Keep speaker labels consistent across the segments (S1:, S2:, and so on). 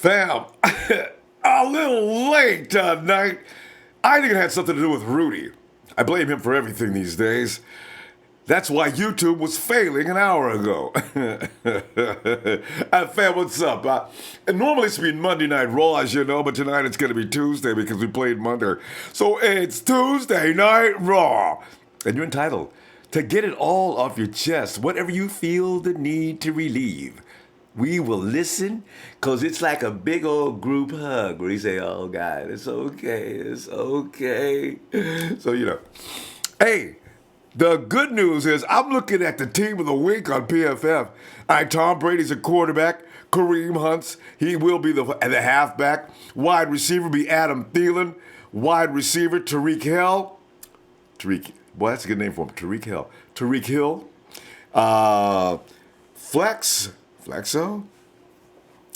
S1: Fam, a little late tonight. I think it had something to do with Rudy. I blame him for everything these days. That's why YouTube was failing an hour ago. Fam, what's up? Normally it's been Monday Night Raw, as you know, but tonight it's going to be Tuesday because we played Monday. So it's Tuesday Night Raw. And you're entitled to get it all off your chest, whatever you feel the need to relieve. We will listen, because it's like a big old group hug where you say, oh, God, it's okay, it's okay. So, hey, the good news is I'm looking at the team of the week on PFF. All right, Tom Brady's a quarterback. Kareem Hunt's, he will be the halfback. Wide receiver be Adam Thielen. Wide receiver, Tyreek Hill. Boy, that's a good name for him, Tyreek Hill. Tyreek Hill. Flexo?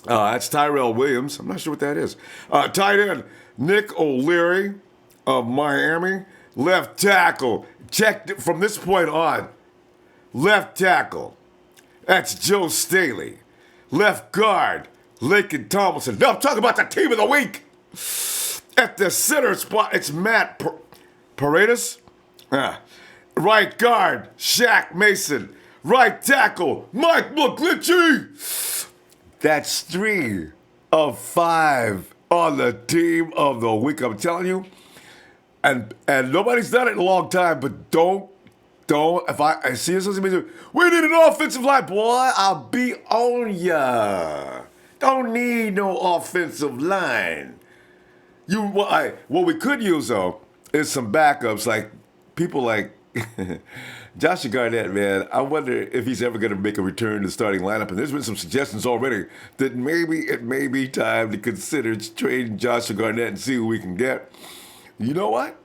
S1: That's Tyrell Williams. I'm not sure what that is. Tight end, Nick O'Leary of Miami. Left tackle, check from this point on. Left tackle, that's Joe Staley. Left guard, Laken Tomlinson. Now I'm talking about the team of the week. At the center spot, it's Matt Paredes. Right guard, Shaq Mason. Right tackle, Mike McGlinchey. That's 3 of 5 on the team of the week, I'm telling you. And nobody's done it in a long time, but don't, if I see something, we need an offensive line. Boy, I'll be on ya. Don't need no offensive line. What we could use, though, is some backups, like people like Josh Garnett, man. I wonder if he's ever going to make a return to the starting lineup. And there's been some suggestions already that maybe it may be time to consider trading Josh Garnett and see who we can get. You know what?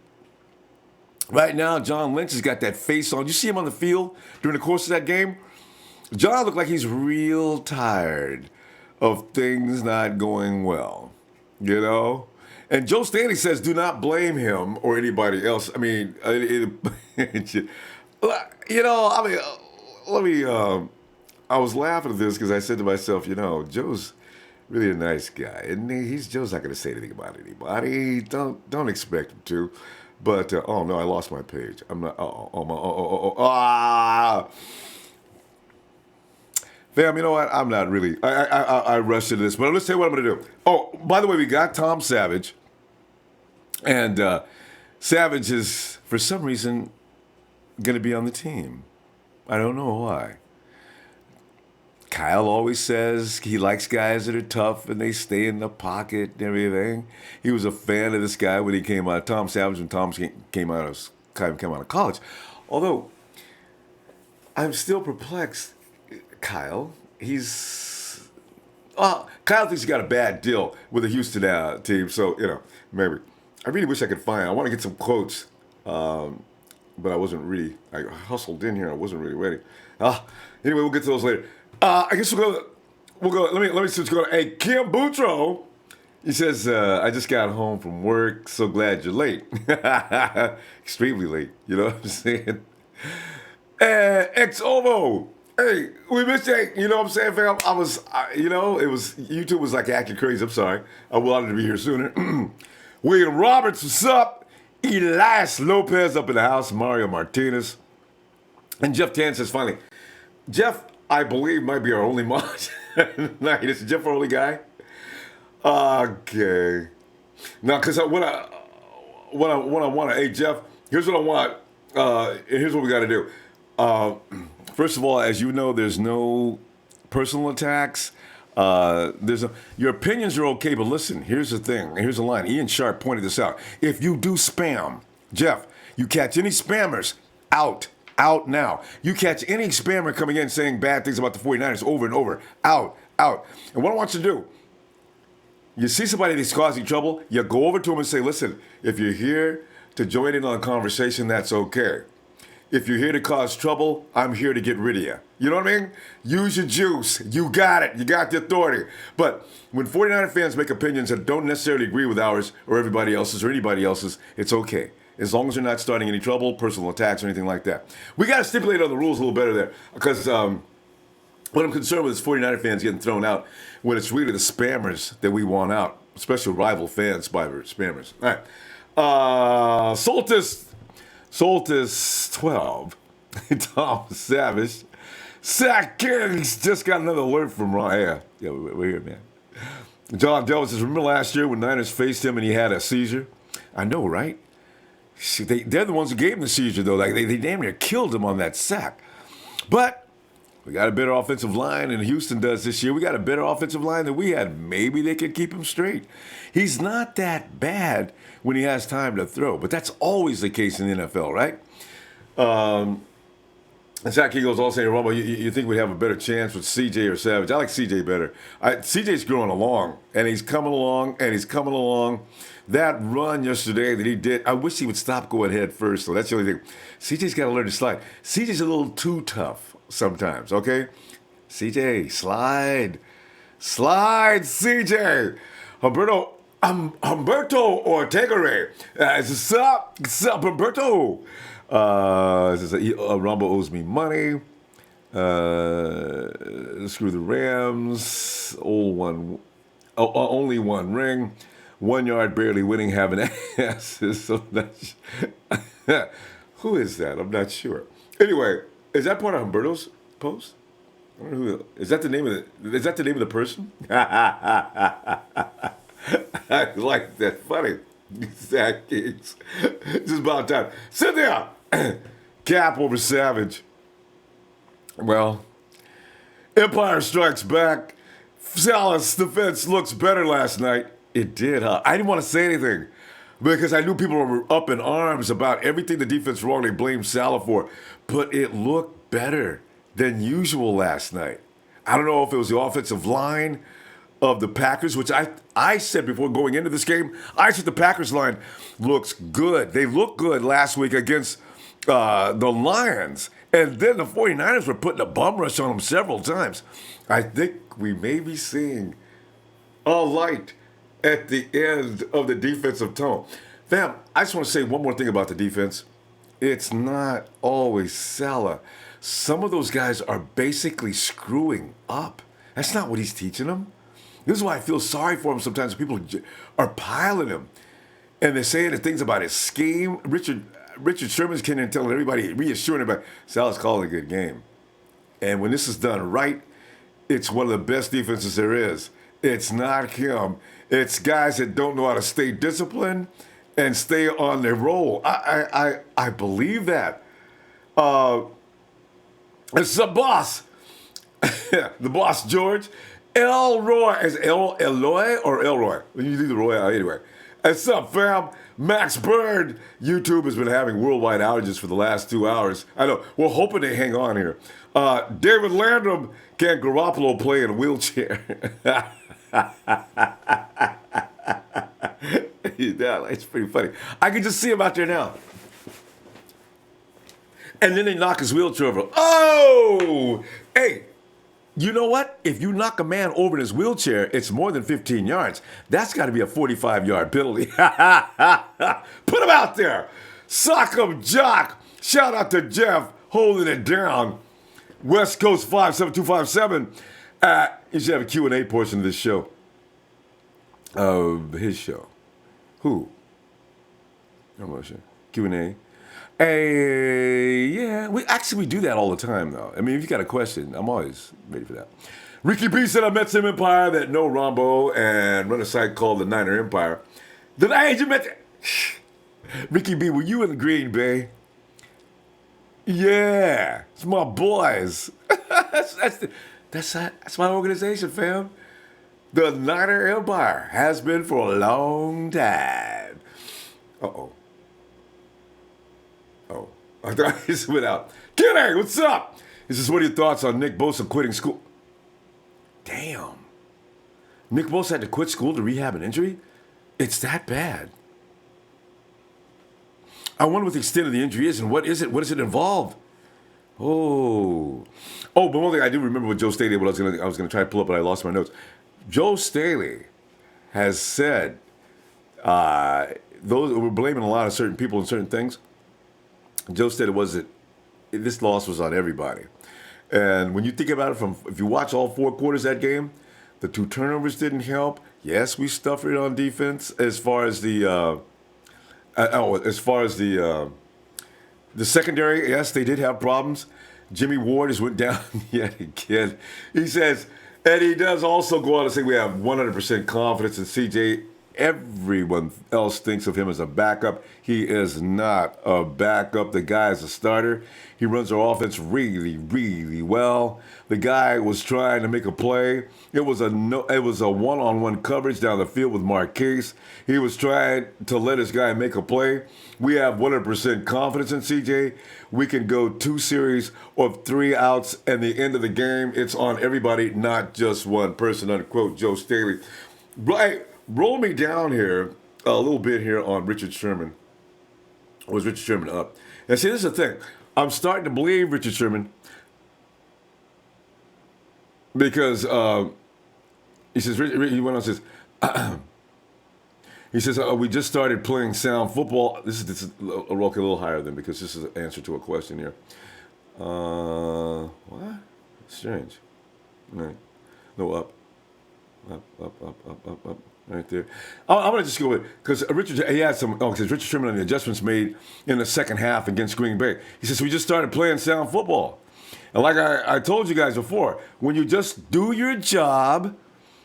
S1: Right now, John Lynch has got that face on. You see him on the field during the course of that game? John looked like he's real tired of things not going well, And Joe Staley says, do not blame him or anybody else. I mean, I was laughing at this because I said to myself, Joe's really a nice guy, and Joe's not going to say anything about anybody. Don't expect him to. But oh no, I lost my page. I'm not. Fam, you know what? I'm not really. I rushed into this, but let's tell you what I'm going to do. Oh, by the way, we got Tom Savage, and Savage is for some reason going to be on the team. I don't know why. Kyle always says he likes guys that are tough and they stay in the pocket and everything. He was a fan of this guy when he came out, Tom Savage, when Tom came out of college. Although, I'm still perplexed. Kyle thinks he got a bad deal with the Houston team, so, maybe. I really wish I could I want to get some quotes, but I wasn't really, I hustled in here, I wasn't really ready. Anyway, we'll get to those later. I guess we'll go. Let me see what's going on. Hey, Kim Boutro, he says, I just got home from work. So glad you're late. Extremely late. You know what I'm saying? Ex-Ovo. Hey, we missed you. You know what I'm saying, fam? YouTube was like acting crazy. I'm sorry. I wanted to be here sooner. William Roberts, what's up? Elias Lopez up in the house. Mario Martinez. And Jeff Tan says, finally, Jeff, I believe might be our only mod tonight. Is Jeff our only guy? Okay. Now, because what I want to, hey Jeff, here's what I want. And here's what we got to do. First of all, as you know, there's no personal attacks. Your opinions are okay, but listen. Here's the thing. Here's the line. Ian Sharp pointed this out. If you do spam, Jeff, you catch any spammers, out now. You catch any spammer coming in saying bad things about the 49ers over and over, out. And what I want you to do, you see somebody that's causing trouble, you go over to them and say, listen, if you're here to join in on a conversation, that's okay. If you're here to cause trouble, I'm here to get rid of you. You know what I mean? Use your juice. You got it. You got the authority. But when 49er fans make opinions that don't necessarily agree with ours or everybody else's or anybody else's, it's okay. As long as they're not starting any trouble, personal attacks, or anything like that. We got to stipulate on the rules a little better there because What I'm concerned with is 49er fans getting thrown out when it's really the spammers that we want out, especially rival fans by spammers. All right. Soltis 12. Tom Savage. Zach Kings just got another alert from Ron. Yeah, we're here, man. John Delvis says, remember last year when Niners faced him and he had a seizure? I know, right? See, they're the ones who gave him the seizure, though. Like they damn near killed him on that sack. But we got a better offensive line than Houston does this year. We got a better offensive line than we had. Maybe they could keep him straight. He's not that bad when he has time to throw, but that's always the case in the NFL, right? And Zach Eagles all saying, Ronbo, you think we'd have a better chance with CJ or Savage? I like CJ better. CJ's growing along, and he's coming along, and he's coming along. That run yesterday that he did, I wish he would stop going head first, so that's the only thing. CJ's got to learn to slide. CJ's a little too tough sometimes, okay? CJ, slide. Slide, CJ. Humberto Ortegare. Sup, Humberto? Ronbo owes me money. Screw the Rams. Only one ring. 1 yard barely winning, having asses. So that's who is that? I'm not sure. Anyway, is that part of Humberto's post? I don't know who is that. The name of is that the name of the person? I like that. Funny. Zach Gates. It's about time. Sit there. Cap over Savage. Well, Empire strikes back. Salah's defense looks better last night. It did, huh? I didn't want to say anything because I knew people were up in arms about everything the defense wrong. They blamed Salah for, but it looked better than usual last night. I don't know if it was the offensive line of the Packers, which I said before going into this game, I said the Packers line looks good. They looked good last week against the Lions. And then the 49ers were putting a bum rush on them several times. I think we may be seeing a light at the end of the defensive tunnel. Fam, I just want to say one more thing about the defense. It's not always Salah. Some of those guys are basically screwing up. That's not what he's teaching them. This is why I feel sorry for him sometimes. People are piling him. And they're saying the things about his scheme. Richard Sherman's getting in telling everybody, reassuring everybody, Salah's calling a good game. And when this is done right, it's one of the best defenses there is. It's not him. It's guys that don't know how to stay disciplined and stay on their roll. I believe that. It's the boss. The boss, George. Elroy. Is Eloy or Elroy? You do the Roy anyway. What's up, fam? Max Bird. YouTube has been having worldwide outages for the last 2 hours. I know. We're hoping they hang on here. David Landrum. Can Garoppolo play in a wheelchair? Yeah, it's pretty funny. I can just see him out there now. And then they knock his wheelchair over. Oh! Hey, you know what? If you knock a man over in his wheelchair, it's more than 15 yards. That's got to be a 45-yard penalty. Put him out there. Sock him, Jock. Shout out to Jeff holding it down. West Coast 57257. You should have a Q&A portion of this show. Of his show. Who? Q&A. Hey, yeah. We do that all the time, though. I mean, if you got a question, I'm always ready for that. Ricky B said, I met some Empire that know Ronbo and run a site called the Niner Empire. Hey, you met Ricky B, were you in Green Bay? Yeah, it's my boys. That's my organization, fam. The Niner Empire has been for a long time. Uh-oh. Oh, I thought he just went out. Kenny, what's up? He says, what are your thoughts on Nick Bosa quitting school? Damn. Nick Bosa had to quit school to rehab an injury? It's that bad. I wonder what the extent of the injury is and what is it? What does it involve? Oh, but one thing I do remember with Joe Staley, what I was going to try to pull up, but I lost my notes. Joe Staley has said those we're blaming a lot of certain people and certain things. Joe said this loss was on everybody. And when you think about it, if you watch all 4 quarters of that game, the 2 turnovers didn't help. Yes, we stuffed it on defense as far as the secondary. Yes, they did have problems. Jimmy Ward has went down yet again. He says, and he does also go on to say we have 100% confidence in CJ. Everyone else thinks of him as a backup. He is not a backup. The guy is a starter. He runs our offense really, really well. The guy was trying to make a play. It was a one-on-one coverage down the field with Marquise. He was trying to let his guy make a play. We have 100% confidence in CJ. We can go 2 series of 3 outs, and the end of the game, it's on everybody, not just one person, unquote, Joe Staley. Right. Roll me down here a little bit here on Richard Sherman. Was Richard Sherman up? And see, this is the thing. I'm starting to believe Richard Sherman because he says, he went on and says, he says, we just started playing sound football. This is a little higher than because this is an answer to a question here. What? Strange. Right. No, up. Up. Right there. I'm going to just go with because Richard, he had some, because Richard Sherman and the adjustments made in the second half against Green Bay. He says, we just started playing sound football. And like I told you guys before, when you just do your job,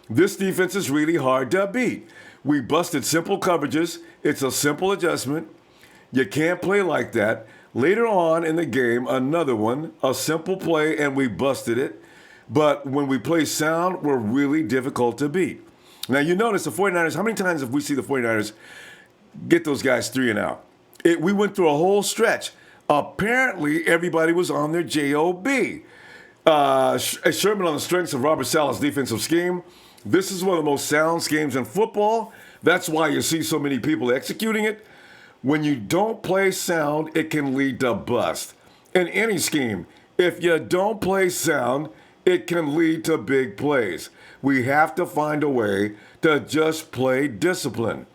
S1: this defense is really hard to beat. We busted simple coverages. It's a simple adjustment. You can't play like that. Later on in the game, another one, a simple play, and we busted it. But when we play sound, we're really difficult to beat. Now, you notice the 49ers, how many times have we seen the 49ers get those guys 3 and out? We went through a whole stretch. Apparently, everybody was on their job. Sherman on the strengths of Robert Saleh's defensive scheme. This is one of the most sound schemes in football. That's why you see so many people executing it. When you don't play sound, it can lead to bust. In any scheme, if you don't play sound, it can lead to big plays. We have to find a way to just play discipline.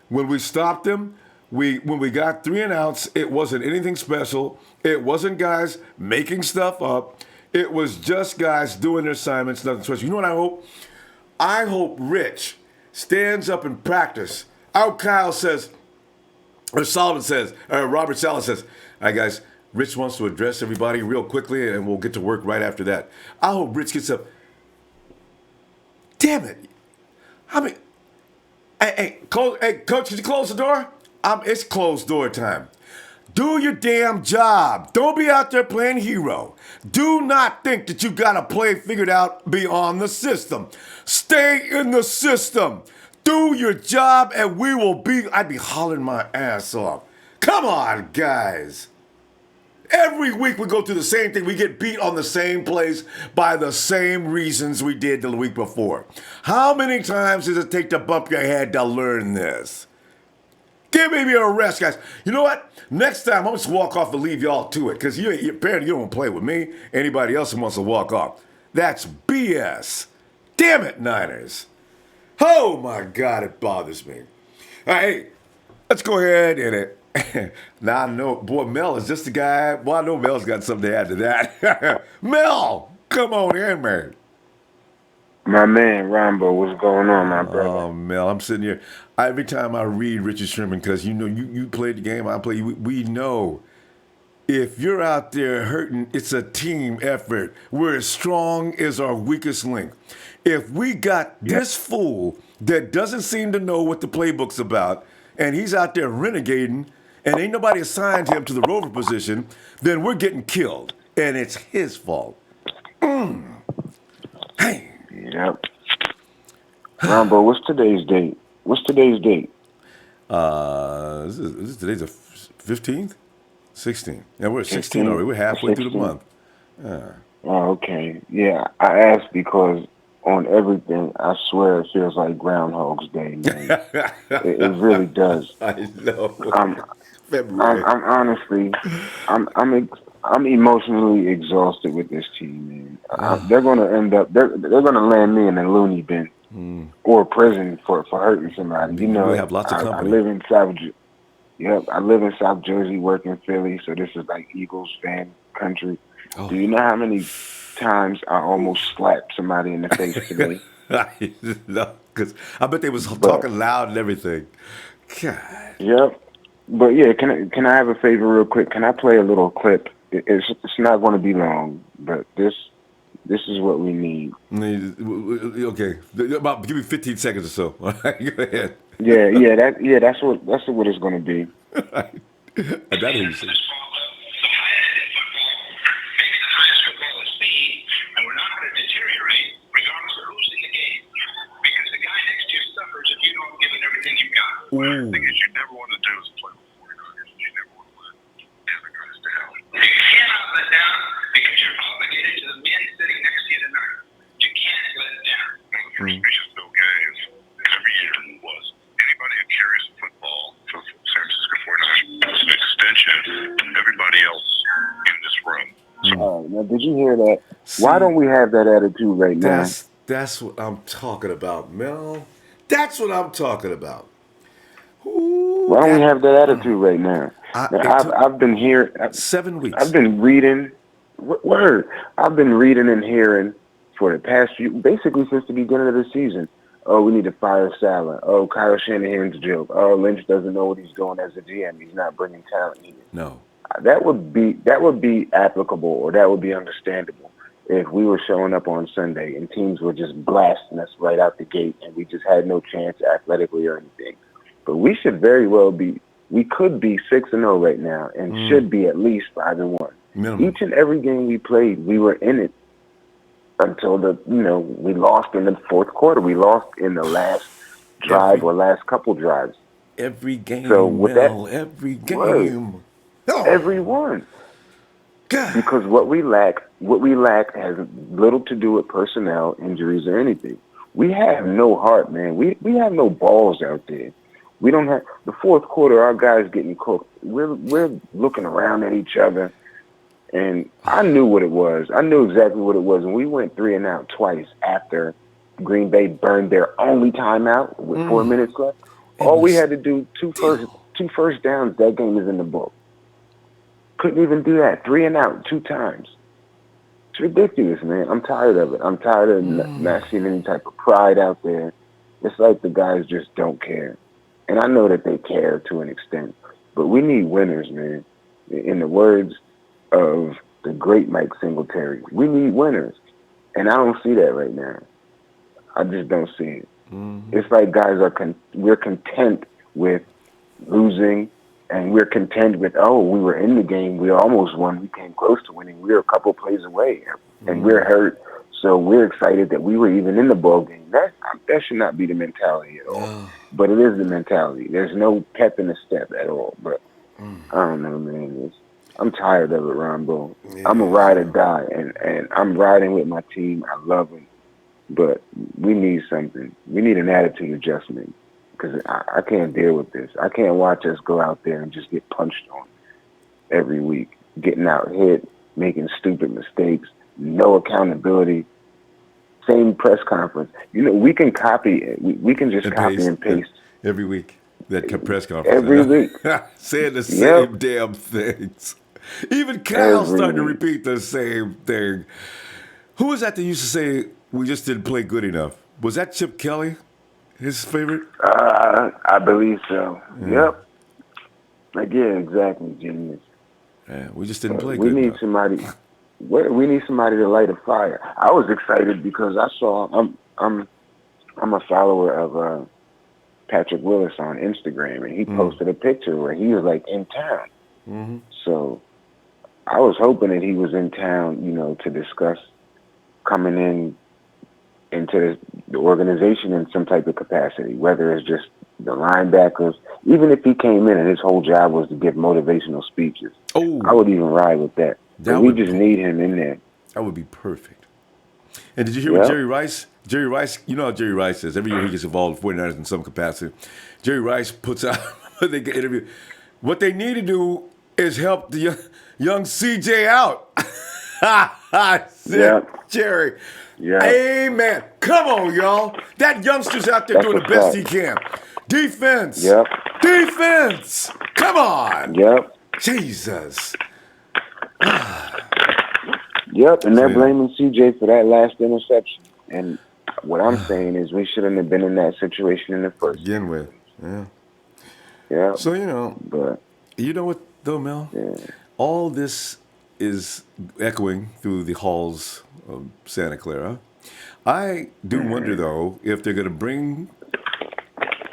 S1: When we stopped them, when we got 3 and outs, it wasn't anything special. It wasn't guys making stuff up. It was just guys doing their assignments, nothing special. You know what I hope? I hope Rich stands up in practice. Out Kyle says, or Solomon says, or Robert Saleh says, all right, guys, Rich wants to address everybody real quickly, and we'll get to work right after that. I hope Rich gets up. Damn it. I mean, hey, Coach, could you close the door? It's closed door time. Do your damn job. Don't be out there playing hero. Do not think that you got a play figured out beyond the system. Stay in the system. Do your job, and I'd be hollering my ass off. Come on, guys. Every week we go through the same thing. We get beat on the same plays by the same reasons we did the week before. How many times does it take to bump your head to learn this? Give me a rest, guys. You know what? Next time, I'm just walk off and leave y'all to it because apparently you don't play with me. Anybody else who wants to walk off. That's BS. Damn it, Niners. Oh, my God, it bothers me. All right, hey, let's go ahead and now I know, boy, Mel is just the guy. Well, I know Mel's got something to add to that. Mel, come on in, man.
S2: My man, Ronbo, what's going on, my brother?
S1: Oh, Mel, I'm sitting here. Every time I read Richard Sherman, because you know you played the game, I play. We know if you're out there hurting, it's a team effort. We're as strong as our weakest link. If we got this fool that doesn't seem to know what the playbook's about, and he's out there renegading, and ain't nobody assigned him to the rover position, then we're getting killed, and it's his fault. Hey.
S2: Yep. Ronbo, what's today's date?
S1: This is today's the 15th? 16th. Yeah, we're at 16 already. We're halfway
S2: 16.
S1: through the month.
S2: Oh, okay. Yeah, I asked because on everything, I swear it feels like Groundhog's Day, man. it really does.
S1: I know.
S2: I'm honestly, I'm emotionally exhausted with this team, man. They're gonna end up, they're gonna land me in a loony bin or prison for hurting somebody. You know,
S1: we have lots of company.
S2: I live in I live in South Jersey, work in Philly, so this is like Eagles fan country.
S1: Oh.
S2: Do you know how many times I almost slapped somebody in the face today?
S1: No, because I bet they was
S2: But
S1: talking loud and everything. God.
S2: yep. But yeah, can I have a favor real quick? Can I play a little clip? It's not going to be long, but this is what we need.
S1: Okay, about give me 15 seconds or so. All right, go ahead.
S2: That's what it's going to be.
S1: Right. I got you say. Ooh.
S3: Because you never want to do is play with 49ers. You never want to let the guys down. You cannot let down because you're obligated to the men sitting next to you tonight. You can't let it down. One of the first speeches Bill gave every year was anybody who carries football for San Francisco 49ers is an extension of everybody else in this room.
S2: Now, did you hear that?
S1: See,
S2: why don't we have that attitude right now?
S1: That's what I'm talking about, Mel. That's what I'm talking about. Ooh,
S2: Why don't we have that attitude right now? I've been here
S1: 7 weeks.
S2: I've been reading. Word. I've been reading and hearing for the past basically since the beginning of the season. Oh, we need to fire Salah. Oh, Kyle Shanahan's a joke. Oh, Lynch doesn't know what he's doing as a GM. He's not bringing talent here.
S1: No.
S2: That would be applicable, or that would be understandable if we were showing up on Sunday and teams were just blasting us right out the gate and we just had no chance athletically or anything. But we should very well be. We could be 6-0 right now, and should be at least 5-1.
S1: Minimum.
S2: Each and every game we played, we were in it until we lost in the fourth quarter. We lost in the last drive or last couple drives.
S1: Every game.
S2: So with
S1: Mel, every game.
S2: Everyone.
S1: God.
S2: Because what we lack has little to do with personnel, injuries, or anything. We have no heart, man. We have no balls out there. We don't have the fourth quarter. Our guys getting cooked. We're looking around at each other, and I knew what it was. I knew exactly what it was, and we went 3 and out twice after Green Bay burned their only timeout with 4 minutes left. All we had to do two first downs. That game is in the book. Couldn't even do that. 3 and out 2 times. It's ridiculous, man. I'm tired of it. I'm tired of not seeing any type of pride out there. It's like the guys just don't care. And I know that they care to an extent, but we need winners, man. In the words of the great Mike Singletary, we need winners. And I don't see that right now. I just don't see it. It's like guys we're content with losing, and we're content with, we were in the game, we almost won, we came close to winning, we were a couple plays away, and we're hurt. So we're excited that we were even in the ball game. That should not be the mentality at all. But it is the mentality. There's no pep in the step at all. But I don't know, man. I'm tired of it, Ronbo. Yeah. I'm a ride or die, and I'm riding with my team. I love them. But we need something. We need an attitude adjustment, because I can't deal with this. I can't watch us go out there and just get punched on every week, getting out hit, making stupid mistakes, no accountability. Same press conference. We can copy it. We can just copy and paste
S1: every week. That press conference
S2: every week,
S1: saying the same damn things. Even Kyle's starting to repeat the same thing. Who was that used to say we just didn't play good enough? Was that Chip Kelly? His favorite?
S2: I believe so. Yep. Exactly, genius.
S1: Yeah, we just didn't play good enough.
S2: We need somebody to light a fire. I was excited because I saw I'm a follower of Patrick Willis on Instagram, and he posted a picture where he was like in town. So I was hoping that he was in town, to discuss coming into the organization in some type of capacity, whether it's just the linebackers. Even if he came in and his whole job was to give motivational speeches, I would even ride with that. But we just need him in there.
S1: That would be perfect. And did you hear what Jerry Rice? Jerry Rice, you know how Jerry Rice is. Every year he gets involved with 49ers in some capacity. Jerry Rice puts out when they get interviewed. What they need to do is help the young CJ out. Jerry. Yeah. Amen. Come on, y'all. That youngster's out there doing the best he can. Defense.
S2: Yep.
S1: Defense. Come on.
S2: Yep.
S1: Jesus.
S2: Yep, and they're
S1: So,
S2: blaming CJ for that last interception. And what I'm saying is we shouldn't have been in that situation in the first
S1: begin with, yeah.
S2: Yeah,
S1: So
S2: but
S1: you know what though, Mel?
S2: yeah,
S1: All this is echoing through the halls of Santa Clara. I do wonder though if they're going to bring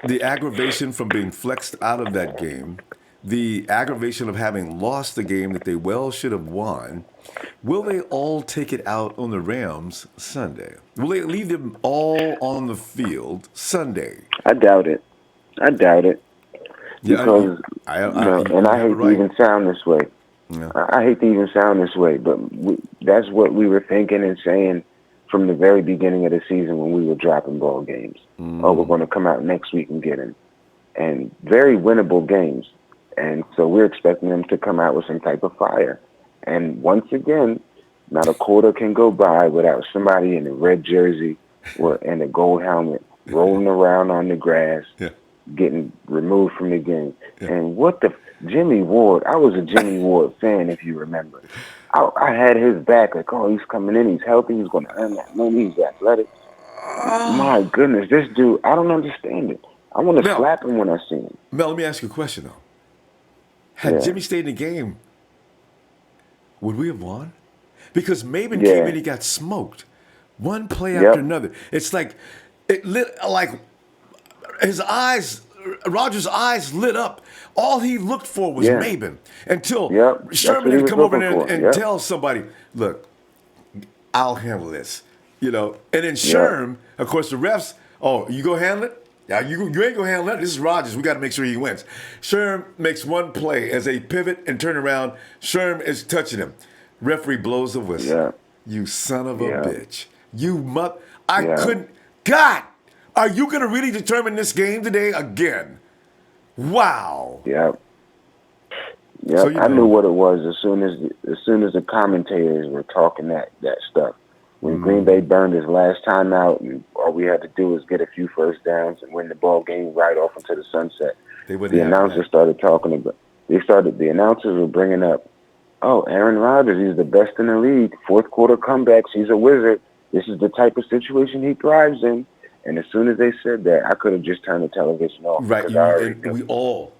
S1: the aggravation from being flexed out of that game, the aggravation of having lost the game that they well should have won. Will they all take it out on the Rams Sunday? Will they leave them all on the field Sunday?
S2: I doubt it. I doubt it
S1: Yeah,
S2: because and
S1: you
S2: I
S1: have it
S2: hate to
S1: right.
S2: even sound this way.
S1: Yeah.
S2: I hate to even sound this way, but that's what we were thinking and saying from the very beginning of the season when we were dropping ball games. Oh, we're going to come out next week and get him, and very winnable games. And so we're expecting them to come out with some type of fire. And once again, not a quarter can go by without somebody in a red jersey or and a gold helmet rolling around on the grass,
S1: Yeah.
S2: getting removed from the game.
S1: Yeah.
S2: And Jimmy Ward, I was a Jimmy Ward fan, if you remember. I had his back, like, oh, he's coming in, he's healthy, he's going to earn that money, he's athletic. My goodness, this dude, I don't understand it. I want to
S1: Mel,
S2: slap him when I see him.
S1: Mel, let me ask you a question though. Had
S2: Yeah.
S1: Jimmy stayed in the game, would we have won? Because Maben
S2: Yeah.
S1: came in, he got smoked. One play
S2: Yep.
S1: after another. It's like it lit like his eyes, Rodgers' eyes lit up. All he looked for was
S2: Yeah.
S1: Maben until
S2: Yep. That's
S1: Sherman
S2: what he
S1: had to
S2: was
S1: come over
S2: looking
S1: there
S2: for.
S1: and
S2: Yep.
S1: tell somebody, look, I'll handle this. And then Sherm, of course, the refs, oh, you go handle it? Yeah, you ain't gonna handle it. This is Rodgers. We got to make sure he wins. Sherm makes one play as a pivot and turn around. Sherm is touching him. Referee blows the whistle.
S2: Yeah.
S1: You son of a
S2: Yeah.
S1: bitch.
S2: Yeah.
S1: Couldn't. God, are you gonna really determine this game today again? Wow.
S2: Yep. Yep.
S1: So,
S2: I knew what it was as soon as the commentators were talking that stuff. When Green Bay burned his last time out, and all we had to do was get a few first downs and win the ball game right off into the sunset.
S1: They wouldn't
S2: The
S1: have
S2: announcers
S1: that.
S2: started talking about. The announcers were bringing up, oh, Aaron Rodgers, he's the best in the league. Fourth quarter comebacks, he's a wizard. This is the type of situation he thrives in. And as soon as they said that, I could have just turned the television off.
S1: Right.
S2: Because I already
S1: And
S2: knew
S1: we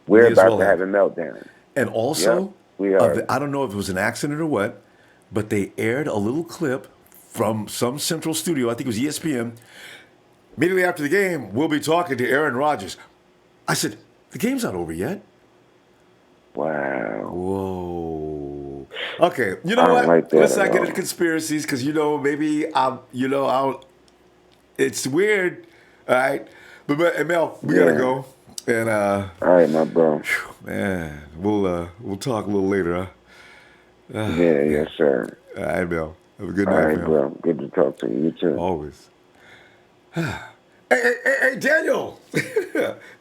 S2: we're
S1: as
S2: about
S1: well
S2: to have a meltdown.
S1: And also,
S2: Yep, we are.
S1: I don't know if it was an accident or what, but they aired a little clip from some central studio. I think it was ESPN. Immediately after the game, we'll be talking to Aaron Rodgers. I said, the game's not over yet.
S2: Wow.
S1: Whoa. Okay, you
S2: I
S1: know
S2: don't
S1: what?
S2: like that
S1: Let's
S2: at
S1: not get
S2: all.
S1: into conspiracies because maybe I'll. It's weird, all right. But Mel, we gotta
S2: Yeah.
S1: go, and
S2: All right, my bro.
S1: man, we'll talk a little later, huh?
S2: Yes, sir.
S1: All right, Mel. Have a good
S2: All
S1: night,
S2: right,
S1: fam.
S2: bro. Good to talk to you. You too.
S1: Always. Hey, Daniel.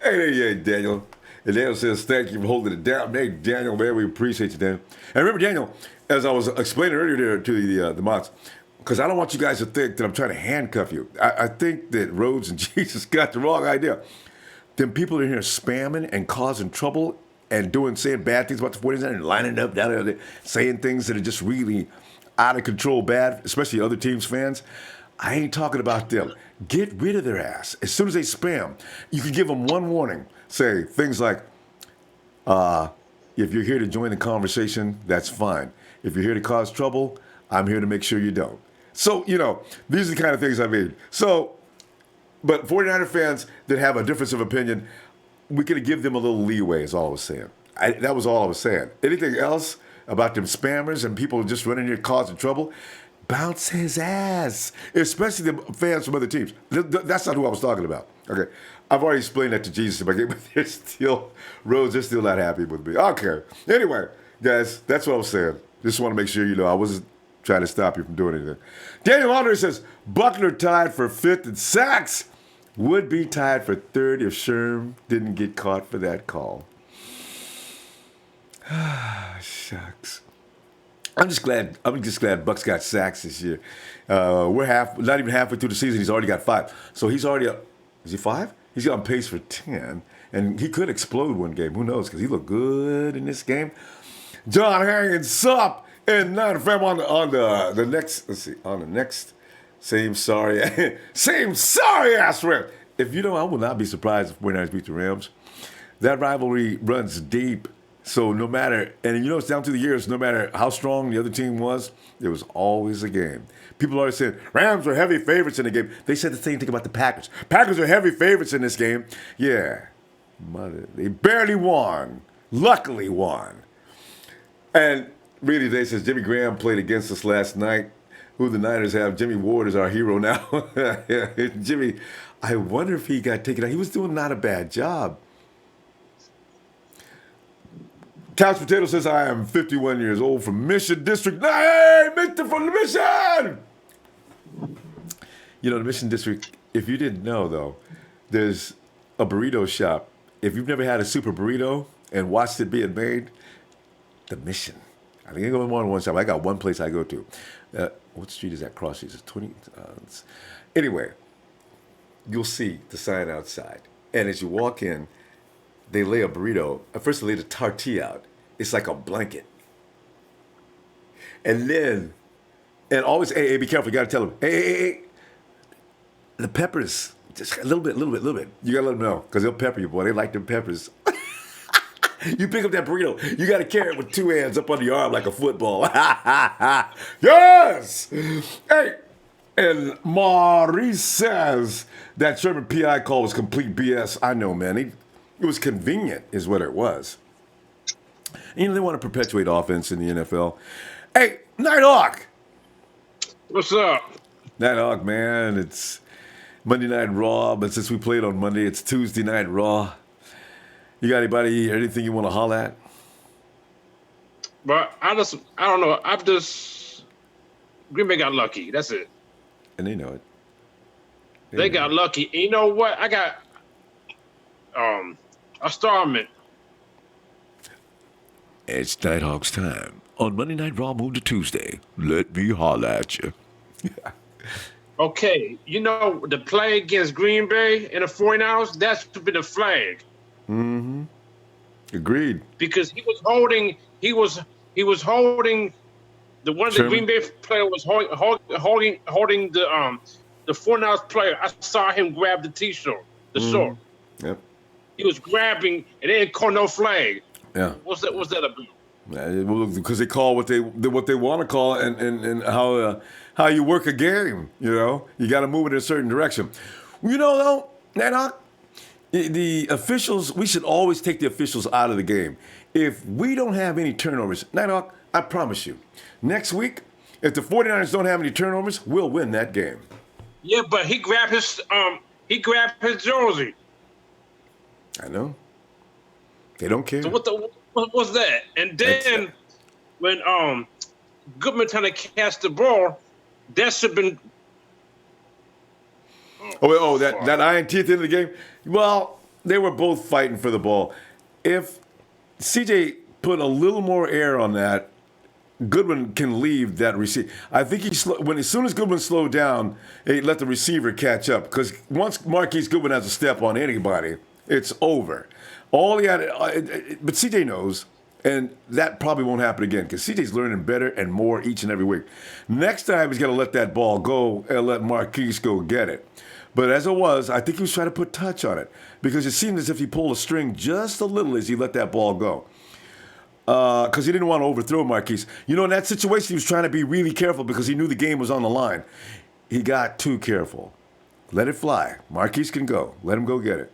S1: hey, Daniel. And Daniel says, thank you for holding it down. Hey, Daniel, man, we appreciate you, Daniel. And remember, Daniel, as I was explaining earlier there to the mods, because I don't want you guys to think that I'm trying to handcuff you. I think that Rhodes and Jesus got the wrong idea. Them people in here spamming and causing trouble and saying bad things about the 49ers and lining up down there, saying things that are just really out of control bad, especially other teams' fans. I ain't talking about them. Get rid of their ass. As soon as they spam, you can give them one warning. Say things like, if you're here to join the conversation, that's fine. If you're here to cause trouble, I'm here to make sure you don't. So, these are the kind of things I mean. So, but 49er fans that have a difference of opinion, we could give them a little leeway is all I was saying. That was all I was saying. Anything else about them spammers and people just running here causing trouble, bounce his ass, especially the fans from other teams. That's not who I was talking about. Okay, I've already explained that to Jesus, but they're still not happy with me. Okay, anyway, guys, that's what I was saying. Just want to make sure I wasn't trying to stop you from doing anything. Daniel Andre says, Buckner tied for 5th in sacks. Would be tied for 3rd if Sherm didn't get caught for that call. Shucks. I'm just glad Bucks got sacks this year. We're not even halfway through the season. He's already got 5. So he's already is he 5? He's on pace for 10. And he could explode one game. Who knows? Because he looked good in this game. John Harrington, sup? And Niner fam on the next, let's see, on the next same sorry ass rep. If you know, I will not be surprised if 49ers beat the Rams. That rivalry runs deep. So no matter, and you know, it's down through the years, no matter how strong the other team was, there was always a game. People always said, Rams are heavy favorites in the game. They said the same thing about the Packers. Packers are heavy favorites in this game. Yeah, they barely won. Luckily won. And really, they says Jimmy Graham played against us last night. Who the Niners have? Jimmy Ward is our hero now. Jimmy, I wonder if he got taken out. He was doing not a bad job. Couch Potato says, I am 51 years old from Mission District. Hey, Mr. from the Mission! You know, the Mission District, if you didn't know, though, there's a burrito shop. If you've never had a super burrito and watched it being made, the Mission. I think I go more than one shop. I got one place I go to. What street is that? Cross Street. It's 20. Anyway, you'll see the sign outside. And as you walk in, they lay a burrito. At first, they lay the tortilla out. It's like a blanket. And then, and always, hey, be careful. You got to tell them, hey. The peppers, just a little bit. You got to let them know, because they'll pepper you, boy. They like them peppers. You pick up that burrito, you got to carry it with two hands up under your arm like a football. Yes! Hey, and Maurice says that Sherman PI call was complete BS. I know, man. It was convenient, is what it was. You know, they want to perpetuate offense in the NFL. Hey, Nighthawk!
S4: What's up?
S1: Nighthawk, man, it's Monday Night Raw, but since we played on Monday, it's Tuesday Night Raw. You got anything you want to holler at?
S4: But I don't know. Green Bay got lucky. That's it.
S1: And they know it.
S4: They got lucky. And you know what? I got a starment.
S1: It's Nighthawk's time. On Monday Night Raw, move to Tuesday. Let me holler at you.
S4: Okay, you know the play against Green Bay in the 49ers, that should be the flag.
S1: Mm-hmm. Agreed.
S4: Because he was holding the one of the Green Bay player was holding the 49ers player. I saw him grab the t-shirt, the short.
S1: Yep.
S4: He was grabbing and they didn't call no flag.
S1: Yeah.
S4: What's that about?
S1: Because they call what they want to call and how you work a game. You know, you got to move it in a certain direction. You know, though, Nighthawk, the officials, we should always take the officials out of the game. If we don't have any turnovers, Nighthawk, I promise you, next week, if the 49ers don't have any turnovers, we'll win that game.
S4: Yeah, but he grabbed his jersey.
S1: I know. They don't care.
S4: So what was that? And then when Goodman trying to catch the ball, that should have been.
S1: That INT at the end of the game? Well, they were both fighting for the ball. If CJ put a little more air on that, Goodwin can leave that receiver. I think as soon as Goodwin slowed down, he let the receiver catch up. Because once Marquise Goodwin has a step on anybody, it's over. All he had, but CJ knows, and that probably won't happen again because CJ's learning better and more each and every week. Next time he's going to let that ball go and let Marquise go get it. But as it was, I think he was trying to put touch on it because it seemed as if he pulled a string just a little as he let that ball go. Because he didn't want to overthrow Marquise. You know, in that situation, he was trying to be really careful because he knew the game was on the line. He got too careful. Let it fly. Marquise can go. Let him go get it.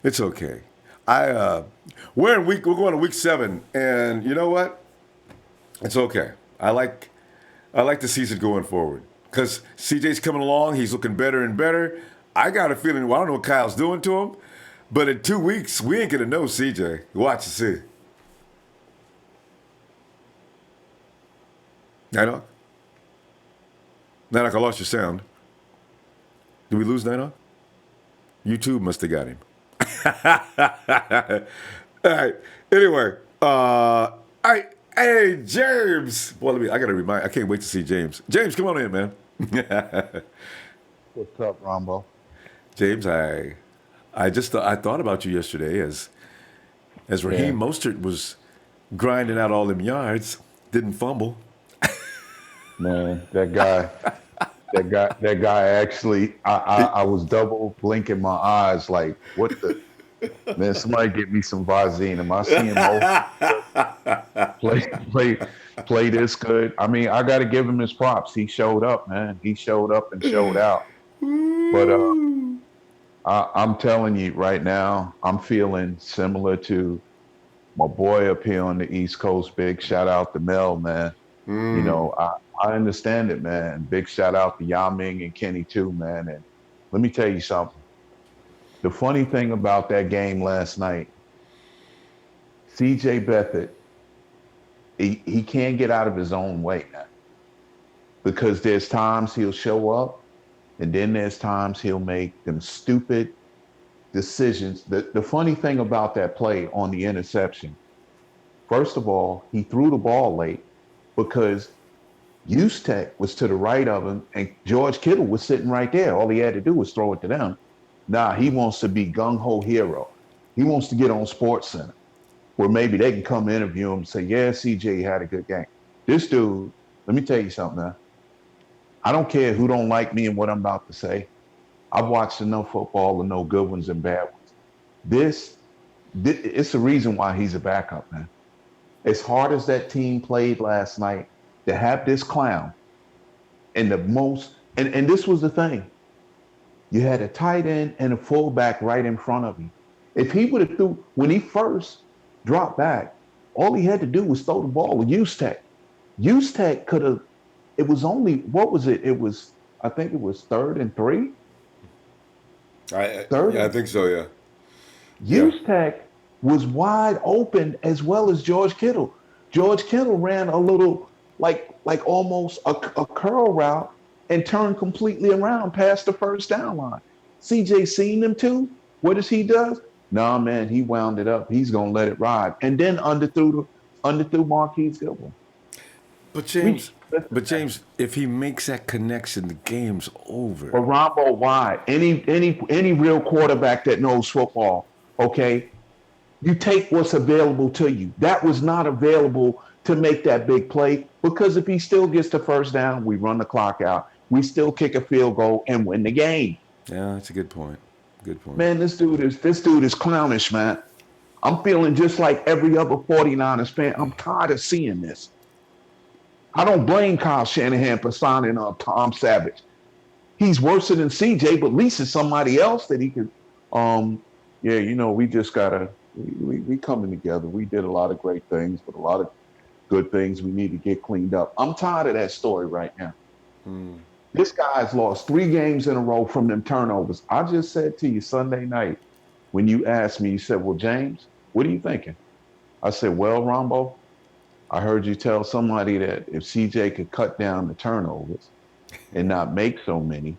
S1: It's okay. We're going to week 7, and you know what? It's okay. I like the season going forward because CJ's coming along. He's looking better and better. I got a feeling. Well, I don't know what Kyle's doing to him, but in 2 weeks we ain't gonna know CJ. Watch and see. Nighthawk, I lost your sound. Did we lose Nighthawk? YouTube must have got him. All right. Anyway, all right. Hey, James. Well, I got to remind. I can't wait to see James. James, come on in, man.
S5: What's up, Ronbo?
S1: James, I thought about you yesterday as Raheem Mostert was grinding out all them yards. didn't fumble.
S5: Man, that guy actually, I was double blinking my eyes like, what the, man, somebody get me some Visine. Am I seeing Mo play, play, play this good? I mean, I got to give him his props. He showed up, man. He showed up and showed out. But I'm telling you right now, I'm feeling similar to my boy up here on the East Coast. Big shout out to Mel, man. You know, I understand it, man. Big shout out to Yao Ming and Kenny too, man. And let me tell you something. The funny thing about that game last night, CJ Beathard, he can't get out of his own way, man. Because there's times he'll show up and then there's times he'll make them stupid decisions. The funny thing about that play on the interception, first of all, he threw the ball late because Tech was to the right of him, and George Kittle was sitting right there. All he had to do was throw it to them. Nah, he wants to be gung-ho hero. He wants to get on Sports Center, where maybe they can come interview him and say, yeah, CJ had a good game. This dude, let me tell you something, man. I don't care who don't like me and what I'm about to say. I've watched enough football to know good ones and bad ones. This it's the reason why he's a backup, man. As hard as that team played last night, to have this clown and and this was the thing. You had a tight end and a fullback right in front of you. If he would have when he first dropped back, all he had to do was throw the ball with Tech. Tech could have, it was only, what was it? It was, I think it was 3rd and 3.
S1: I think so, yeah.
S5: Tech was wide open as well as George Kittle. George Kittle ran a little, like almost a curl route and turned completely around past the first down line. CJ seen them too. What does he do? Nah, man, he wound it up. He's gonna let it ride, and then underthrew Marquise Goodwin.
S1: But James, if he makes that connection, the game's over.
S5: But Ronbo, why? Any real quarterback that knows football, okay, you take what's available to you. That was not available to make that big play, because if he still gets the first down, we run the clock out. We still kick a field goal and win the game.
S1: Yeah, that's a good point. Good point.
S5: Man, this dude is clownish, man. I'm feeling just like every other 49ers fan. I'm tired of seeing this. I don't blame Kyle Shanahan for signing up Tom Savage. He's worse than CJ, but at least it's somebody else that he could. We just gotta. We coming together. We did a lot of great things, but a lot of good things we need to get cleaned up. I'm tired of that story right now. This guy's lost 3 games in a row from them turnovers. I just said to you Sunday night when you asked me, you said, well, James, what are you thinking? I said, well, Ronbo, I heard you tell somebody that if CJ could cut down the turnovers and not make so many,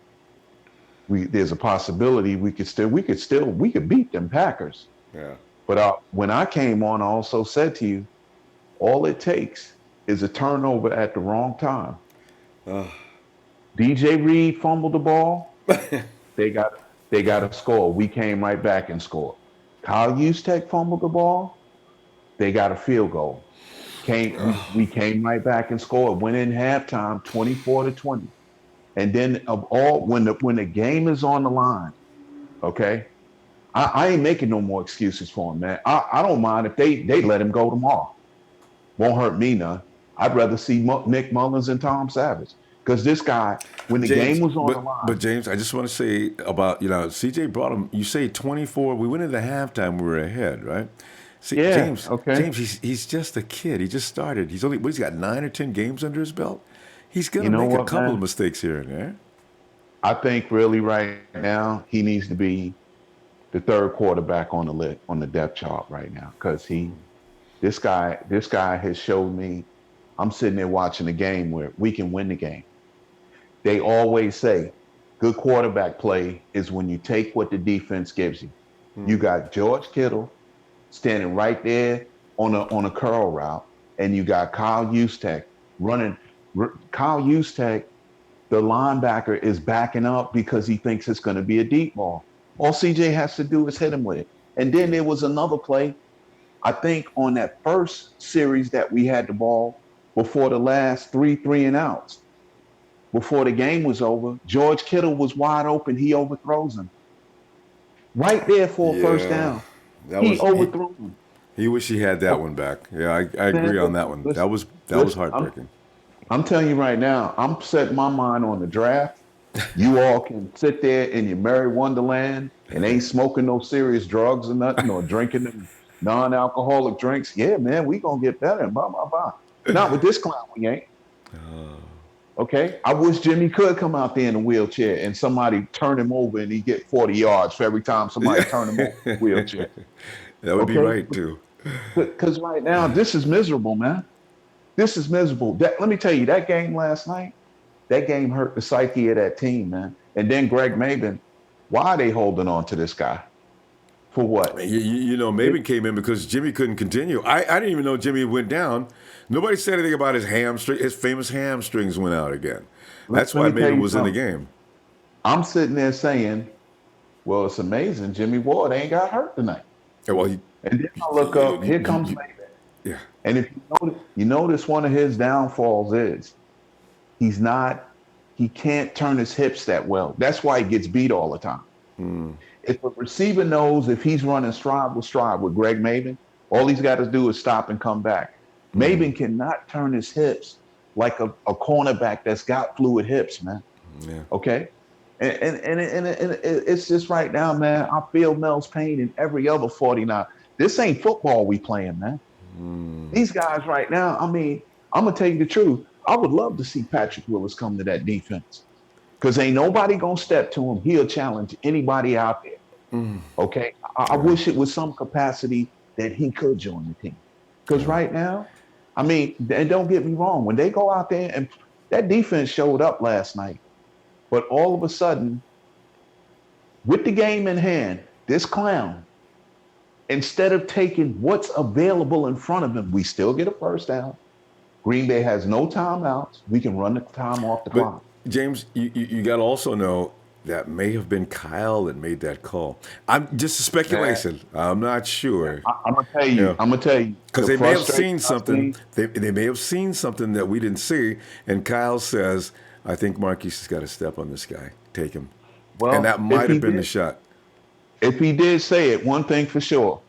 S5: there's a possibility we could beat them Packers.
S1: Yeah.
S5: But when I came on, I also said to you, all it takes is a turnover at the wrong time. DJ Reed fumbled the ball. They got to score. We came right back and scored. Kyle Tech fumbled the ball. They got a field goal. We came right back and scored. Went in halftime, 24-20. And then when the game is on the line, okay, I ain't making no more excuses for him, man. I don't mind if they let him go tomorrow. Won't hurt me none. I'd rather see Nick Mullins and Tom Savage. Because this guy, when the game was on the line.
S1: But James, I just want to say about, CJ brought him, you say 24, we went into halftime, we were ahead, right? See,
S5: yeah,
S1: James,
S5: okay.
S1: James, he's just a kid. He just started. He's got 9 or 10 games under his belt. He's going to make a couple of mistakes here and there.
S5: I think really right now, he needs to be the 3rd quarterback on the depth chart right now. Because this guy has showed me, I'm sitting there watching a game where we can win the game. They always say good quarterback play is when you take what the defense gives you. You got George Kittle standing right there on a curl route, and you got Kyle Tech running. Kyle Tech, the linebacker, is backing up because he thinks it's going to be a deep ball. All CJ has to do is hit him with it. And then there was another play, I think on that first series that we had the ball, before the last three and outs. Before the game was over, George Kittle was wide open. He overthrows him right there for a first
S1: Yeah,
S5: down.
S1: that
S5: He
S1: was
S5: overthrew him.
S1: he wish he had that one back. Yeah, I agree on that one.
S5: Listen,
S1: That was
S5: I'm,
S1: heartbreaking.
S5: I'm telling you right now, I'm setting my mind on the draft. You all can sit there in your merry wonderland and ain't smoking no serious drugs or nothing or drinking them non-alcoholic drinks. Yeah, man, we gonna get better and blah, blah, blah. Not with this clown, we ain't. Okay? I wish Jimmy could come out there in a wheelchair and somebody turn him over and he get 40 yards for every time somebody turn him over in a wheelchair.
S1: That would be
S5: Okay?
S1: right too.
S5: Because right now, this is miserable, man. This is miserable. Let me tell you, that game last night, that game hurt the psyche of that team, man. And then Greg Maben, why are they holding on to this guy? For what?
S1: You know, Maven came in because Jimmy couldn't continue. I didn't even know Jimmy went down. Nobody said anything about his hamstring. His famous hamstrings went out again. That's why Maven was in the game.
S5: I'm sitting there saying, well, it's amazing. Jimmy Ward ain't got hurt tonight.
S1: Yeah, well,
S5: and then I look up, here comes Maven.
S1: Yeah.
S5: And if you notice one of his downfalls is he can't turn his hips that well. That's why he gets beat all the time. If a receiver knows if he's running stride with Greg Maben, all he's got to do is stop and come back. Maben cannot turn his hips like a cornerback that's got fluid hips, man.
S1: Yeah.
S5: Okay? And it's just right now, man, I feel Mel's pain in every other 49. This ain't football we playing, man. These guys right now, I mean, I'm going to tell you the truth. I would love to see Patrick Willis come to that defense because ain't nobody going to step to him. He'll challenge anybody out there. Okay? I wish it was some capacity that he could join the team. Because right now, I mean, and don't get me wrong, when they go out there and that defense showed up last night, but all of a sudden, with the game in hand, this clown, instead of taking what's available in front of him, we still get a first down. Green Bay has no timeouts. We can run the time off the clock.
S1: James, you got to also know that may have been Kyle that made that call. I'm just a speculation. I'm not sure.
S5: I'm gonna tell you. I'm gonna tell you
S1: because they may have seen something. They may have seen something that we didn't see. And Kyle says, "I think Marquise has got to step on this guy. Take him." Well, and that might have been the shot.
S5: If he did say it, one thing for sure.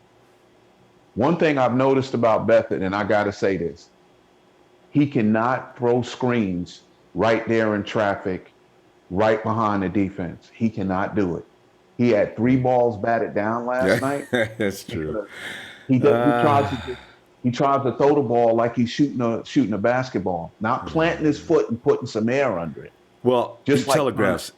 S5: One thing I've noticed about Beathard, and I got to say this, he cannot throw screens right there in traffic, right behind the defense. He cannot do it. He had 3 balls batted down last night.
S1: That's true.
S5: He tries to throw the ball like he's shooting a basketball, not planting his foot and putting some air under it.
S1: Well, he telegraphs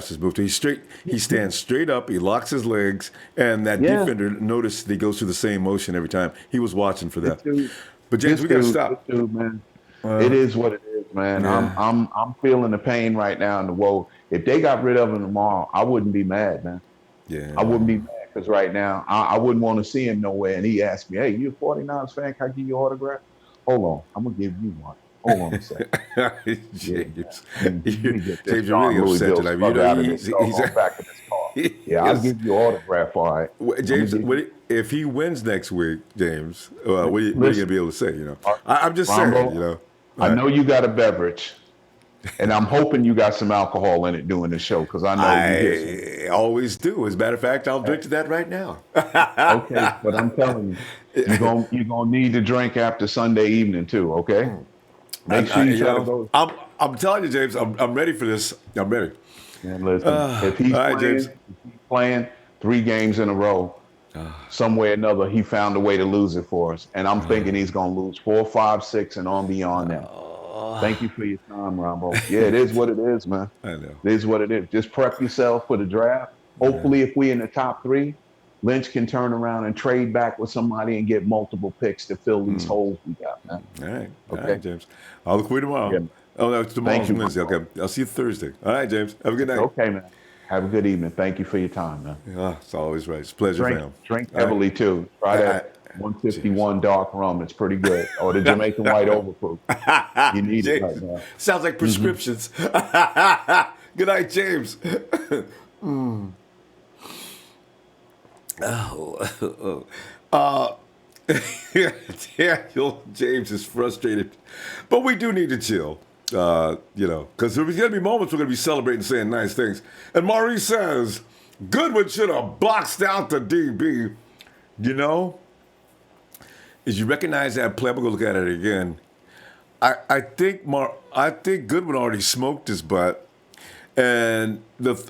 S1: his move. He stands straight up, he locks his legs, and that defender noticed he goes through the same motion every time. He was watching for that. But James, we got to stop.
S5: Man, it is what it is, man. Yeah. I'm feeling the pain right now and the woe. If they got rid of him tomorrow, I wouldn't be mad, man.
S1: Yeah.
S5: I wouldn't be mad because right now I wouldn't want to see him nowhere. And he asked me, "Hey, you a 49ers fan? Can I give you an autograph?" Hold on, I'm gonna give you one. Hold on a second.
S1: James, James, you're really upset tonight. You know, he's
S5: back in his car. Yeah, I'll give you an autograph. All right,
S1: James. If he wins next week, James, what are you going to be able to say? You know, I'm just
S5: Ronbo,
S1: saying. You know,
S5: I know you got a beverage, and I'm hoping you got some alcohol in it during the show because I know
S1: I always do. As a matter of fact, I'll drink to that right now.
S5: Okay, but I'm telling you, you're gonna need to drink after Sunday evening too. Okay. Make sure you try those.
S1: I'm telling you, James, I'm ready for this. I'm ready.
S5: And listen, if he's playing 3 games in a row, somewhere or another, he found a way to lose it for us. And I'm thinking he's going to lose 4, 5, 6, and on beyond that. Thank you for your time, Ronbo. Yeah, it is what it is, man.
S1: I know.
S5: It is what it is. Just prep yourself for the draft. Hopefully, if we're in the top 3, Lynch can turn around and trade back with somebody and get multiple picks to fill these holes we got, man.
S1: All right.
S5: Okay.
S1: All right, James. I'll look for you tomorrow. Yeah. Oh, no, tomorrow's Wednesday. Okay. I'll see you Thursday. All right, James. Have a good night.
S5: Okay, man. Have a good evening. Thank you for your time, man.
S1: Yeah, it's always right. It's a pleasure, fam.
S5: Drink heavily, too. Try that 151 dark rum. It's pretty good. Or the Jamaican white overproof. You need it right now.
S1: Sounds like prescriptions. Good night, James. Daniel James is frustrated, but we do need to chill. Because there's going to be moments we're going to be celebrating, saying nice things. And Maurice says, Goodwin should have boxed out the DB. You know, as you recognize that play, I'm going to look at it again. I think Goodwin already smoked his butt. And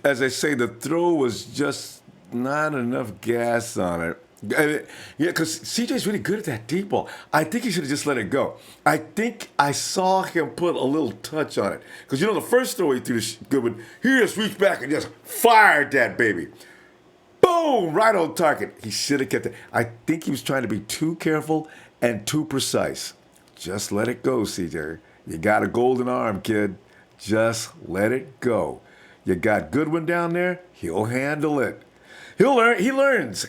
S1: as I say, the throw was just not enough gas on it. Yeah, because CJ's really good at that deep ball. I think he should have just let it go. I think I saw him put a little touch on it. Because, the first throw he threw to Goodwin, he just reached back and just fired that baby. Boom! Right on target. He should have kept it. I think he was trying to be too careful and too precise. Just let it go, CJ. You got a golden arm, kid. Just let it go. You got Goodwin down there. He'll handle it. He'll learn. He learns.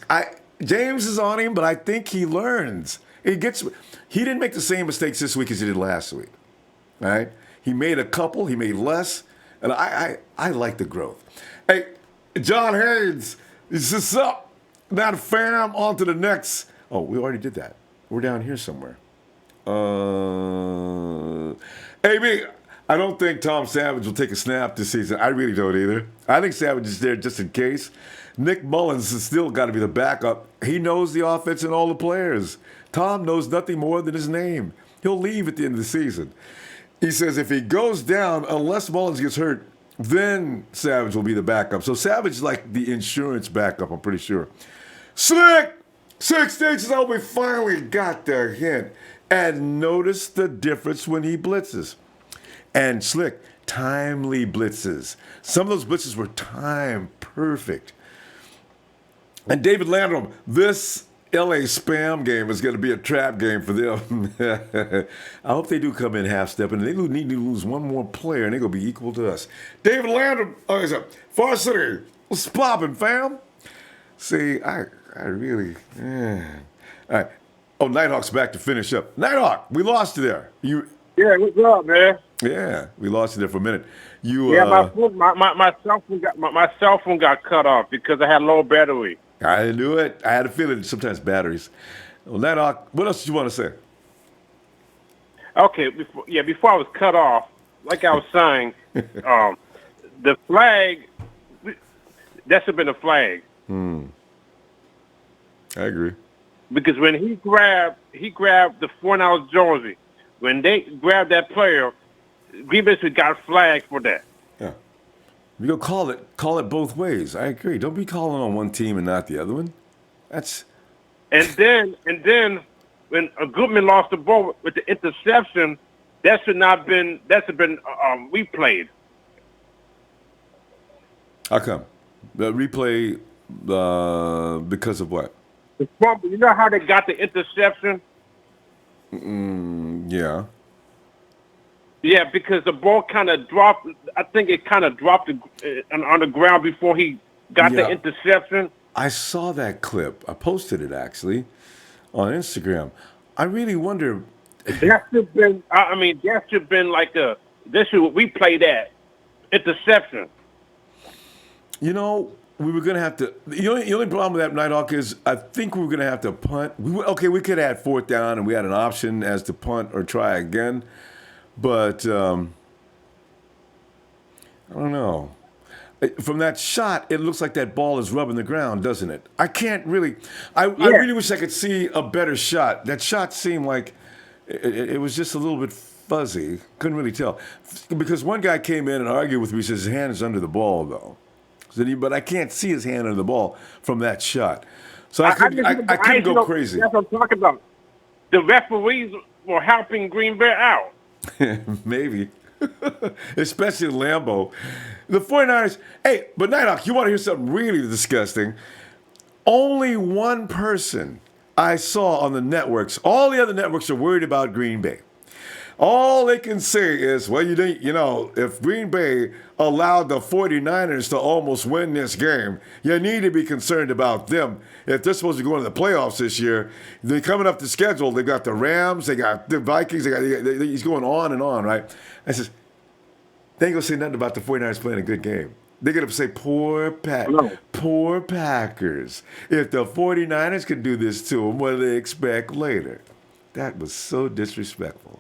S1: James is on him, but I think he learns. He didn't make the same mistakes this week as he did last week. All right? He made a couple. He made less. And I like the growth. Hey, John Haynes, is this up? Now, fam, on to the next. Oh, we already did that. We're down here somewhere. AB, I don't think Tom Savage will take a snap this season. I really don't either. I think Savage is there just in case. Nick Mullins has still got to be the backup. He knows the offense and all the players. Tom knows nothing more than his name. He'll leave at the end of the season. He says if he goes down, unless Mullins gets hurt, then Savage will be the backup. So Savage is like the insurance backup, I'm pretty sure. Slick! 6 stages out, we finally got the hint. And notice the difference when he blitzes. And Slick, timely blitzes. Some of those blitzes were time perfect. And David Landrum, this LA spam game is going to be a trap game for them. I hope they do come in half-stepping. They need to lose one more player, and they're going to be equal to us. David Landrum, he's a Varsity. What's poppin', fam? See, I really... All right. Oh, Nighthawk's back to finish up. Nighthawk, we lost you there.
S6: Yeah, what's up, man?
S1: Yeah, we lost you there for a minute.
S6: My cell phone got cut off because I had low battery.
S1: I knew it. I had a feeling sometimes batteries. Well, Nighthawk, what else did you want to say?
S6: Okay, before I was cut off, like I was saying, the flag, that should have been a flag.
S1: I agree.
S6: Because when he grabbed the 4-ounce jersey. When they grabbed that player, Green Bay got flagged for that.
S1: Yeah. You go call it both ways. I agree. Don't be calling on one team and not the other one. That's.
S6: And then when Goodman lost the ball with the interception, that should have been replayed.
S1: How come? The replay because of what?
S6: The fumble. You know how they got the interception?
S1: Yeah.
S6: Yeah, because the ball kind of dropped. I think it kind of dropped on the ground before he got the interception.
S1: I saw that clip. I posted it actually on Instagram. I really wonder.
S6: That should have been. That should have been like a. This is what we play that interception.
S1: We were going to have to. The only problem with that, Nighthawk, is I think we were going to have to punt. We could have had 4th down and we had an option as to punt or try again. But I don't know. From that shot, it looks like that ball is rubbing the ground, doesn't it? I can't really. I really wish I could see a better shot. That shot seemed like it was just a little bit fuzzy. Couldn't really tell. Because one guy came in and argued with me, says his hand is under the ball, though. But I can't see his hand under the ball from that shot. So I couldn't go crazy.
S6: That's what I'm talking about. The referees were helping Green Bay out.
S1: Maybe. Especially Lambeau. The 49ers, hey, but Nighthawk, you want to hear something really disgusting? Only one person I saw on the networks, all the other networks are worried about Green Bay. All they can say is, well, if Green Bay allowed the 49ers to almost win this game, you need to be concerned about them. If they're supposed to go into the playoffs this year, they're coming up the schedule. They got the Rams, they got the Vikings, he's going on and on, right? I says, they ain't going to say nothing about the 49ers playing a good game. They're going to say,
S6: Hello.
S1: poor Packers. If the 49ers can do this to them, what do they expect later? That was so disrespectful.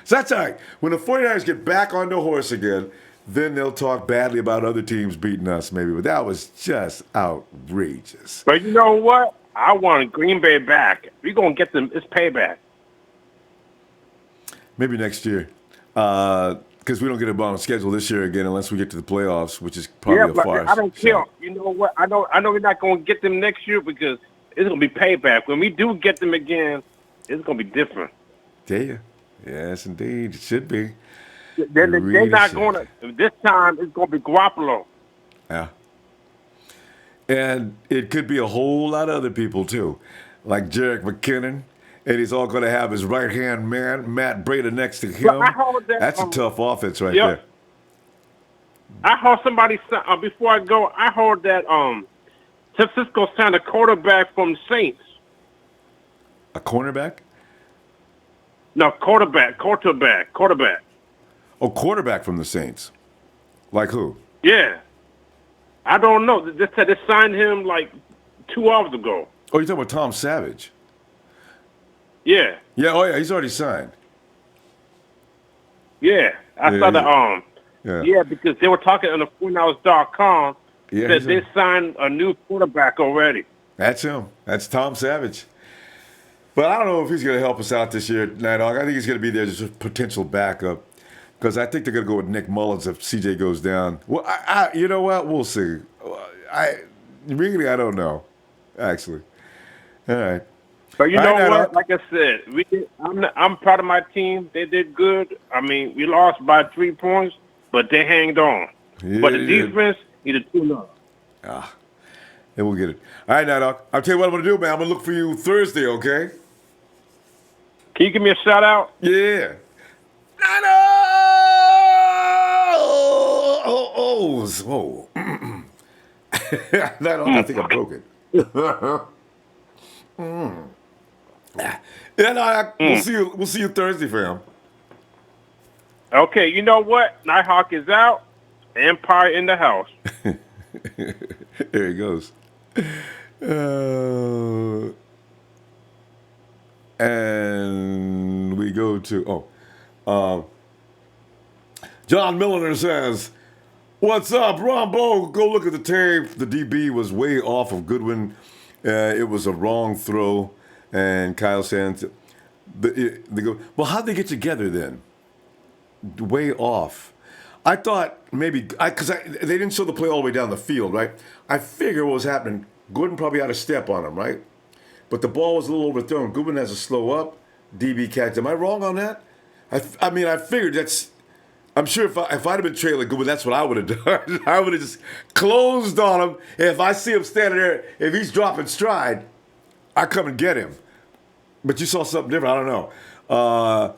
S1: So that's all right. When the 49ers get back on the horse again, then they'll talk badly about other teams beating us, maybe. But that was just outrageous.
S6: But you know what? I want Green Bay back. We're going to get them. It's payback.
S1: Maybe next year. Because we don't get a on schedule this year again unless we get to the playoffs, which is probably a
S6: but
S1: farce.
S6: I don't care.
S1: So,
S6: You know what? I know we're not going to get them next year because it's going to be payback. When we do get them again, it's going to be different.
S1: tell you. Yes, indeed. It should be.
S6: They're
S1: really
S6: not
S1: should.
S6: going to. This time, it's going to be Garoppolo.
S1: Yeah. And it could be a whole lot of other people, too, like Jerick McKinnon. And he's all going to have his right-hand man, Matt Breida, next to him.
S6: Well, I heard that,
S1: That's a tough offense right
S6: yeah.
S1: there.
S6: I heard somebody before I go. I heard that San Francisco signed a quarterback from the Saints.
S1: A cornerback?
S6: No, quarterback.
S1: Oh, quarterback from the Saints. Like who?
S6: Yeah. I don't know. They said they signed him like 2 hours ago.
S1: Oh, you're talking about Tom Savage.
S6: Yeah.
S1: Yeah, oh yeah, he's already signed.
S6: Yeah. I saw that. Yeah, because they were talking on the 49ers.com
S1: Yeah,
S6: that they signed a new quarterback already.
S1: That's him. That's Tom Savage. But I don't know if he's going to help us out this year, Night Dog. I think he's going to be there as a potential backup. Because I think they're going to go with Nick Mullins if CJ goes down. Well, you know what? We'll see. I don't know, actually. All right.
S6: But you know
S1: Night
S6: what?
S1: Dog.
S6: Like I said, I'm proud of my team. They did good. I mean, we lost by 3 points, but they hanged on.
S1: Yeah,
S6: But the
S1: they did.
S6: defense needed 2-0.
S1: And we'll get it. All right, Night Dog. I'll tell you what I'm going to do, man. I'm going to look for you Thursday, okay?
S6: Can you give me a shout out?
S1: Yeah. Night Dog! Whoa. Night Dog, I think I broke it. Yeah, no, we'll see you Thursday, fam.
S6: Okay, you know what? Nighthawk is out. Empire in the house.
S1: There he goes. And we go to John Milliner says, "What's up, Ronbo? Go look at the tape. The DB was way off of Goodwin. It was a wrong throw." And Kyle says, "They go, well, how'd they get together then? Way off." I thought maybe because they didn't show the play all the way down the field, right? I figure what was happening. Goodwin probably had a step on him, right? But the ball was a little overthrown. Goodwin has a slow up. DB catch. Am I wrong on that? I mean, I figured that's. I'm sure if I'd have been trailing Goodwin, that's what I would have done. I would have just closed on him. And if I see him standing there, if he's dropping stride, I come and get him. But you saw something different. I don't know.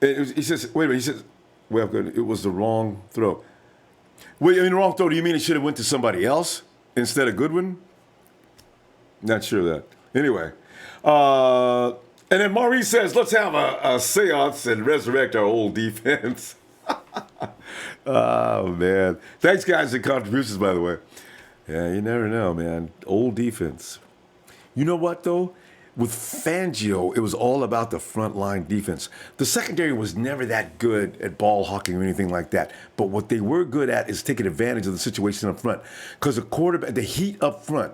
S1: He says, wait a minute. He says, well, good. It was the wrong throw. Well, in the wrong throw, do you mean it should have went to somebody else instead of Goodwin? Not sure of that. Anyway. And then Maurice says, let's have a seance and resurrect our old defense. Oh, man. Thanks, guys, and contributions, by the way. Yeah, you never know, man. Old defense. You know what, though? With Fangio, it was all about the front line defense. The secondary was never that good at ball hawking or anything like that. But what they were good at is taking advantage of the situation up front. Because the quarterback, the heat up front,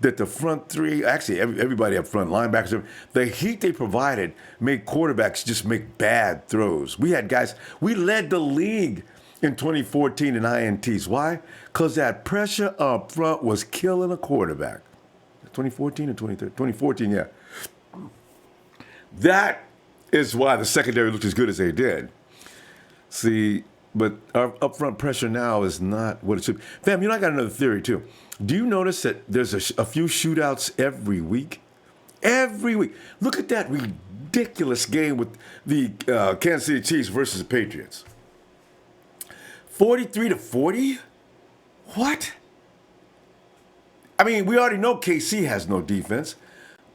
S1: that the front three, actually everybody up front, linebackers, the heat they provided made quarterbacks just make bad throws. We had guys, we led the league in 2014 in INTs. Why? Because that pressure up front was killing a quarterback. 2014 or 2013? 2014, yeah. That is why the secondary looked as good as they did. See, but our upfront pressure now is not what it should be. Fam, you know, I got another theory, too. Do you notice that there's a few shootouts every week? Every week. Look at that ridiculous game with the Kansas City Chiefs versus the Patriots. 43-40? What? I mean, we already know KC has no defense,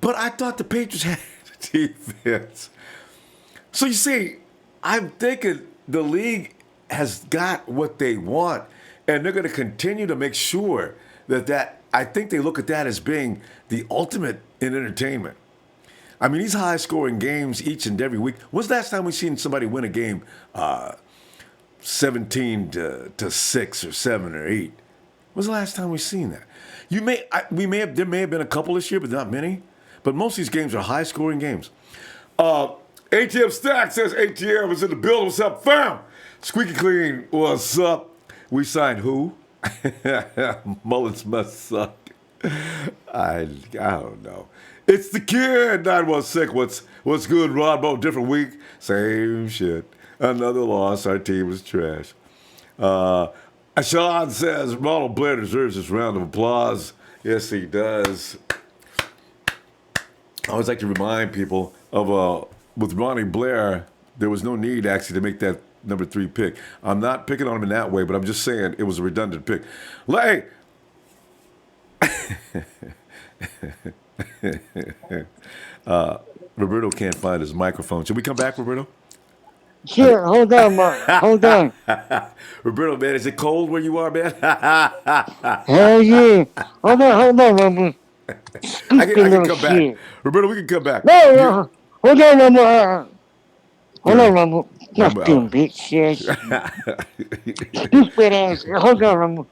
S1: but I thought the Patriots had defense. So you see, I'm thinking the league has got what they want, And they're going to continue to make sure that I think they look at that as being the ultimate in entertainment. I mean, these high-scoring games each and every week. When's the last time we've seen somebody win a game 17 to 6 or 7 or 8? When's the last time we've seen that? There may have been a couple this year, but not many. But most of these games are high-scoring games. ATM Stack says ATM is in the building. What's up, fam? Squeaky Clean, what's up? We signed who? Mullins must suck. I don't know. It's the kid 916. What's good, Ronbo? Different week, same shit. Another loss. Our team is trash. Sean says Ronald Blair deserves this round of applause. Yes, he does. I always like to remind people of with Ronnie Blair, there was no need actually to make that number 3 pick. I'm not picking on him in that way, but I'm just saying it was a redundant pick. Hey. Roberto can't find his microphone. Should we come back, Roberto?
S7: Sure, hold on, Mark. Hold on.
S1: Roberto, man, is it cold where you are, man?
S7: Hell yeah. Hold on, Rumble.
S1: I can come back. Roberto, we can come back.
S7: No, hold on, Rumble. Hold on, Rumble. Fucking bitch, yes. Stupid ass. Hold on, Rumble.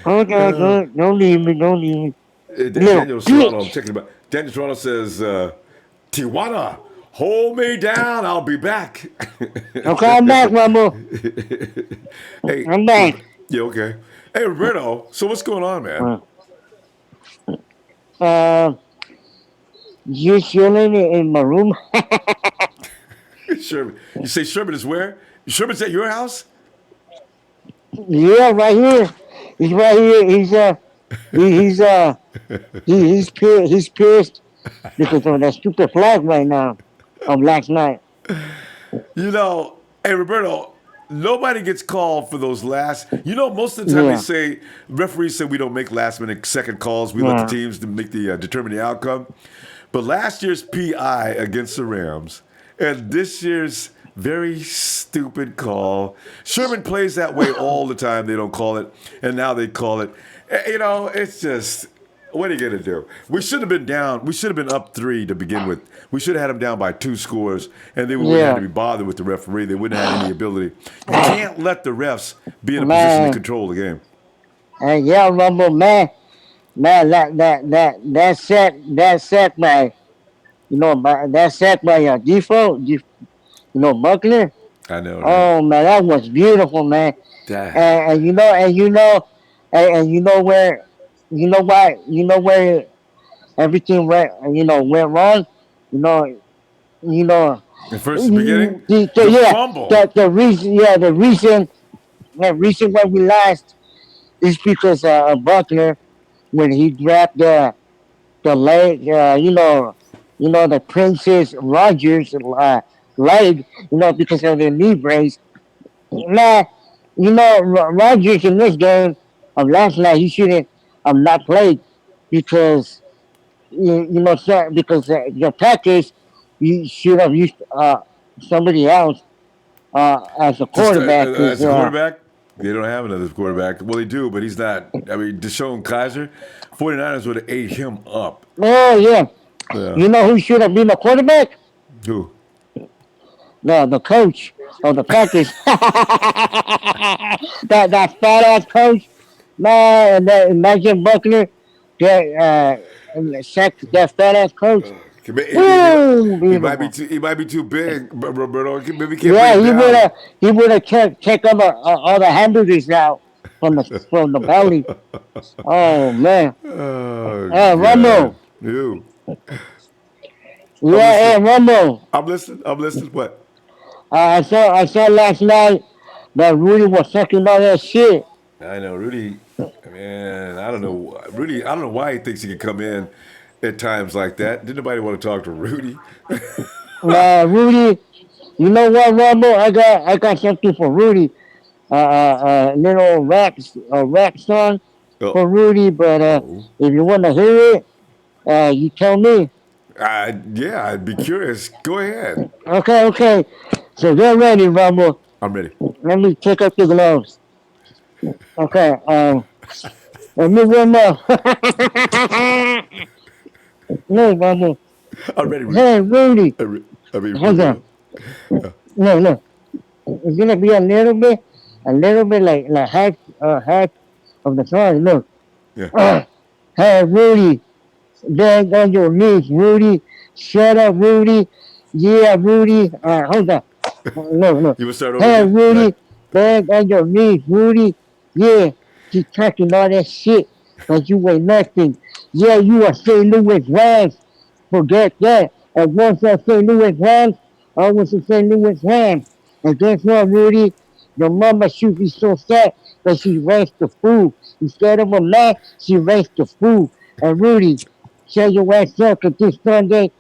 S7: Hold on, don't leave me.
S1: Daniel Serrano, I'm checking about. Daniel Serrano says, Tijuana, hold me down. I'll be back.
S7: Okay, I'm back, Rumble.
S1: Hey,
S7: I'm back.
S1: Yeah, okay. Hey, Roberto, so what's going on, man?
S7: You chilling in my room?
S1: Sherman. You say Sherman is where? Sherman's at your house?
S7: Yeah, right here. He's right here. He's pissed because of that stupid flag right now of last night.
S1: You know, hey, Roberto, nobody gets called for those last. You know, most of the time they say, referees say we don't make last-minute second calls. We let the teams to make determine the outcome. But last year's PI against the Rams and this year's very stupid call. Sherman plays that way all the time. They don't call it, and now they call it. You know, it's just, what are you going to do? We should have been down. We should have been up 3 to begin with. We should have had them down by 2 scores, and they wouldn't have to be bothered with the referee. They wouldn't have any ability. You can't let the refs be in a position to control the game.
S7: Yeah, Rumble, man, that sack by, that sack by default, Buckner.
S1: I know. Right?
S7: Oh man, that was beautiful, man. And you know where, where everything went wrong.
S1: The first beginning,
S7: fumble. The reason why we lost is because Buckner, when he grabbed the leg, the Princess Rodgers leg, because of the knee brace. Nah, Rodgers in this game of last night, he shouldn't have not played because because the Packers, you should have used somebody else as a quarterback.
S1: As a quarterback? They don't have another quarterback. Well, they do, but he's not. I mean, Deshaun Kaiser, 49ers would have ate him up.
S7: Oh, yeah. You know who should have been the quarterback?
S1: Who?
S7: The coach of the Packers. that fat ass coach. Man, imagine Buckner sacked that fat ass coach.
S1: He might be too big, Roberto. Maybe
S7: he would have checked all the hamburgers out from the belly. Oh man. Ronbo.
S1: You.
S7: Yeah, Ronbo.
S1: I'm listening. What?
S7: I saw last night that Rudy was sucking all that shit.
S1: I know Rudy. Man, I don't know Rudy. I don't know why he thinks he can come in at times like that. Didn't nobody want to talk to Rudy?
S7: Rudy. You know what, Ronbo? I got something for Rudy. Little rap song for Rudy. But if you want to hear it, you tell me.
S1: Yeah, I'd be curious. Go ahead.
S7: Okay. So get ready, Ronbo.
S1: I'm ready.
S7: Let me take up the gloves. Okay. Let me one more. No, Mama.
S1: I'm ready, Rudy.
S7: Hey, Rudy.
S1: I mean,
S7: Hold on.
S1: Roberto.
S7: No, no. It's gonna be a little bit like half of the song. Look.
S1: Yeah.
S7: Hey, Rudy. Beg on your knees, Rudy. Shut up, Rudy. Yeah, Rudy. Hold on. No, no.
S1: You want to start over
S7: Hey,
S1: again? All right.
S7: Rudy. Beg on your knees, Rudy. Yeah. Keep talking all that shit, but you ain't nothing. Yeah, you are St. Louis Rams. Forget that. And once I St. Louis Rams, I was a St. Louis Rams. And guess what, Rudy? Your mama should be so sad that she raised the food. Instead of a man, she raised the food. And Rudy, shut your ass up, cause this Sunday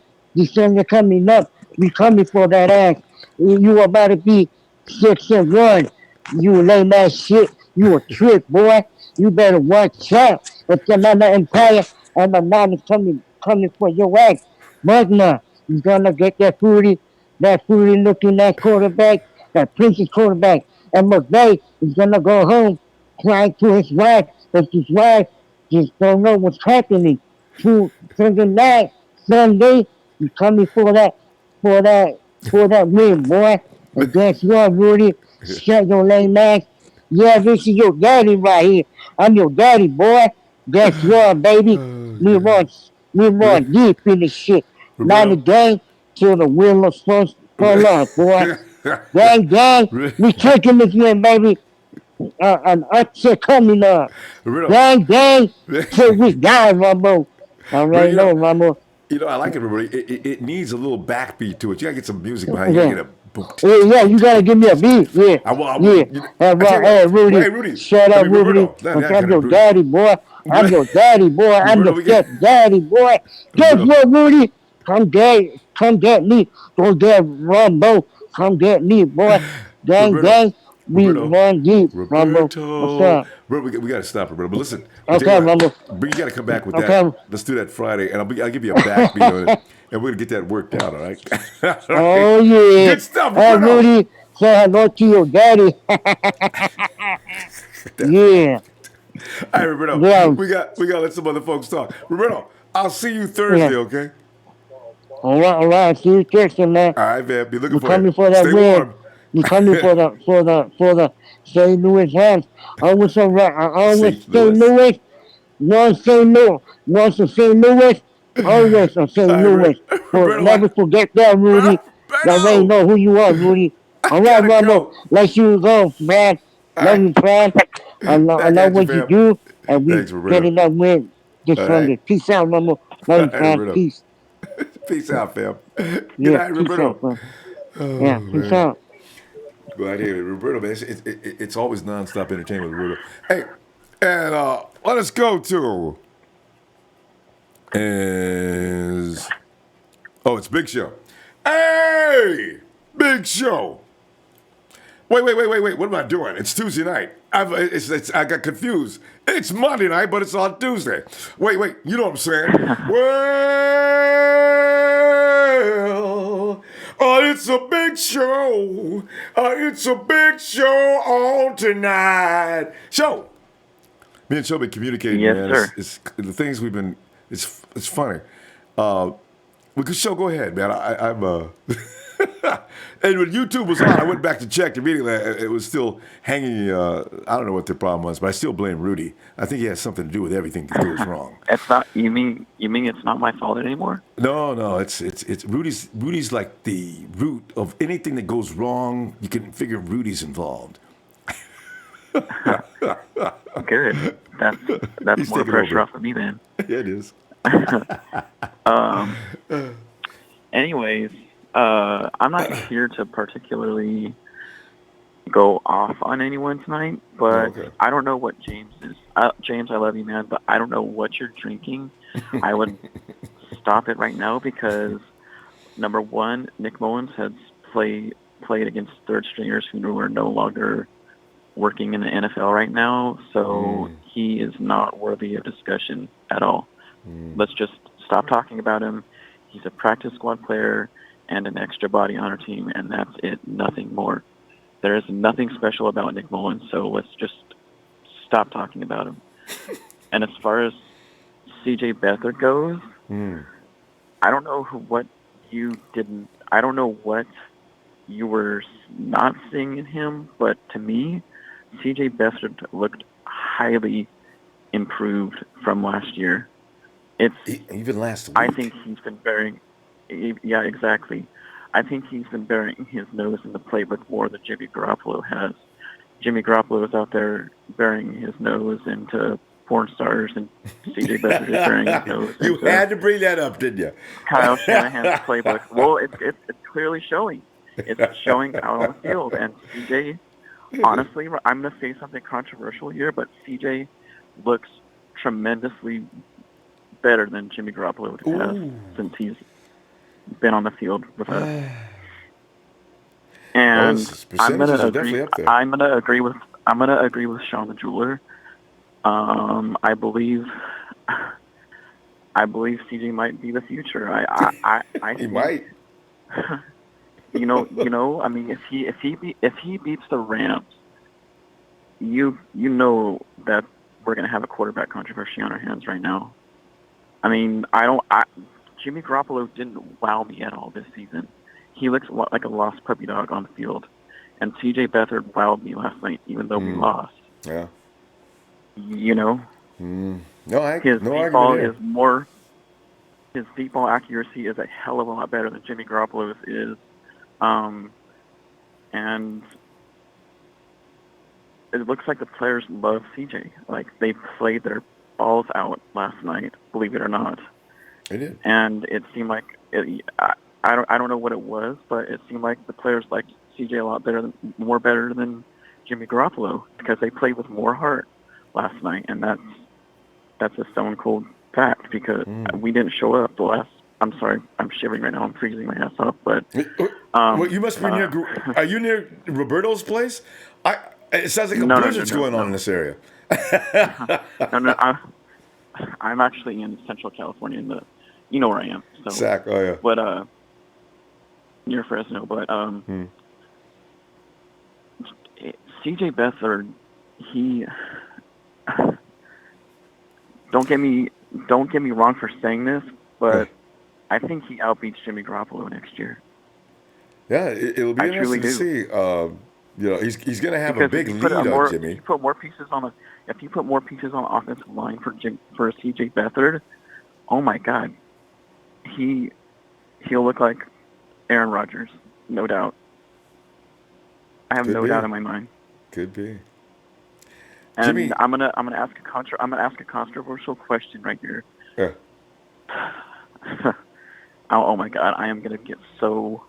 S7: coming up, we coming for that ass. You about to be 6-1. You lame ass shit. You a trick, boy. You better watch out. It's another empire, and the man is coming for your ass. Mugna, you gonna get that fruity looking that quarterback, that Princess quarterback. And McVay is gonna go home crying to his wife, but his wife just don't know what's happening. To night, Sunday, you coming for that, for that win, boy. And guess what, Rudy? Shut your lame ass. Yeah, this is your daddy right here. I'm your daddy, boy. Guess what, baby?
S1: Oh,
S7: We
S1: God.
S7: run, we run deep in this shit. Not a
S1: Roberto.
S7: day till the wheel of first fall off, boy. Gang, gang,
S1: Roberto.
S7: we taking this win, baby. An upset coming up. Gang, gang, till we die, Ronbo. All
S1: But
S7: right, no, Ronbo.
S1: I like it, Roberto. It needs a little backbeat to it. You gotta get some music behind. You
S7: Yeah.
S1: gotta get a boom.
S7: Yeah, you gotta give me a beat. Yeah,
S1: I
S7: yeah.
S1: will. I tell you
S7: Hey,
S1: what. Well,
S7: Rudy,
S1: hey, Rudy.
S7: shut
S1: I
S7: up,
S1: mean,
S7: Rudy.
S1: Roberto. Not that
S7: I'm
S1: kind
S7: your
S1: of Rudy.
S7: daddy, boy. I'm your daddy, boy. I'm
S1: Roberto,
S7: your
S1: we get
S7: step daddy, boy. Guess
S1: Roberto.
S7: what, Rudy? Come get me. Go get Ronbo. Come get me, boy. Gang,
S1: Roberto.
S7: gang. We
S1: Roberto.
S7: run deep, Ronbo. What's
S1: Roberto.
S7: up?
S1: Roberto, we got to stop, Roberto. But listen, I tell you
S7: Okay,
S1: what,
S7: Ronbo.
S1: you got to come back with that.
S7: Okay.
S1: Let's do that Friday, and I'll give you a backbeat on it, and we're gonna get that worked out. All right. All right.
S7: Oh yeah.
S1: Good stuff,
S7: Hey,
S1: Roberto.
S7: Rudy. Say hello to your daddy.
S1: That's right.
S7: Yeah.
S1: All right, Roberto.
S7: Yeah.
S1: We got to let some other folks talk. Roberto, I'll see you Thursday.
S7: Yeah.
S1: Okay.
S7: All right. See you Thursday, man.
S1: All right, man. Be looking
S7: We're
S1: for you.
S7: coming for that
S1: Stay
S7: win.
S1: warm.
S7: We're coming for the St. Louis Rams. Always
S1: St.
S7: St.
S1: Louis.
S7: Louis. Once St. Louis. Once a St. Louis. Always a St.
S1: All right,
S7: Louis.
S1: Roberto.
S7: Never forget that, Rudy. You already
S1: Roberto.
S7: know who you are, Rudy.
S1: I
S7: All right,
S1: gotta
S7: Rumble.
S1: go.
S7: Let you go, man.
S1: All
S7: Love
S1: right.
S7: you, man. I
S1: Back
S7: know
S1: at you,
S7: what you
S1: fam.
S7: do, and we
S1: Thanks, Roberto.
S7: getting that win this
S1: All right.
S7: Sunday. Peace out, Rumble.
S1: All
S7: Love you,
S1: right,
S7: man.
S1: Roberto.
S7: Peace.
S1: Peace out, fam. Good
S7: Yeah,
S1: night,
S7: peace out,
S1: Roberto.
S7: man.
S1: Oh,
S7: Yeah, peace
S1: man.
S7: out.
S1: Glad to hear it. Roberto, man. It's always nonstop entertainment with Roberto. Hey, and let us go to is it's Big Show. Hey, Big Show. Wait. What am I doing? It's Tuesday night. I got confused. It's Monday night, but it's on Tuesday. Wait. You know what I'm saying? Well, it's a big show. It's a big show on tonight. Show. Me and Show been communicating,
S8: Yes,
S1: man.
S8: sir.
S1: It's the things we've been. It's funny. We could Show. Go ahead, man. I'm And when YouTube was on, I went back to check immediately. It was still hanging. I don't know what the problem was, but I still blame Rudy. I think he has something to do with everything that goes wrong.
S8: It's not. You mean it's not my fault anymore?
S1: No. It's Rudy's. Rudy's like the root of anything that goes wrong. You can figure Rudy's involved.
S8: Good. That's
S1: He's
S8: more
S1: taking
S8: pressure
S1: over.
S8: off of me then.
S1: Yeah, it is.
S8: Anyways, I'm not here to particularly go off on anyone tonight, but
S1: okay.
S8: I don't know what James is. James, I love you, man, but I don't know what you're drinking. I would stop it right now because, number one, Nick Mullins has played against third stringers who are no longer working in the NFL right now, so he is not worthy of discussion at all. Let's just stop talking about him. He's a practice squad player and an extra body on our team, and that's it, nothing more. There is nothing special about Nick Mullins, so let's just stop talking about him. And as far as C.J. Beathard goes, I don't know what you didn't. I don't know what you were not seeing in him, but to me, C.J. Beathard looked highly improved from last year.
S1: Even last week.
S8: I think he's been bearing. Yeah, exactly. I think he's been bearing his nose in the playbook more than Jimmy Garoppolo has. Jimmy Garoppolo is out there bearing his nose into porn stars, and C.J. Beathard is bearing his nose
S1: You
S8: into
S1: had to bring that up, didn't you?
S8: Kyle Shanahan's playbook. Well, it's clearly showing. It's showing out on the field. And C.J., honestly, I'm going to say something controversial here, but C.J. looks tremendously better than Jimmy Garoppolo has since he's been on the field with us. And I'm going to agree. I'm going to agree with Sean the Jeweler. I believe CJ might be the future. I
S1: he
S8: think,
S1: might.
S8: You know. I mean, if he beats the Rams, you know that we're gonna have a quarterback controversy on our hands right now. I mean, Jimmy Garoppolo didn't wow me at all this season. He looks like a lost puppy dog on the field, and C.J. Beathard wowed me last night, even though we lost.
S1: Yeah.
S8: You know. His deep ball is more. His deep ball accuracy is a hell of a lot better than Jimmy Garoppolo's is, and it looks like the players love CJ. Like, they played their balls out last night, believe it or not.
S1: They did.
S8: And it seemed like I don't know what it was, but it seemed like the players liked CJ a lot better than Jimmy Garoppolo, because they played with more heart last night, and that's a stone cold fact, because we didn't show up the last. I'm sorry, I'm shivering right now. I'm freezing my ass off. But
S1: well, you must be near. Are you near Roberto's place? It sounds like a blizzard's going on in this area.
S8: No, I'm actually in Central California. You know where I am. So,
S1: Sac, oh yeah.
S8: But near Fresno. But C.J. Beathard, he. Don't get me wrong for saying this, but I think he outbeats Jimmy Garoppolo next year.
S1: Yeah, it'll be interesting to see. You know, he's going to have a big lead on Jimmy.
S8: If you put more pieces on the offensive line for C.J. Beathard, oh my God, he'll look like Aaron Rodgers, no doubt. I have no doubt in my mind.
S1: Could be.
S8: And
S1: Jimmy,
S8: I'm gonna ask a controversial question right here.
S1: Yeah.
S8: Oh my God, I am gonna get so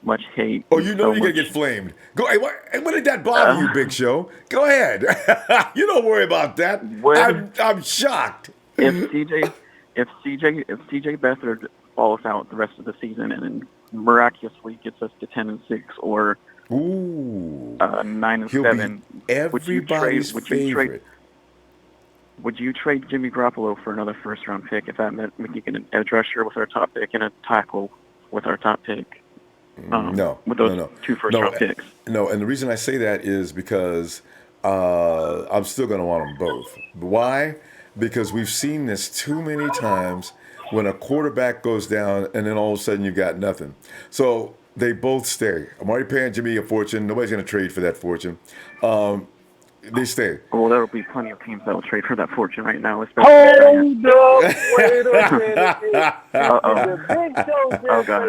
S8: much hate.
S1: Oh, you know you're gonna get flamed. Go. Hey, what did that bother you, Big Show? Go ahead. You don't worry about that. I'm shocked.
S8: If CJ Beathard falls out the rest of the season and then miraculously gets us to 10-6 or 9-7,
S1: everybody's favorite.
S8: Would you trade Jimmy Garoppolo for another first-round pick if that meant we could get an edge rusher with our top pick and a tackle with our top pick?
S1: No.
S8: With those two first-round picks.
S1: No, and the reason I say that is because I'm still going to want them both. Why? Because we've seen this too many times when a quarterback goes down and then all of a sudden you got nothing. So they both stay. I'm already paying Jimmy a fortune. Nobody's going to trade for that fortune. They stay.
S8: Well, there will be plenty of teams that will trade for that fortune right now.
S9: Hold up! Wait a minute. The Big Show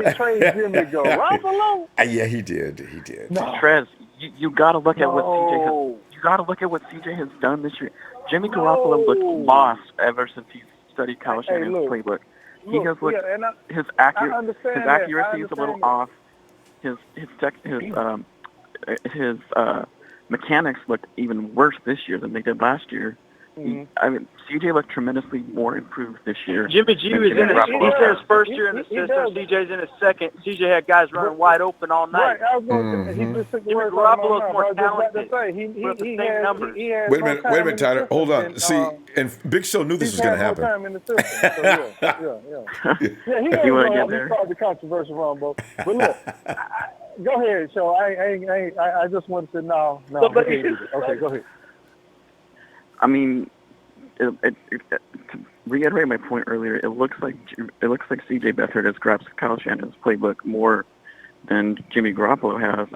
S9: just trade Jimmy Garoppolo?
S1: Yeah, he did. He did.
S8: No. Trez, you got to look at what CJ has. You got to look at what CJ has done this year. Jimmy Garoppolo looked lost ever since he studied Kyle Shanahan's playbook. He has looked. His accuracy is a little off. His mechanics looked even worse this year than they did last year. I mean, CJ looked tremendously more improved this year.
S10: Jimmy G was in his first year in the system. CJ's in his second. CJ had guys running wide open all night.
S9: Right, Jimmy
S10: Garoppolo's more talented. With the same numbers.
S1: Wait a minute, Tyler. Hold on. See, and Big Show knew this was going to happen.
S9: He want to get there. He caused the controversial Ronbo. But look, go ahead, Show. I just wanted to know. No, okay, go ahead.
S8: I mean, to reiterate my point earlier, it looks like C.J. Beathard has grasped Kyle Shanahan's playbook more than Jimmy Garoppolo has.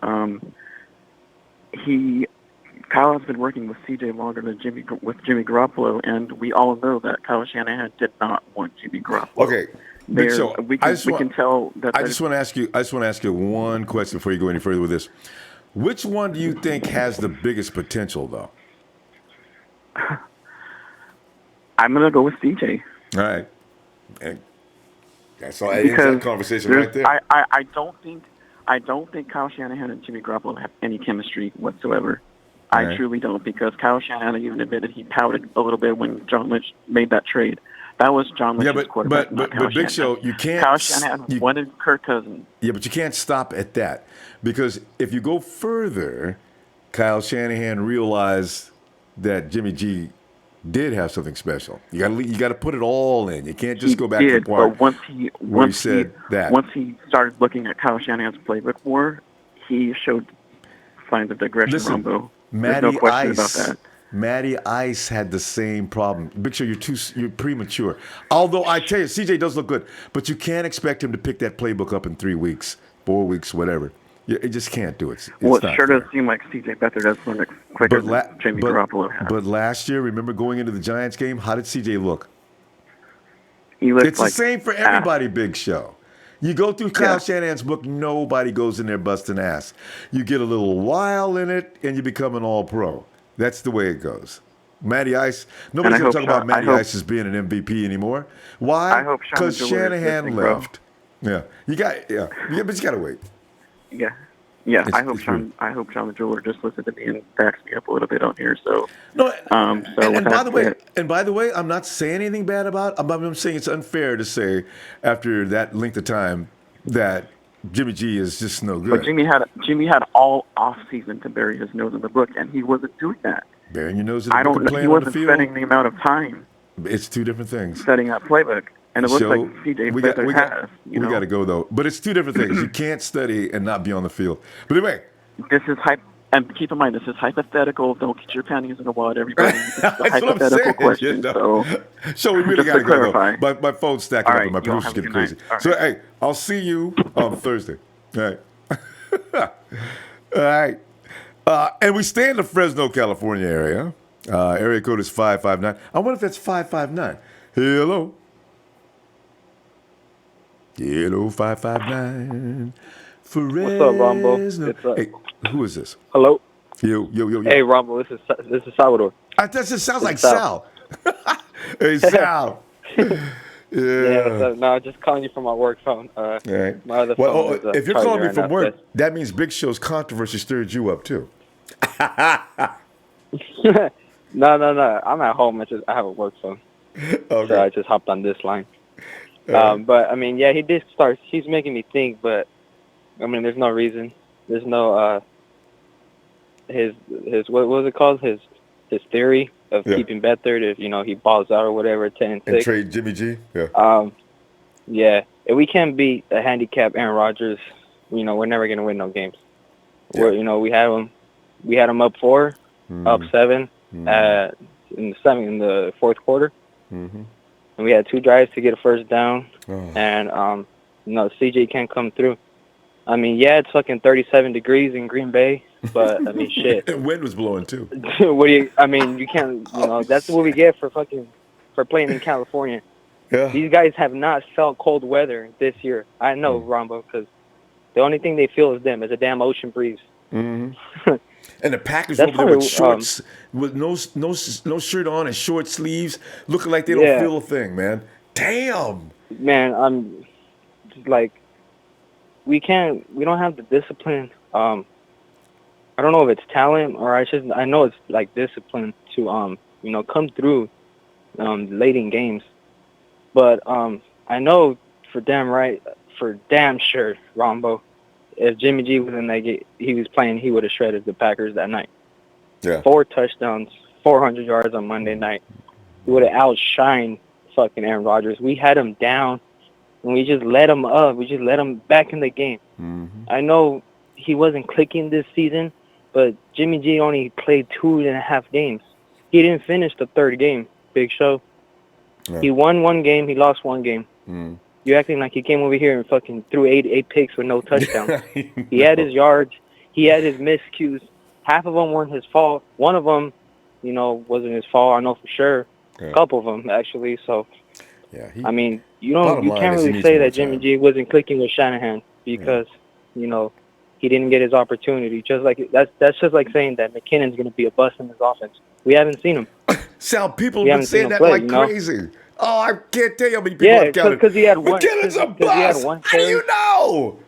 S8: Kyle has been working with C.J. longer than Jimmy Garoppolo, and we all know that Kyle Shanahan did not want Jimmy Garoppolo.
S1: Okay, Big Show.
S8: We can tell that.
S1: I just want to ask you one question before you go any further with this. Which one do you think has the biggest potential, though?
S8: I'm gonna go with CJ.
S1: All right, and that's all. That conversation right there.
S8: I don't think Kyle Shanahan and Jimmy Garoppolo have any chemistry whatsoever.
S1: All
S8: I truly don't, because Kyle Shanahan even admitted he pouted a little bit when John Lynch made that trade. That was John Lynch's quarterback, not Kyle
S1: Big
S8: Shanahan.
S1: Show, you can't.
S8: Kyle Shanahan wanted Kirk Cousins.
S1: Yeah, but you can't stop at that, because if you go further, Kyle Shanahan realized that Jimmy G did have something special. You got to put it all in. You can't just go back to the part
S8: but
S1: once
S8: he started looking at Kyle Shanahan's playbook more, he showed signs of digression.
S1: Listen,
S8: Ronbo. There's no question about that.
S1: Matty Ice had the same problem. Big Show, you're premature. Although I tell you, CJ does look good, but you can't expect him to pick that playbook up in 3 weeks, 4 weeks, whatever. You just can't do it.
S8: It sure does seem like CJ Beathard has learned quicker than Jimmy Garoppolo has.
S1: But last year, remember going into the Giants game, how did CJ look?
S8: He looked
S1: it's the same for everybody, Big Show. You go through Kyle Shanahan's book, nobody goes in there busting ass. You get a little while in it, and you become an all-pro. That's the way it goes. Matty Ice, nobody's going to talk about Matty Ice as being an MVP anymore. Why? Because Shanahan left. Yeah, but you got to wait.
S8: Yeah. I hope Sean the Jeweler just listened to me and backs me up a little bit on here. So
S1: no. And by the way, I'm not saying anything bad about. I'm saying it's unfair to say after that length of time that Jimmy G is just no good.
S8: But Jimmy had all off season to bury his nose in the book, and he wasn't doing that.
S1: Burying your nose in the book and playing on the field.
S8: He wasn't spending the amount of time.
S1: It's two different things.
S8: Setting up playbook. And it looks like CJ Beathard has. We
S1: got to go, though. But it's two different things. You can't study and not be on the field. But anyway.
S8: This is and keep in mind, this is hypothetical. Don't get your panties in a wad, everybody. This is a hypothetical question.
S1: You know? So we really got to go, though. My phone's stacking up and my producer's getting crazy.
S8: Right.
S1: So, hey, I'll see you on Thursday. All right. All right. And we stay in the Fresno, California area. Area code is 559. I wonder if that's 559. Hello. Hello, 559.
S11: What's up, Ronbo?
S1: Hey, who is this?
S11: Hello.
S1: Yo.
S11: Hey, Ronbo. This is Salvador.
S1: That just sounds like Sal. Hey, Sal. Yeah.
S11: No, just calling you from my work phone.
S1: All right.
S11: My other phone is,
S1: if you're calling me from work, that means Big Show's controversy stirred you up too.
S11: No. I'm at home. I have a work phone. Okay. So I just hopped on this line. But I mean, yeah, he did start. He's making me think, but I mean, there's no reason. There's no his what was it called? His theory of keeping Beathard if he balls out or whatever 10-6.
S1: And trade Jimmy G.
S11: Yeah. If we can't beat a handicapped Aaron Rodgers, we're never gonna win no games. Yeah. We had him up 4, up 7 in the fourth quarter. Mm-hmm. And we had 2 drives to get a first down, and CJ can't come through. I mean, yeah, it's fucking 37 degrees in Green Bay, but I mean, shit.
S1: And wind was blowing too.
S11: You can't. That's what we get for playing in California. Yeah. These guys have not felt cold weather this year. I know, Ronbo, because the only thing they feel is them. It's a damn ocean breeze.
S1: Mm-hmm. And the Packers over there with shorts, with no shirt on and short sleeves, looking like they don't feel a thing, man. Damn.
S11: Man, I'm just like, we don't have the discipline. I don't know if it's talent or I know it's like discipline to come through late in games. But I know for damn sure, Ronbo, if Jimmy G was in that game, he was playing, he would have shredded the Packers that night.
S1: Yeah.
S11: 4 touchdowns, 400 yards on Monday night. He would have outshined fucking Aaron Rodgers. We had him down, and we just let him up. We just let him back in the game. Mm-hmm. I know he wasn't clicking this season, but Jimmy G only played 2.5 games. he didn't finish the third game. Big Show.
S1: Yeah.
S11: He won one game. He lost one game. You're acting like he came over here and fucking threw eight picks with no touchdowns. He had his yards. He had his miscues. Half of them weren't his fault. One of them, wasn't his fault. I know for sure.
S1: Yeah.
S11: A couple of them, actually. So,
S1: yeah,
S11: I mean, you
S1: bottom line
S11: can't
S1: is he
S11: really
S1: needs
S11: say
S1: more
S11: that Jimmy
S1: time.
S11: G wasn't clicking with Shanahan because, he didn't get his opportunity. Just like that's just like saying that McKinnon's going to be a bust in his offense. We haven't seen him.
S1: Sal, people
S11: We
S1: have been
S11: haven't seen
S1: saying
S11: him
S1: that
S11: play,
S1: like crazy. Oh, I can't tell you how many people
S11: Yeah,
S1: have counted.
S11: because he had one.
S1: McKinnon's a
S11: Because he had
S1: bust.
S11: one
S1: How do you know?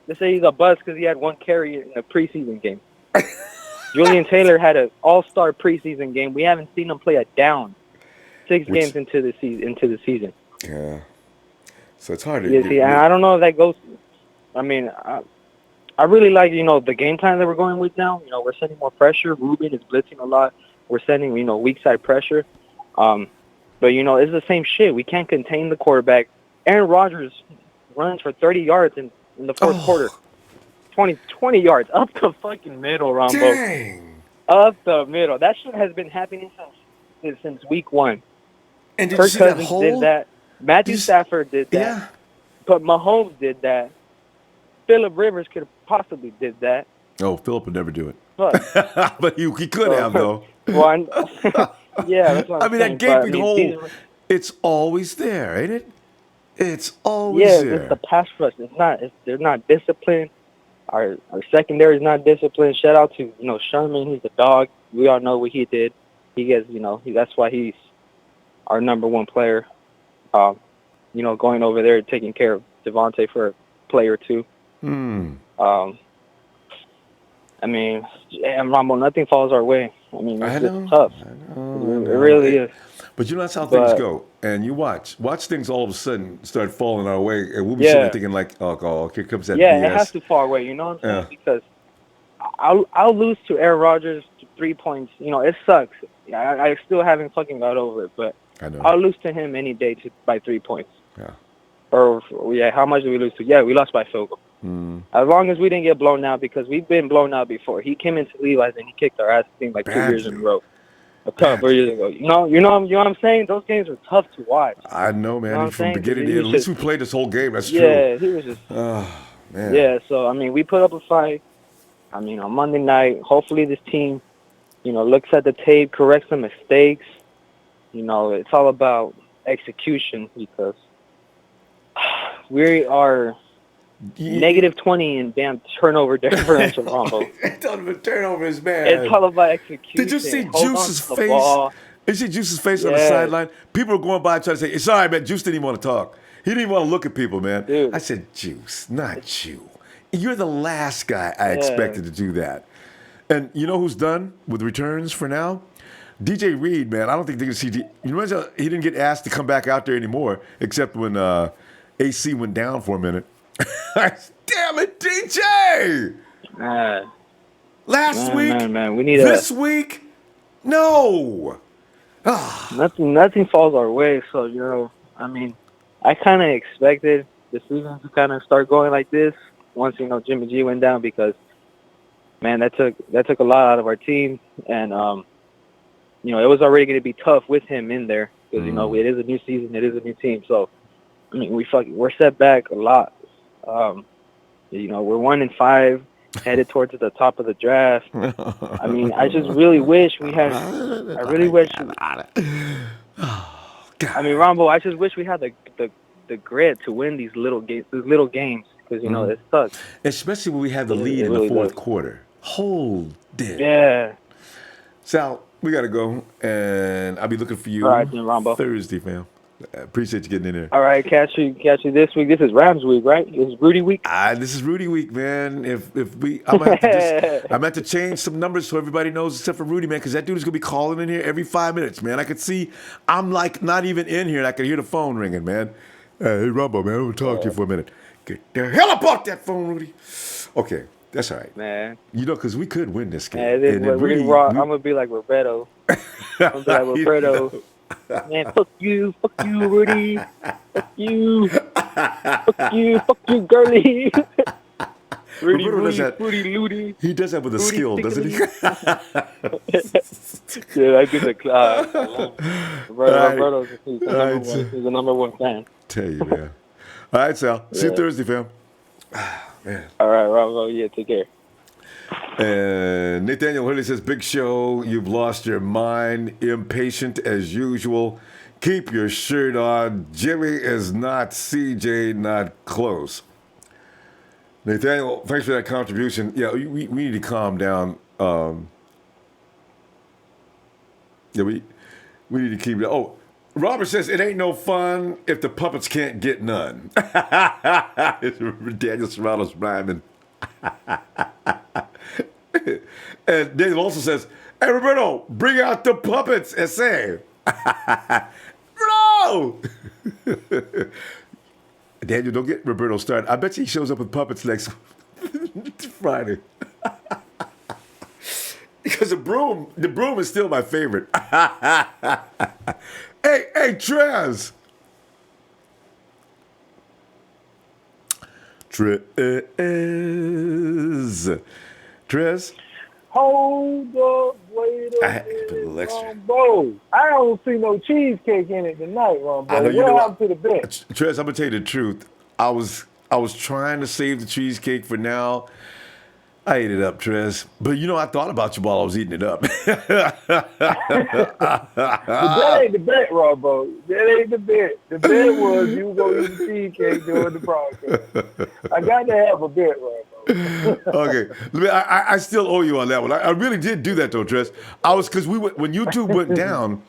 S11: They say he's a bust because he had one carry in a preseason game. Julian Taylor had an all-star preseason game. We haven't seen him play a down. 6 games into the season.
S1: Yeah. So it's hard to
S11: Yeah, see, and I don't know if that goes. I mean, I really like the game plan that we're going with now. We're sending more pressure. Ruben is blitzing a lot. We're sending weak side pressure. But it's the same shit. We can't contain the quarterback. Aaron Rodgers runs for 30 yards in the fourth quarter. 20 yards up the fucking middle, Ronbo.
S1: Dang.
S11: Up the middle. That shit has been happening since week 1.
S1: And did
S11: Kirk
S1: you see that
S11: Cousins
S1: hole?
S11: did that. Matthew Stafford did that.
S1: Yeah.
S11: But Mahomes did that. Phillip Rivers could have possibly did that.
S1: Oh, Philip would never do it.
S11: But,
S1: but he could have, though.
S11: One. Yeah, that's what I'm
S1: I mean,
S11: saying.
S1: that gaping hole, it's always there, ain't it? It's always there.
S11: It's the pass rush. They're not disciplined. Our secondary is not disciplined. Shout out to Sherman. He's a dog. We all know what he did. He gets that's why he's our number one player. Going over there taking care of Devontae for a play or two. I mean, and Ronbo, nothing falls our way. I mean, it's tough. It really is.
S1: But that's how things go. And you watch things all of a sudden start falling our way, and we'll be sitting there thinking like, oh, here comes that BS.
S11: Yeah, it has to fall away. You know what I'm saying? Because I'll lose to Aaron Rodgers to 3 points. It sucks. I still haven't fucking got over it, but I'll lose to him any day by 3 points.
S1: Yeah.
S11: Or how much did we lose to? Yeah, we lost by field goal. As long as we didn't get blown out, because we've been blown out before. He came into Levi's and he kicked our ass. I think like 2 years in a row. A couple years ago. You know what I'm saying? Those games are tough to watch.
S1: I know, man.
S11: You know
S1: From beginning to end. At least we played this whole game. That's true.
S11: Yeah, he was just.
S1: Oh, man.
S11: Yeah, so I mean, we put up a fight. I mean, on Monday night, hopefully this team, looks at the tape, corrects some mistakes. It's all about execution because we are negative 20 in damn turnover differential, Ronbo.
S1: Turnovers, man.
S11: It's all about execution.
S1: Did you see Juice's face? Did you see Juice's face on the sideline? People were going by trying to say, it's all right, man. Juice didn't even want to talk. He didn't even want to look at people, man.
S11: Dude.
S1: I said, Juice, not you. You're the last guy I expected to do that. And you know who's done with returns for now? DJ Reed, man. I don't think they can see. You know, he didn't get asked to come back out there anymore, except when AC went down for a minute. Damn it, DJ! Last week,
S11: man. We need
S1: this week, no.
S11: Nothing falls our way. So I mean, I kind of expected the season to kind of start going like this once Jimmy G went down because, man, that took a lot out of our team, and it was already going to be tough with him in there because it is a new season, it is a new team. So I mean, we're set back a lot. We're 1-5, headed towards the top of the draft. I mean, I just really wish we had. I really wish. I mean, Ronbo, I just wish we had the grit to win these little games because it sucks.
S1: Especially when we had the lead in the fourth quarter. Hold it.
S11: Yeah.
S1: Sal, we gotta go, and I'll be looking for you
S11: all right, then, Ronbo.
S1: Thursday, fam. I appreciate you getting in there.
S11: All right, catch you this week. This is Rams week, right? This is Rudy week.
S1: This is Rudy week, man. I might have to change some numbers so everybody knows except for Rudy, man, because that dude is gonna be calling in here every 5 minutes, man. I could see I'm like not even in here, and I could hear the phone ringing, man. Hey, Ronbo, man, I want to talk to you for a minute. Get the hell up off that phone, Rudy. Okay, that's all right,
S11: man.
S1: Because we could win this game.
S11: I'm gonna be like Roberto. I'm gonna be like Roberto. Man, fuck you, Rudy. Fuck you, girly.
S9: Rudy,
S1: Roberto does
S9: Rudy,
S1: that.
S9: Fruity, Looty.
S1: He does that with a
S9: Rudy
S1: skill, doesn't he?
S9: Yeah, I get the class. Roberto's he's the number one fan.
S1: Tell you, man. All right, Sal. See you
S9: Yeah.
S1: Thursday, fam. Man.
S9: All right, Ronbo. Yeah, take care.
S1: And Nathaniel Hurley says, Big Show, you've lost your mind. Impatient as usual. Keep your shirt on. Jimmy is not CJ, not close. Nathaniel, thanks for that contribution. Yeah, we need to calm down. We need to keep it. Oh, Robert says, it ain't no fun if the puppets can't get none. Daniel Serrano's rhyming. And Daniel also says, hey, Roberto, bring out the puppets and say, no! Daniel, don't get Roberto started. I bet you he shows up with puppets next Friday. Because the broom is still my favorite. Hey, Trez. Trez.
S9: Hold up, wait a minute, Ronbo. I don't see no cheesecake in it tonight, Ronbo.
S1: I know,
S9: What happened to the bet?
S1: Trez, I'm gonna tell you the truth. I was trying to save the cheesecake for now. I ate it up, Trez. But I thought about you while I was eating it up.
S9: But that ain't the bet, Ronbo. That ain't the bet. The bet was you were going to eat the cheesecake during the podcast. I got to have a bet, Ronbo.
S1: Okay. I still owe you on that one. I really did do that, though, Trez. Because when YouTube went down,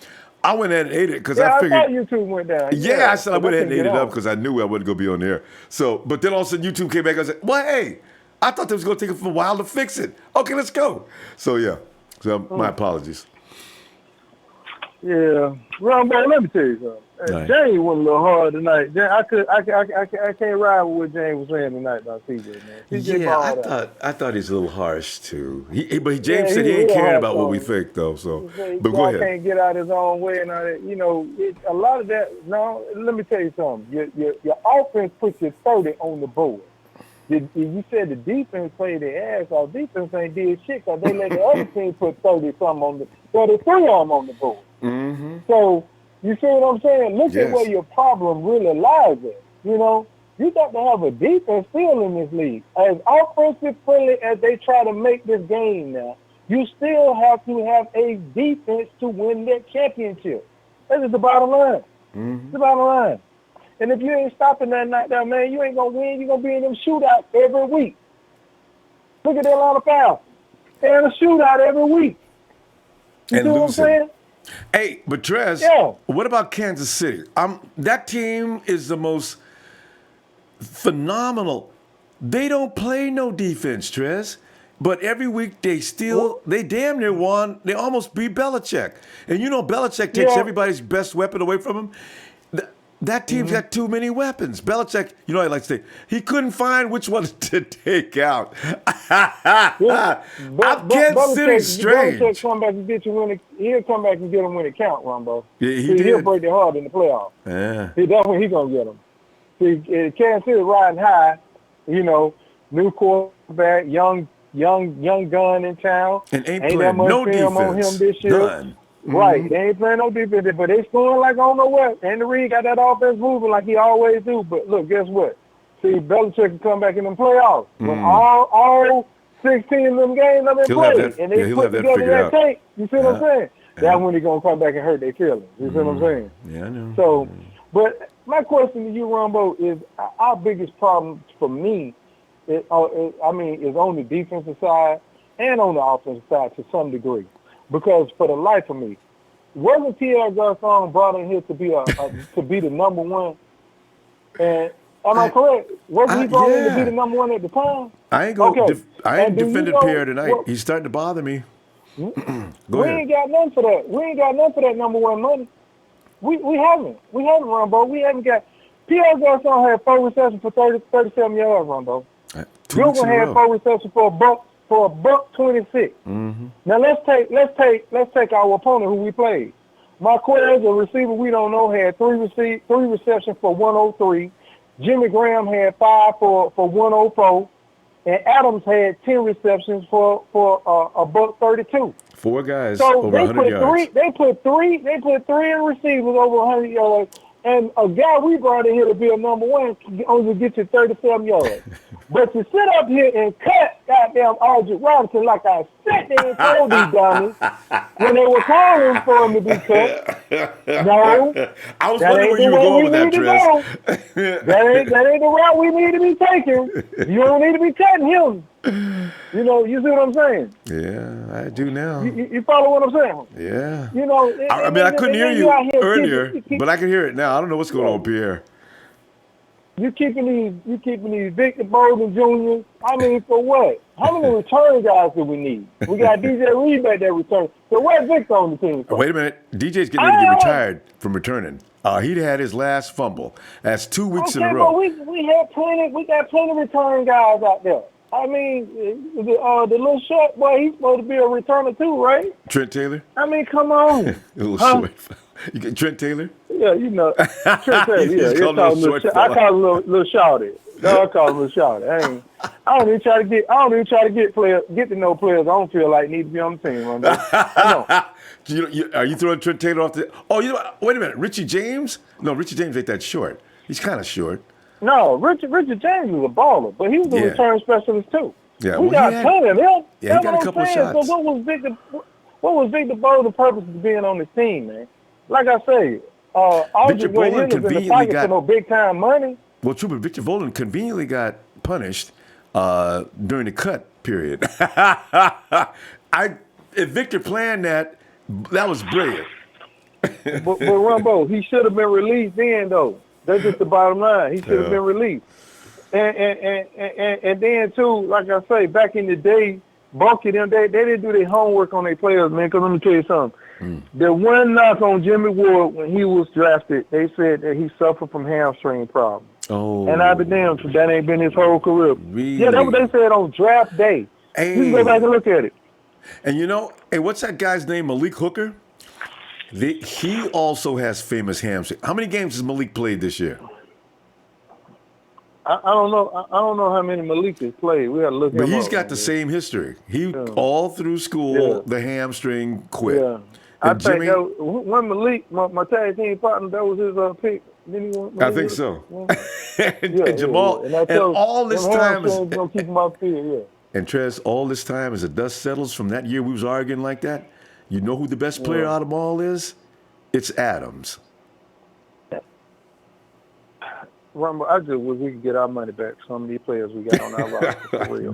S1: I went ahead and ate it because I figured.
S9: I thought YouTube went down.
S1: Yeah, I said I went ahead and ate it up because I knew I wasn't going to be on the air. So, but then all of a sudden YouTube came back and I said, well, hey, I thought they was going to take it for a while to fix it. Okay, let's go. So, yeah. So, my apologies.
S9: Yeah. Ronbo, let me tell you something.
S1: Right.
S9: James went a little hard tonight. I can't ride with what James was saying tonight about CJ, man. CJ
S1: Yeah, I thought he's a little harsh, too. James said he ain't caring about what we think, though. So, but go ahead.
S9: Can't get out his own way and all that. A lot of that. No, let me tell you something. Your offense puts you 30 on the board. You said the defense played their ass off. Defense ain't did shit because they let the other team put 33 on the board.
S1: Mm-hmm.
S9: So, you see what I'm saying? Look at where your problem really lies at. You got to have a defense still in this league. As offensive friendly as they try to make this game now, you still have to have a defense to win that championship. That is the bottom line.
S1: Mm-hmm.
S9: The bottom line. And if you ain't stopping that night down, man, you ain't going to win. You're going to be in them shootouts every week. Look at the Atlanta Falcons. They're in a shootout every week. You see what I'm saying?
S1: Hey, but Trez, what about Kansas City? That team is the most phenomenal. They don't play no defense, Trez. But every week they damn near won. They almost beat Belichick. And Belichick takes everybody's best weapon away from him. That team's got too many weapons. Belichick, I like to say, he couldn't find which one to take out. Kansas City's strange.
S9: Belichick come back and get you when he'll come back and get them when it count, Ronbo.
S1: Yeah,
S9: he'll break their heart in the playoffs.
S1: Yeah.
S9: That's when he's going to get them. See, Kansas City riding high, new quarterback, young gun in town.
S1: And ain't playing no defense.
S9: On him this year.
S1: None.
S9: Right,
S1: Mm-hmm.
S9: they ain't playing no defense, but they scoring like I don't know what. Andy Reid got that offense moving like he always do. But look, guess what? See, Belichick can come back in them playoffs. When all 16 of them games have been played, and they put together that tape, you see what I'm saying? That's when they're going to come back and hurt their feelings. You see what I'm saying?
S1: Yeah, I know.
S9: So, but my question to you, Ronbo, is our biggest problem for me is on the defensive side and on the offensive side to some degree. Because for the life of me, wasn't Pierre Garçon brought in here to be to be the number one? And am I correct? Wasn't he brought in to be the number one at the time?
S1: I ain't defended Pierre tonight. He's starting to bother me.
S9: We ain't got none for that. We ain't got none for that number one money. We haven't. We haven't, Ronbo. We haven't got. Pierre Garçon had 4 receptions for 37 yards, Ronbo. Google had 4 receptions for a buck 26.
S1: Mm-hmm.
S9: Now let's take our opponent who we played. Marquez, a receiver we don't know, had 3 receptions for 103. Jimmy Graham had 5 for 104. and Adams had 10 receptions for a buck 32.
S1: 4 guys
S9: So
S1: over
S9: they
S1: 100
S9: put
S1: yards.
S9: They put three in receivers over 100 yards, and a guy we brought in here to be a number one only get you 37 yards. But to sit up here and cut goddamn Aldridge Robinson like I sat there and told these dummies when they were calling for him to be cut. No,
S1: I was wondering where you were going with that, Trez.
S9: That ain't the route we need to be taking. You don't need to be cutting him. You know, you see what I'm saying?
S1: Yeah, I do now.
S9: You follow what I'm saying?
S1: Yeah.
S9: You know,
S1: I mean, I couldn't hear you earlier, but I can hear it now. I don't know what's going on, Pierre.
S9: You keeping these Victor Bolden Jr. I mean, for what? How many return guys do we need? We got DJ Reed back there return. So where's Victor on the team?
S1: Wait a minute. DJ's getting ready to get retired from returning. He had his last fumble. That's 2 weeks in a row.
S9: But we got plenty of return guys out there. I mean, the little short boy, he's supposed to be a returner too, right?
S1: Trent Taylor?
S9: I mean, come on.
S1: A little short. You get Trent Taylor?
S9: Yeah, you know. Trent Taylor, yeah.
S1: I call him
S9: a little shorty. No, I call him a little shorty. I don't even try to get to know players I don't feel like need to be on the team.
S1: Are you throwing Trent Taylor off the? Oh, you know, wait a minute, Richie James? No, Richie James ain't that short. He's kind of short.
S9: No, Richard James was a baller, but he was a return specialist too.
S1: Yeah,
S9: we got plenty of him.
S1: Yeah, he got a couple of shots.
S9: So what was Victor Bolden's purpose of being on this team, man? Like I say,
S1: Victor Bolden conveniently got
S9: no big time money.
S1: Well, true, but Victor Bolden conveniently got punished during the cut period. If Victor planned that was brilliant.
S9: but Ronbo, he should have been released then, though. That's just the bottom line. He should have been released. And then too, like I say, back in the day, Bunky them they didn't do their homework on their players, man. Because let me tell you something. The one knock on Jimmy Ward when he was drafted, they said that he suffered from hamstring problems.
S1: Oh.
S9: And I've been damned if that ain't been his whole career.
S1: Really?
S9: Yeah, that's what they said on draft day.
S1: Hey.
S9: You can go back and look at it.
S1: And you know, what's that guy's name? Malik Hooker? He also has famous hamstring. How many games has Malik played this year?
S9: I don't know. I don't know how many Malik has played. We got to look him up.
S1: But he's got the same history. He all through school, the hamstring quit.
S9: Yeah. I think when Malik, my tag team partner, that was his pick.
S1: I think so. and Jamal, and all this time is
S9: gonna keep him out there.
S1: And Trez, all this time as the dust settles from that year we was arguing like that, you know who the best player out of them all is? It's Adams.
S9: Ronbo, I just wish we could get our money back from some of these players we got on our roster for real.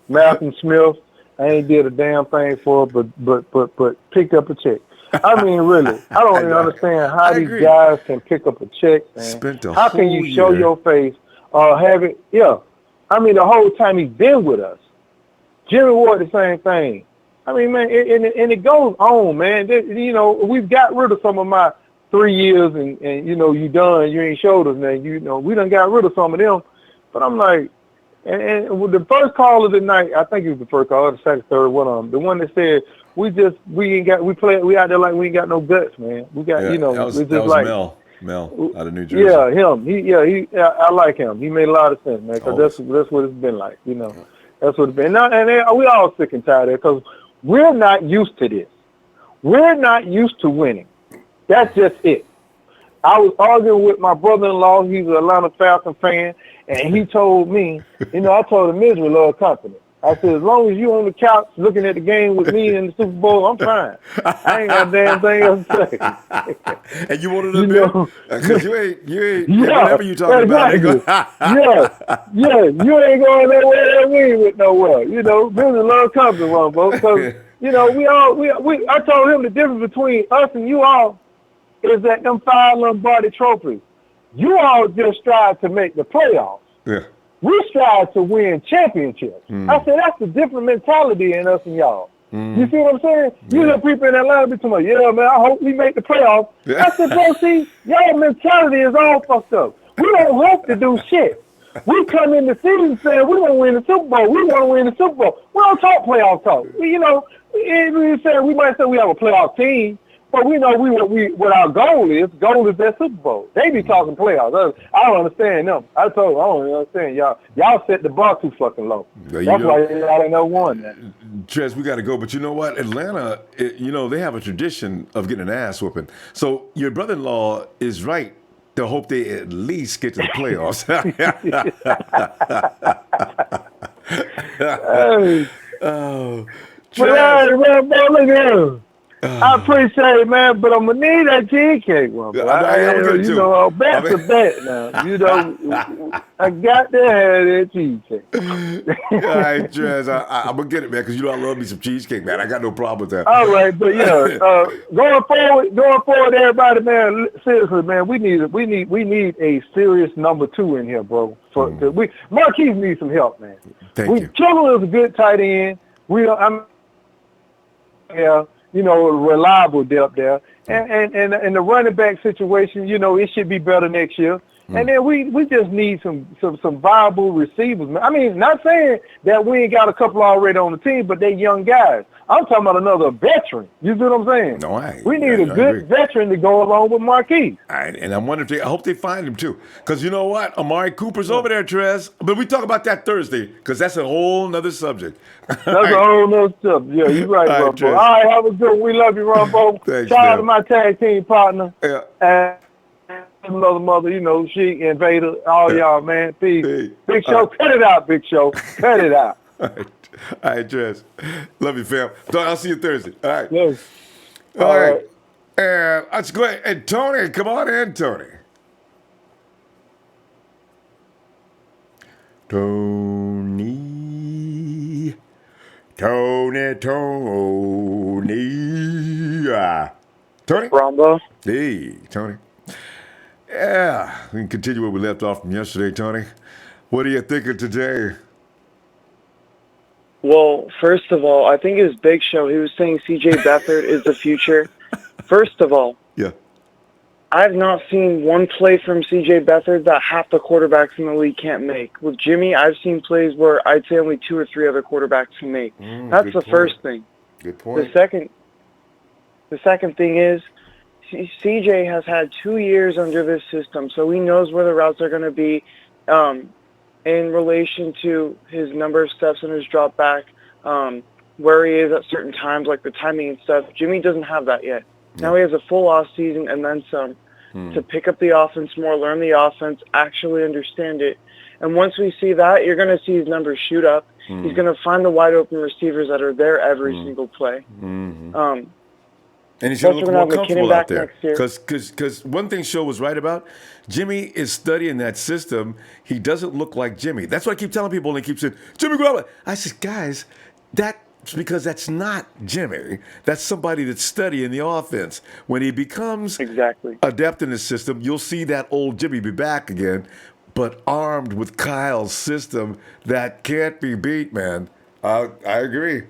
S9: Malcolm Smith, I ain't did a damn thing for, but picked up a check. I mean, really, I don't even understand how these guys can pick up a check, man. How can you show your face or have it? Yeah, I mean, the whole time he's been with us. Jimmy Ward, the same thing. I mean, man, and it goes on, man. You know, we've got rid of some of my 3 years, and you know, you done, you ain't showed us, man. You know, we done got rid of some of them. But I'm like, and with the first call of the night, I think it was the first call, or the second, third, one of them. The one that said, we out there like we ain't got no guts, man. We got, you know,
S1: that was
S9: like
S1: Mel out of New Jersey.
S9: Yeah, him. I like him. He made a lot of sense, man, because that's what it's been like, you know. That's what it's been. And we all sick and tired of it because we're not used to this. We're not used to winning. That's just it. I was arguing with my brother-in-law. He's an Atlanta Falcons fan, and he told me, you know, I told him misery love company. I said, as long as you on the couch looking at the game with me in the Super Bowl, I'm fine. I ain't got a damn thing else to say.
S1: And you wanted to admit? Because you ain't whatever you talking about.
S9: You ain't going nowhere, we ain't with nowhere. You know, misery love company, Ronbo. Because, you know, I told him the difference between us and you all is that them 5 Lombardi trophies, you all just strive to make the playoffs.
S1: Yeah.
S9: We strive to win championships. I said, that's a different mentality in us and y'all. You see what I'm saying? You hear people in Atlanta be talking, yeah, man, I hope we make the playoffs. I said, bro, see, y'all mentality is all fucked up. We don't hope to do shit. We come in the season saying we want to win the Super Bowl. We want to win the Super Bowl. We don't talk playoff talk. You know, we might say we have a playoff team, but we know what our goal is. Goal is that Super Bowl. They be talking playoffs. I don't understand them. I told them, I don't understand y'all. Y'all set the bar too fucking low. That's why y'all ain't no one.
S1: Trez, we got to go. But you know what? Atlanta, they have a tradition of getting an ass whooping. So your brother-in-law is right to hope they at least get to the playoffs. Oh,
S9: Ronbo, I appreciate it, man, but I'm gonna need that cheesecake, Ronbo. That's a bet now. I got to have that cheesecake.
S1: All right, Trez, I'm gonna get it, man, because I love me some cheesecake, man. I got no problem with that.
S9: All right, but going forward, everybody, man. Seriously, man, we need a serious number 2 in here, bro. Marquise needs some help, man.
S1: Thank you.
S9: Children is a good tight end. Reliable depth there, and the running back situation, it should be better next year. And then we just need some viable receivers. I mean, not saying that we ain't got a couple already on the team, but they young guys. I'm talking about another veteran. You see what I'm saying?
S1: No,
S9: we need a good veteran to go along with Marquise.
S1: And I'm wondering I hope they find him too. Because you know what? Amari Cooper's over there, Trez. But we talk about that Thursday, because that's a whole nother subject.
S9: That's a whole nother subject. Yeah, you're right, Ronbo. All right, have a good one. We love you, Ronbo.
S1: Thanks,
S9: Shout out to my tag team partner.
S1: Yeah.
S9: And mother, Sheik and Vader, all y'all, man. Peace. Big Show, cut it out, Big Show. Cut it out.
S1: All right, Trez. Love you, fam. I'll see you Thursday. All right.
S9: Yes.
S1: All right. And let's go ahead. And Tony, come on in, Tony. Tony. Tony?
S11: Ronbo?
S1: Hey, Tony. Yeah, we can continue where we left off from yesterday, Tony. What are you thinking today?
S11: Well, first of all, I think it was Big Show. He was saying C.J. Beathard is the future. First of all,
S1: yeah,
S11: I've not seen one play from C.J. Beathard that half the quarterbacks in the league can't make. With Jimmy, I've seen plays where I'd say only 2 or 3 other quarterbacks can make. That's the first thing.
S1: Good point.
S11: The second thing is, CJ has had 2 years under this system, so he knows where the routes are going to be in relation to his number of steps and his drop back, where he is at certain times, like the timing and stuff. Jimmy doesn't have that yet. Now he has a full off season and then some to pick up the offense more, learn the offense, actually understand it. And once we see that, you're going to see his numbers shoot up. He's going to find the wide open receivers that are there every single play.
S1: And he's going to look more comfortable out there. Because one thing Show was right about, Jimmy is studying that system. He doesn't look like Jimmy. That's what I keep telling people, and they keep saying, Jimmy Garoppolo. I said, guys, that's because that's not Jimmy. That's somebody that's studying the offense. When he becomes adept in the system, you'll see that old Jimmy be back again, but armed with Kyle's system that can't be beat, man. I agree.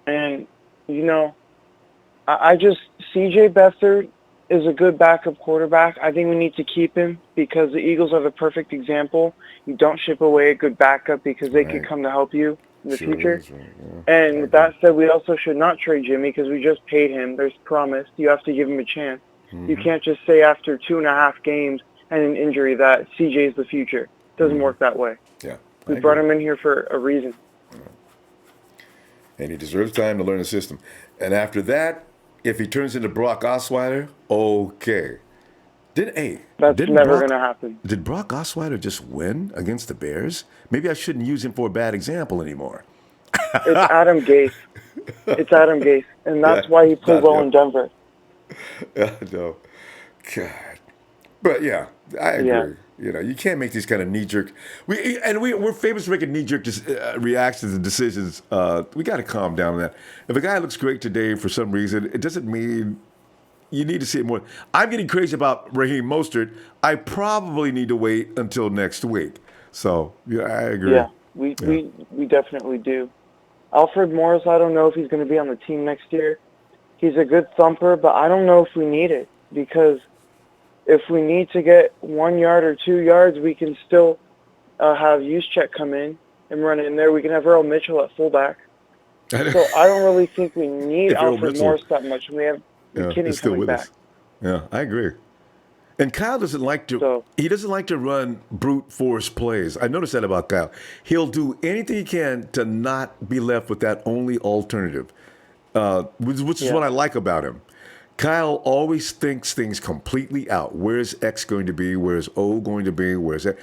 S11: And, C.J. Beathard is a good backup quarterback. I think we need to keep him because the Eagles are the perfect example. You don't ship away a good backup because they could come to help you in the future. And with that said, we also should not trade Jimmy because we just paid him. There's promise. You have to give him a chance. You can't just say after 2.5 games and an injury that C.J. is the future. It doesn't work that way.
S1: Yeah,
S11: we brought him in here for a reason.
S1: And he deserves time to learn the system. And after that, if he turns into Brock Osweiler, okay.
S11: That's never going to happen.
S1: Did Brock Osweiler just win against the Bears? Maybe I shouldn't use him for a bad example anymore.
S11: It's Adam Gase. It's Adam Gase. And that's why he played well in Denver.
S1: No. God. But yeah, I agree. Yeah. You can't make these kind of knee-jerk. We're famous for making knee-jerk reactions and decisions. We got to calm down on that. If a guy looks great today for some reason, it doesn't mean you need to see it more. I'm getting crazy about Raheem Mostert. I probably need to wait until next week. So yeah, I agree.
S11: Yeah, we definitely do. Alfred Morris, I don't know if he's going to be on the team next year. He's a good thumper, but I don't know if we need it because if we need to get 1 yard or 2 yards, we can still have Juszczyk come in and run in there. We can have Earl Mitchell at fullback.
S12: So I don't really think we need
S1: If you're
S12: Alfred
S1: Mitchell.
S12: Morris that much. We have McKinney
S1: it's still
S12: coming
S1: with
S12: back.
S1: us. Yeah, I agree. And Kyle doesn't like to.
S12: So-
S1: He doesn't like to run brute force plays. I noticed that about Kyle. He'll do anything he can to not be left with that only alternative, which is what I like about him. Kyle always thinks things completely out. Where's X going to be? Where's O going to be? Where's that?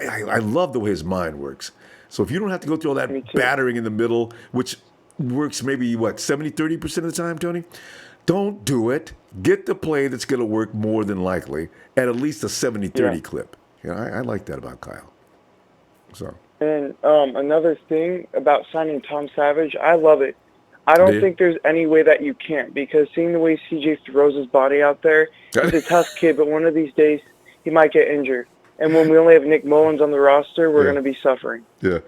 S1: I love the way his mind works. So if you don't have to go through all that battering in the middle, which works maybe, 70-30% of the time, Tony? Don't do it. Get the play that's going to work more than likely at least a 70-30 clip. I like that about Kyle. So.
S12: And another thing about signing Tom Savage, I love it. I don't think there's any way that you can't, because seeing the way CJ throws his body out there, he's a tough kid, but one of these days he might get injured. And when we only have Nick Mullins on the roster, we're going to be suffering.
S1: Yeah.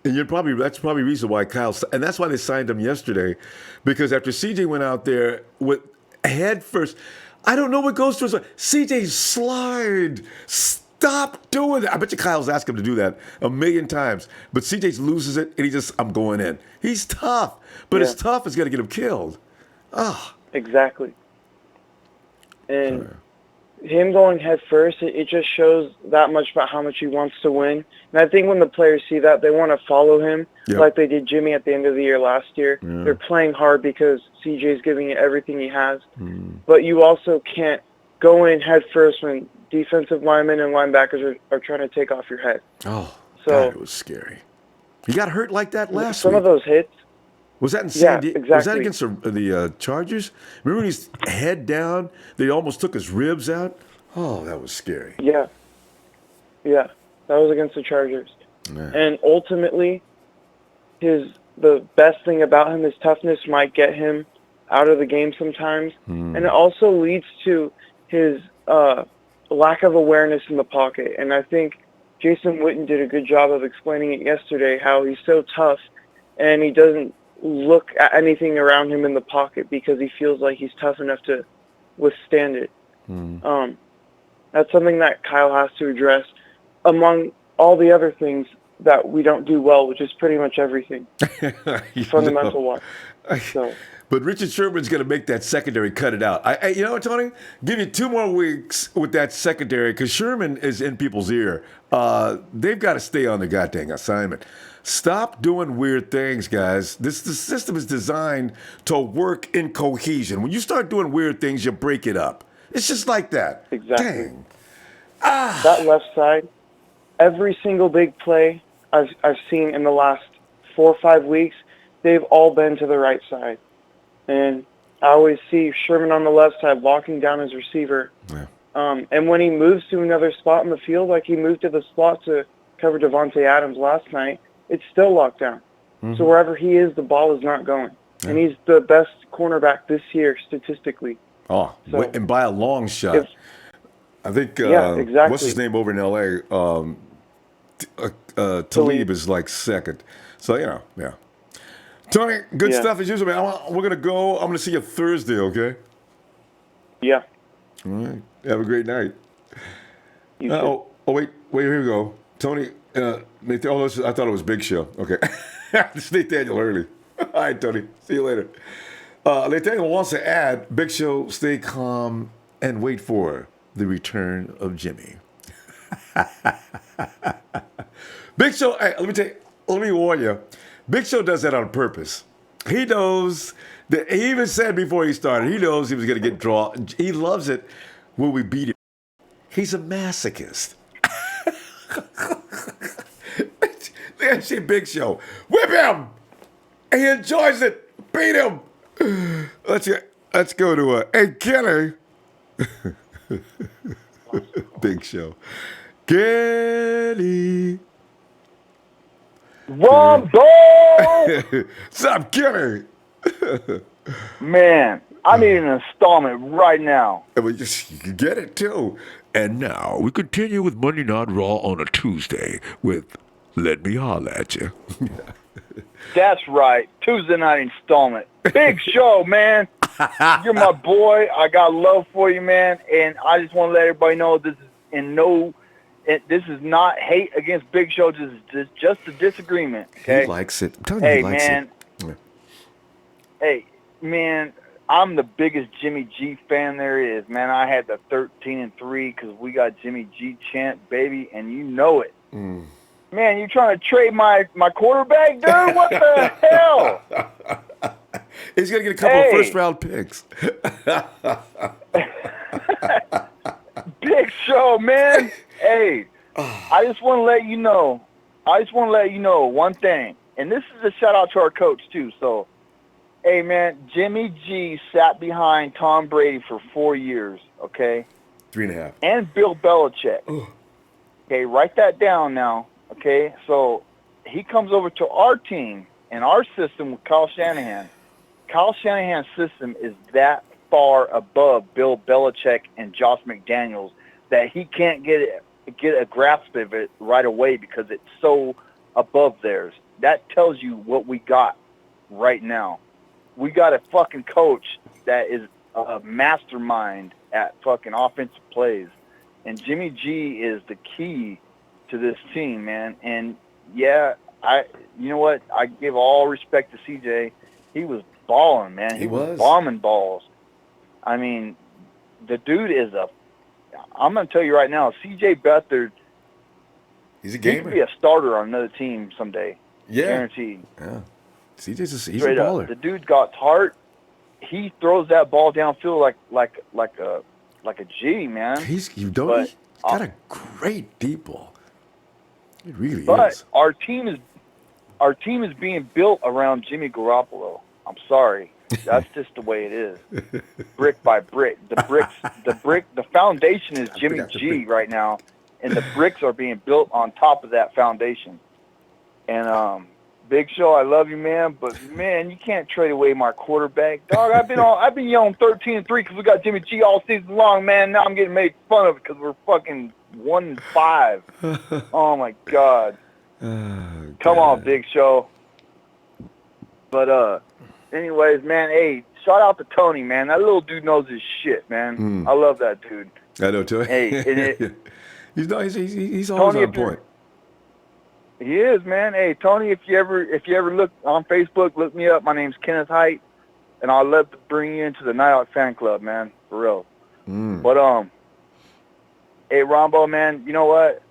S1: And that's probably the reason why and that's why they signed him yesterday, because after CJ went out there with head first, I don't know what goes through his mind. CJ slide. Stop doing that. I bet you Kyle's asked him to do that a million times, but CJ loses it and I'm going in. He's tough, but his tough is going to get him killed.
S12: Exactly. And him going head first, it just shows that much about how much he wants to win. And I think when the players see that, they want to follow him like they did Jimmy at the end of the year last year. Yeah. They're playing hard because CJ's giving it everything he has. But you also can't go in head first when defensive linemen and linebackers are trying to take off your head.
S1: Oh, God, it was scary. He got hurt like that last
S12: week. Some of those hits.
S1: Was that in San Diego?
S12: Exactly.
S1: Was that against the Chargers? Remember when he's head down? They almost took his ribs out? Oh, that was scary.
S12: Yeah. Yeah. That was against the Chargers. Man. And ultimately, the best thing about him, his toughness might get him out of the game sometimes. And it also leads to his lack of awareness in the pocket. And I think Jason Witten did a good job of explaining it yesterday, how he's so tough and he doesn't look at anything around him in the pocket because he feels like he's tough enough to withstand it. That's something that Kyle has to address, among all the other things that we don't do well, which is pretty much everything. Fundamental one. So.
S1: But Richard Sherman's going to make that secondary cut it out. You know what, Tony? Give you 2 more weeks with that secondary, because Sherman is in people's ear. They've got to stay on the goddamn assignment. Stop doing weird things, guys. The system is designed to work in cohesion. When you start doing weird things, you break it up. It's just like that.
S12: Exactly.
S1: Dang.
S12: That left side, every single big play I've seen in the last 4 or 5 weeks, they've all been to the right side. And I always see Sherman on the left side walking down his receiver. Yeah. And when he moves to another spot in the field, like he moved to the slot to cover Devontae Adams last night, it's still locked down. So wherever he is, the ball is not going. Yeah. And he's the best cornerback this year statistically.
S1: Oh, so, and by a long shot. I think,
S12: exactly.
S1: What's his name over in L.A.? Talib is like second. So, yeah. Tony, good stuff as usual, man. We're going to go. I'm going to see you Thursday, okay?
S12: Yeah.
S1: All right. Have a great night. Wait, here we go. Tony, I thought it was Big Show. Okay. It's Nathaniel Hurley. All right, Tony. See you later. Nathaniel wants to add, Big Show, stay calm and wait for the return of Jimmy. Big Show, hey, let me warn you. Big Show does that on purpose. He knows that, he even said before he started, he knows he was going to get drawn. He loves it when we beat him. He's a masochist. Let's see Big Show. Whip him! He enjoys it. Beat him. Let's go to hey, Kenny. Big Show. Kenny.
S13: Ronbo!
S1: What's up, Kenny?
S13: Man, I need an installment right now.
S1: Well, you can get it, too. And now we continue with Monday Night Raw on a Tuesday with Let Me Holler at You.
S13: That's right. Tuesday night installment. Big Show, man. You're my boy. I got love for you, man. And I just want to let everybody know this is not hate against Big Show. This is just a disagreement. Okay?
S1: He likes it.
S13: Hey, man. Hey, man, I'm the biggest Jimmy G fan there is, man. I had the 13-3 because we got Jimmy G chant, baby, and you know it. Man, you trying to trade my quarterback, dude? What the hell?
S1: He's going to get a couple of first-round picks.
S13: Big Show, man. Hey, I just want to let you know. One thing, and this is a shout-out to our coach, too. So, hey, man, Jimmy G sat behind Tom Brady for 4 years, okay?
S1: 3.5.
S13: And Bill Belichick. Okay, write that down now, okay? So he comes over to our team and our system with Kyle Shanahan. Kyle Shanahan's system is that far above Bill Belichick and Josh McDaniels that he can't get a grasp of it right away because it's so above theirs. That tells you what we got right now. We got a fucking coach that is a mastermind at fucking offensive plays. And Jimmy G is the key to this team, man. And yeah, you know what? I give all respect to CJ. He was balling, man. He was bombing balls. I mean, the dude is I'm going to tell you right now, CJ Beathard,
S1: he's a gamer.
S13: He could be a starter on another team someday.
S1: Yeah.
S13: Guaranteed.
S1: Yeah. CJ's he's
S13: Straight
S1: a baller.
S13: Up. The dude's got heart. He throws that ball downfield like a G, man.
S1: He's got a great deep ball. It really is.
S13: But our team is being built around Jimmy Garoppolo. I'm sorry. That's just the way it is. Brick by brick. The foundation is Jimmy G right now, and the bricks are being built on top of that foundation. And Big Show, I love you, man, but man, you can't trade away my quarterback, dog. I've been yelling 13-3 because we got Jimmy G all season long, man. Now I'm getting made fun of because we're fucking 1-5. Oh my God. Come on, Big Show. But anyways, man, hey, shout out to Tony, man. That little dude knows his shit, man. I love that dude.
S1: I know too.
S13: Hey,
S1: he's always
S13: Tony,
S1: on point.
S13: He is, man. Hey, Tony, if you ever look on Facebook, look me up. My name's Kenneth Height, and I'd love to bring you into the Night Out fan club, man, for real. But hey, Ronbo, man, you know what?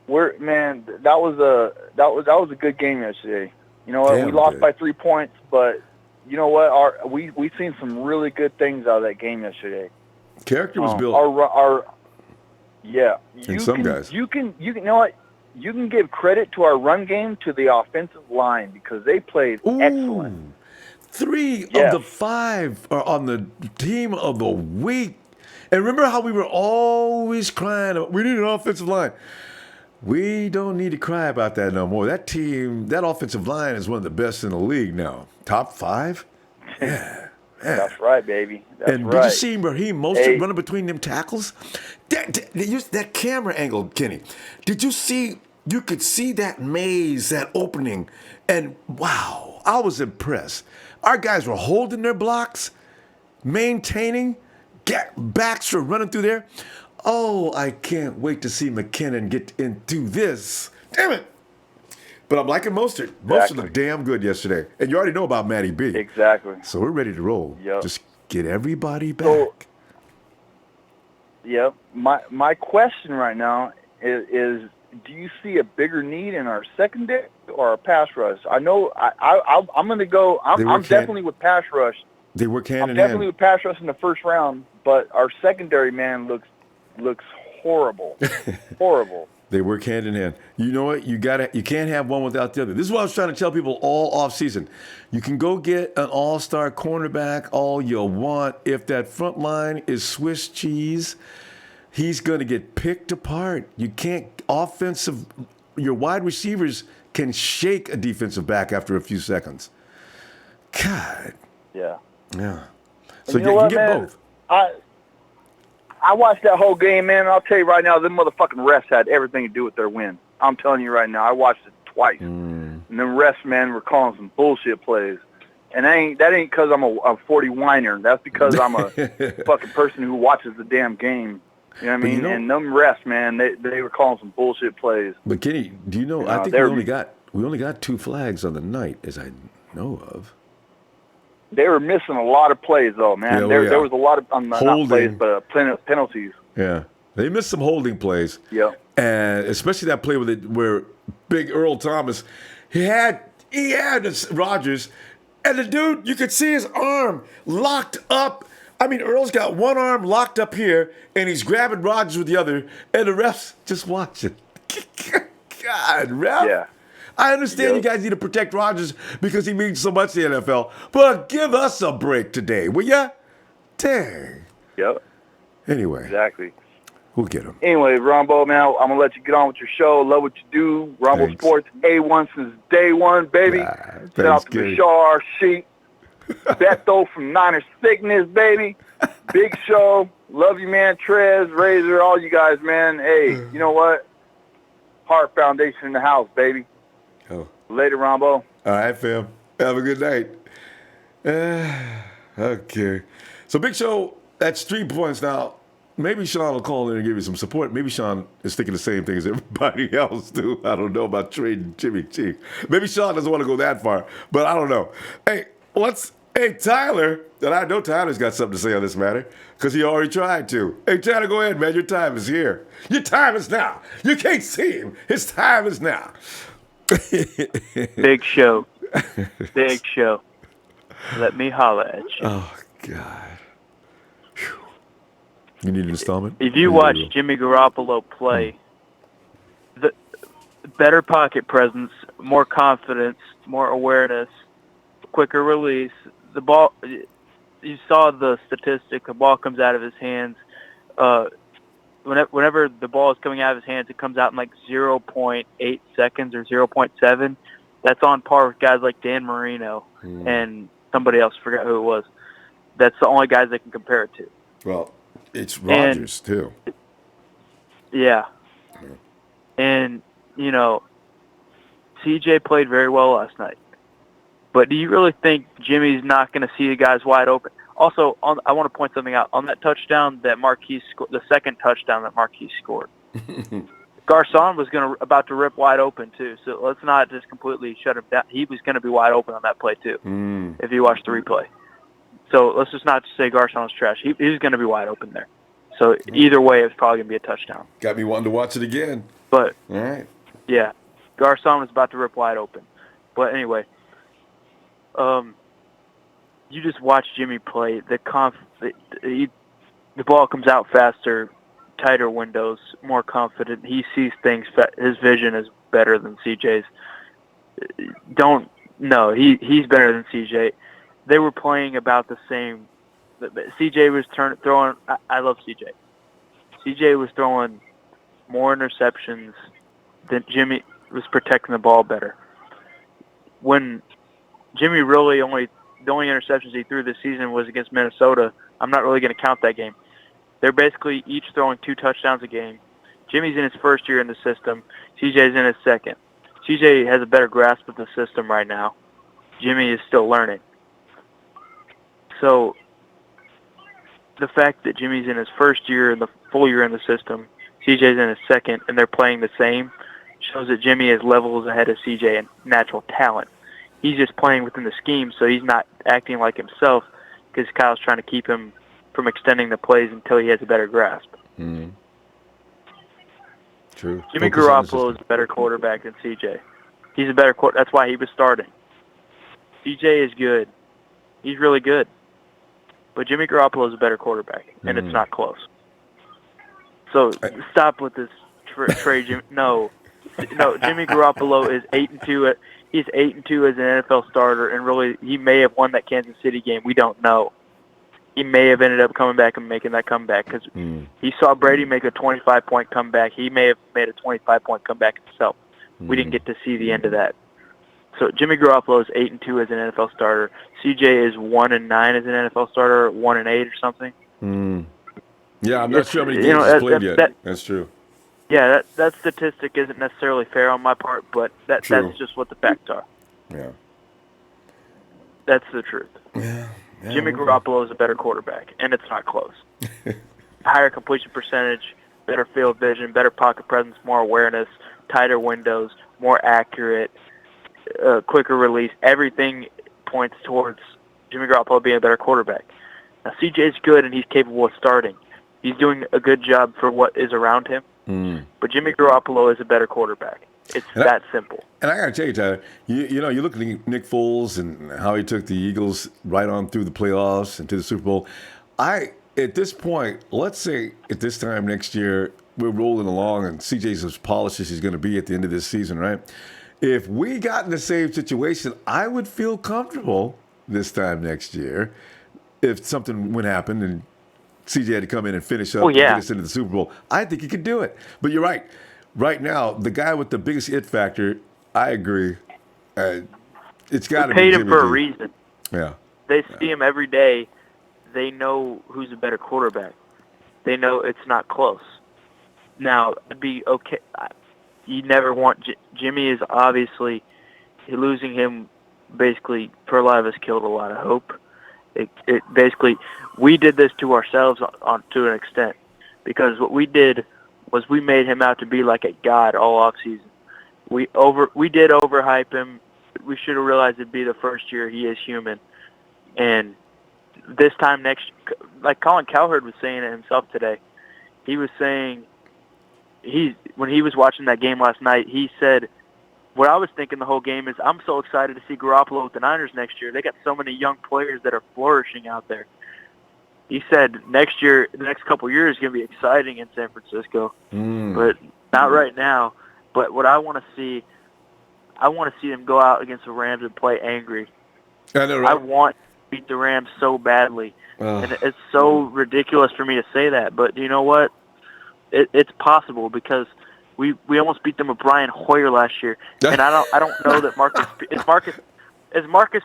S13: That was a good game yesterday. You know what? We lost by 3 points, but you know what? We seen some really good things out of that game yesterday.
S1: Character was built.
S13: Yeah.
S1: Guys.
S13: You know what? You can give credit to our run game to the offensive line because they played excellent.
S1: 3 of the 5 are on the team of the week. And remember how we were always crying, we need an offensive line. We don't need to cry about that no more. That team, that offensive line is one of the best in the league now. Top 5? Yeah.
S13: That's right, baby. That's
S1: and
S13: right.
S1: Did you see Raheem Mostert running between them tackles? That camera angle, Kenny. Did you see? You could see that maze, that opening, and wow, I was impressed. Our guys were holding their blocks, maintaining, backs were running through there. Oh, I can't wait to see McKinnon get into this. Damn it. But I'm liking Mostert. Mostert looked damn good yesterday. And you already know about Matty B.
S13: Exactly.
S1: So we're ready to roll.
S13: Yep.
S1: Just get everybody back.
S13: My question right now is do you see a bigger need in our secondary or our pass rush? I know I'm going to go. I'm definitely with pass rush.
S1: They work hand in hand.
S13: I'm definitely with pass rush in the first round, but our secondary, man, looks horrible. Horrible.
S1: They work hand in hand. You know what? You can't have one without the other. This is what I was trying to tell people all off season. You can go get an all-star cornerback all you want. If that front line is Swiss cheese, he's going to get picked apart. You can't your wide receivers can shake a defensive back after a few seconds. God.
S13: Yeah.
S1: Yeah. So
S13: you
S1: can get both.
S13: I watched that whole game, man, and I'll tell you right now, them motherfucking refs had everything to do with their win. I'm telling you right now, I watched it twice. And them refs, man, were calling some bullshit plays. And that ain't because I'm a 40 whiner. That's because I'm a fucking person who watches the damn game. You know what I mean? And them refs, man, they were calling some bullshit plays.
S1: But Kenny, do you know, I think we only got 2 flags on the night, as I know of.
S13: they were missing a lot of plays, though, man.
S1: Yeah,
S13: There was a lot of not plays, but penalties.
S1: Yeah, they missed some holding plays.
S13: Yeah,
S1: and especially that play where Big Earl Thomas, he had Rodgers, and the dude, you could see his arm locked up. I mean, Earl's got one arm locked up here, and he's grabbing Rodgers with the other, and the ref's just watching. God, ref.
S13: Yeah.
S1: I understand you guys need to protect Rodgers because he means so much to the NFL, but give us a break today, will ya? Dang.
S13: Yep.
S1: Anyway.
S13: Exactly.
S1: We'll get him.
S13: Anyway, Ronbo, man, I'm going to let you get on with your show. Love what you do. Ronbo Sports, A1 since day one, baby. Shout out to Bashar, Sheik, Beto from Niners Thickness, baby. Big show. Love you, man. Trez, Razor, all you guys, man. Hey, you know what? Heart Foundation in the house, baby.
S1: Oh.
S13: Later, Rombo.
S1: All right, fam. Have a good night. Okay. So, Big Show, that's 3 points now. Maybe Sean will call in and give you some support. Maybe Sean is thinking the same thing as everybody else do. I don't know about trading Jimmy G. Maybe Sean doesn't want to go that far, but I don't know. Hey, Tyler, and I know Tyler's got something to say on this matter because he already tried to. Hey, Tyler, go ahead, man. Your time is here. Your time is now. You can't see him. His time is now.
S10: Big show. Big show. Let me holler at you.
S1: Oh, God. Whew. You need an installment?
S10: If you watch Jimmy Garoppolo play, the better pocket presence, more confidence, more awareness, quicker release. The ball, you saw the statistic, the ball comes out of his hands. Whenever the ball is coming out of his hands, it comes out in like 0.8 seconds or 0.7. That's on par with guys like Dan Marino and somebody else, forgot who it was. That's the only guys they can compare it to.
S1: Well, it's Rodgers, too.
S10: Yeah. And, you know, CJ played very well last night. But do you really think Jimmy's not going to see the guys wide open? Also, I want to point something out. On that touchdown that Marquise scored, the second touchdown that Marquise scored, Garcon was about to rip wide open, too. So let's not just completely shut him down. He was going to be wide open on that play, too, if you watch the replay. So let's just not say Garcon was trash. He was going to be wide open there. So either way, it was probably going to be a touchdown.
S1: Got me wanting to watch it again.
S10: But,
S1: all right.
S10: Yeah, Garcon was about to rip wide open. But anyway, you just watch Jimmy play. The ball comes out faster, tighter windows, more confident. He sees things. His vision is better than CJ's. He's better than CJ. They were playing about the same. CJ was throwing. I love CJ. CJ was throwing more interceptions than Jimmy was protecting the ball better. When Jimmy really the only interceptions he threw this season was against Minnesota. I'm not really going to count that game. They're basically each throwing 2 touchdowns a game. Jimmy's in his first year in the system. CJ's in his second. CJ has a better grasp of the system right now. Jimmy is still learning. So the fact that Jimmy's in his first year and the full year in the system, CJ's in his second, and they're playing the same, shows that Jimmy is levels ahead of CJ in natural talent. He's just playing within the scheme, so he's not acting like himself because Kyle's trying to keep him from extending the plays until he has a better grasp.
S1: True.
S10: Jimmy Garoppolo is a better quarterback than CJ. He's a better quarterback. That's why he was starting. CJ is good. He's really good. But Jimmy Garoppolo is a better quarterback, and it's not close. So stop with this trade. No, Jimmy Garoppolo is 8-2. He's 8-2 as an NFL starter, and really, he may have won that Kansas City game. We don't know. He may have ended up coming back and making that comeback because he saw Brady make a 25-point comeback. He may have made a 25-point comeback himself. We didn't get to see the end of that. So Jimmy Garoppolo is 8-2 as an NFL starter. CJ is 1-9 as an NFL starter, 1-8 or something.
S1: Yeah, I'm not sure how many games he's played yet. That's true.
S10: Yeah, that statistic isn't necessarily fair on my part, but that's just what the facts are.
S1: Yeah.
S10: That's the truth.
S1: Yeah.
S10: Jimmy Garoppolo is a better quarterback, and it's not close. Higher completion percentage, better field vision, better pocket presence, more awareness, tighter windows, more accurate, quicker release. Everything points towards Jimmy Garoppolo being a better quarterback. Now, CJ's good and he's capable of starting. He's doing a good job for what is around him. But Jimmy Garoppolo is a better quarterback. It's that simple.
S1: And I got to tell you, Tyler, you look at Nick Foles and how he took the Eagles right on through the playoffs and to the Super Bowl. At this point, let's say at this time next year, we're rolling along and CJ's as polished as he's going to be at the end of this season, right? If we got in the same situation, I would feel comfortable this time next year if something would happen and CJ had to come in and finish up and get us into the Super Bowl. I think he could do it. But you're right. Right now, the guy with the biggest it factor, I agree. It's got to be Jimmy
S10: Paid him for
S1: G.
S10: a reason.
S1: Yeah.
S10: They see him every day. They know who's a better quarterback. They know it's not close. Now, it'd be okay. You never want Jimmy is obviously losing him. Basically, for a lot of us, killed a lot of hope. It basically, we did this to ourselves to an extent, because what we did was we made him out to be like a god all offseason. We did overhype him. We should have realized it'd be the first year he is human. And this time next, like Colin Cowherd was saying it himself today, he was saying when he was watching that game last night, he said, what I was thinking the whole game is, I'm so excited to see Garoppolo with the Niners next year. They got so many young players that are flourishing out there. He said next year, the next couple of years is going to be exciting in San Francisco, but not right now. But what I want to see them go out against the Rams and play angry.
S1: I know, right?
S10: I want to beat the Rams so badly. And it's so ridiculous for me to say that, but you know what? It's possible, because we almost beat them with Brian Hoyer last year, and I don't know that Marcus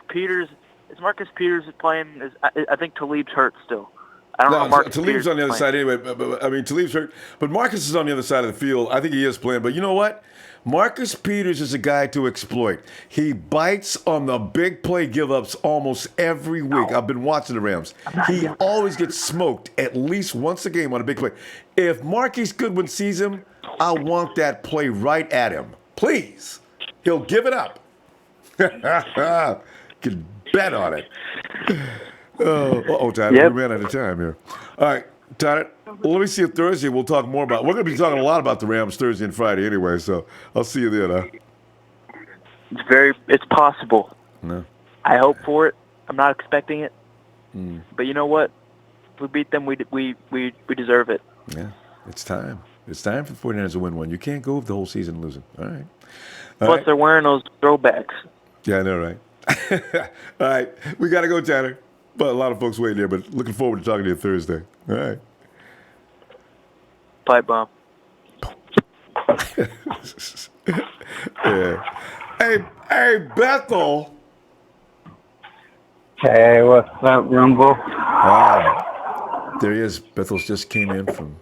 S10: Peters playing. I think Talib's hurt still. I don't know. Marcus
S1: Talib's
S10: Peters
S1: on the other
S10: playing.
S1: side anyway. But I mean, Talib's hurt, but Marcus is on the other side of the field. I think he is playing. But you know what? Marcus Peters is a guy to exploit. He bites on the big play give-ups almost every week. I've been watching the Rams. He always gets smoked at least once a game on a big play. If Marquise Goodwin sees him, I want that play right at him. Please. He'll give it up. Can bet on it. Tyler, we ran out of time here. All right, Tyler, well, let me see if Thursday we'll talk more about. We're going to be talking a lot about the Rams Thursday and Friday anyway, so I'll see you then, huh?
S10: It's possible.
S1: No.
S10: I hope for it. I'm not expecting it. But you know what? If we beat them, we deserve it.
S1: Yeah, it's time. It's time for the 49ers to win one. You can't go the whole season losing. All right.
S10: Plus, they're wearing those throwbacks.
S1: Yeah, I know, right? All right. We got to go, Tanner. But a lot of folks waiting there, but looking forward to talking to you Thursday. All right.
S10: Pipe bomb.
S1: Yeah. Hey, Bethel.
S14: Hey, what's up, Ronbo?
S1: There he is. Bethel's just came in from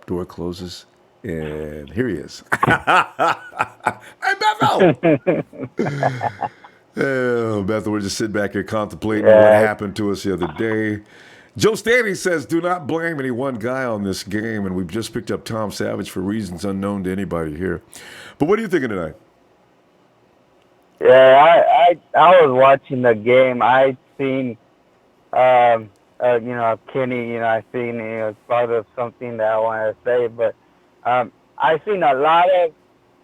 S1: door closes, and here he is. Hey, Bethel! Oh, Bethel, we're just sitting back here contemplating what happened to us the other day. Joe Staley says, do not blame any one guy on this game, and we've just picked up Tom Savage for reasons unknown to anybody here. But what are you thinking tonight?
S14: Yeah, I was watching the game. I seen, Kenny, I seen, part of something that I wanted to say, but I seen a lot of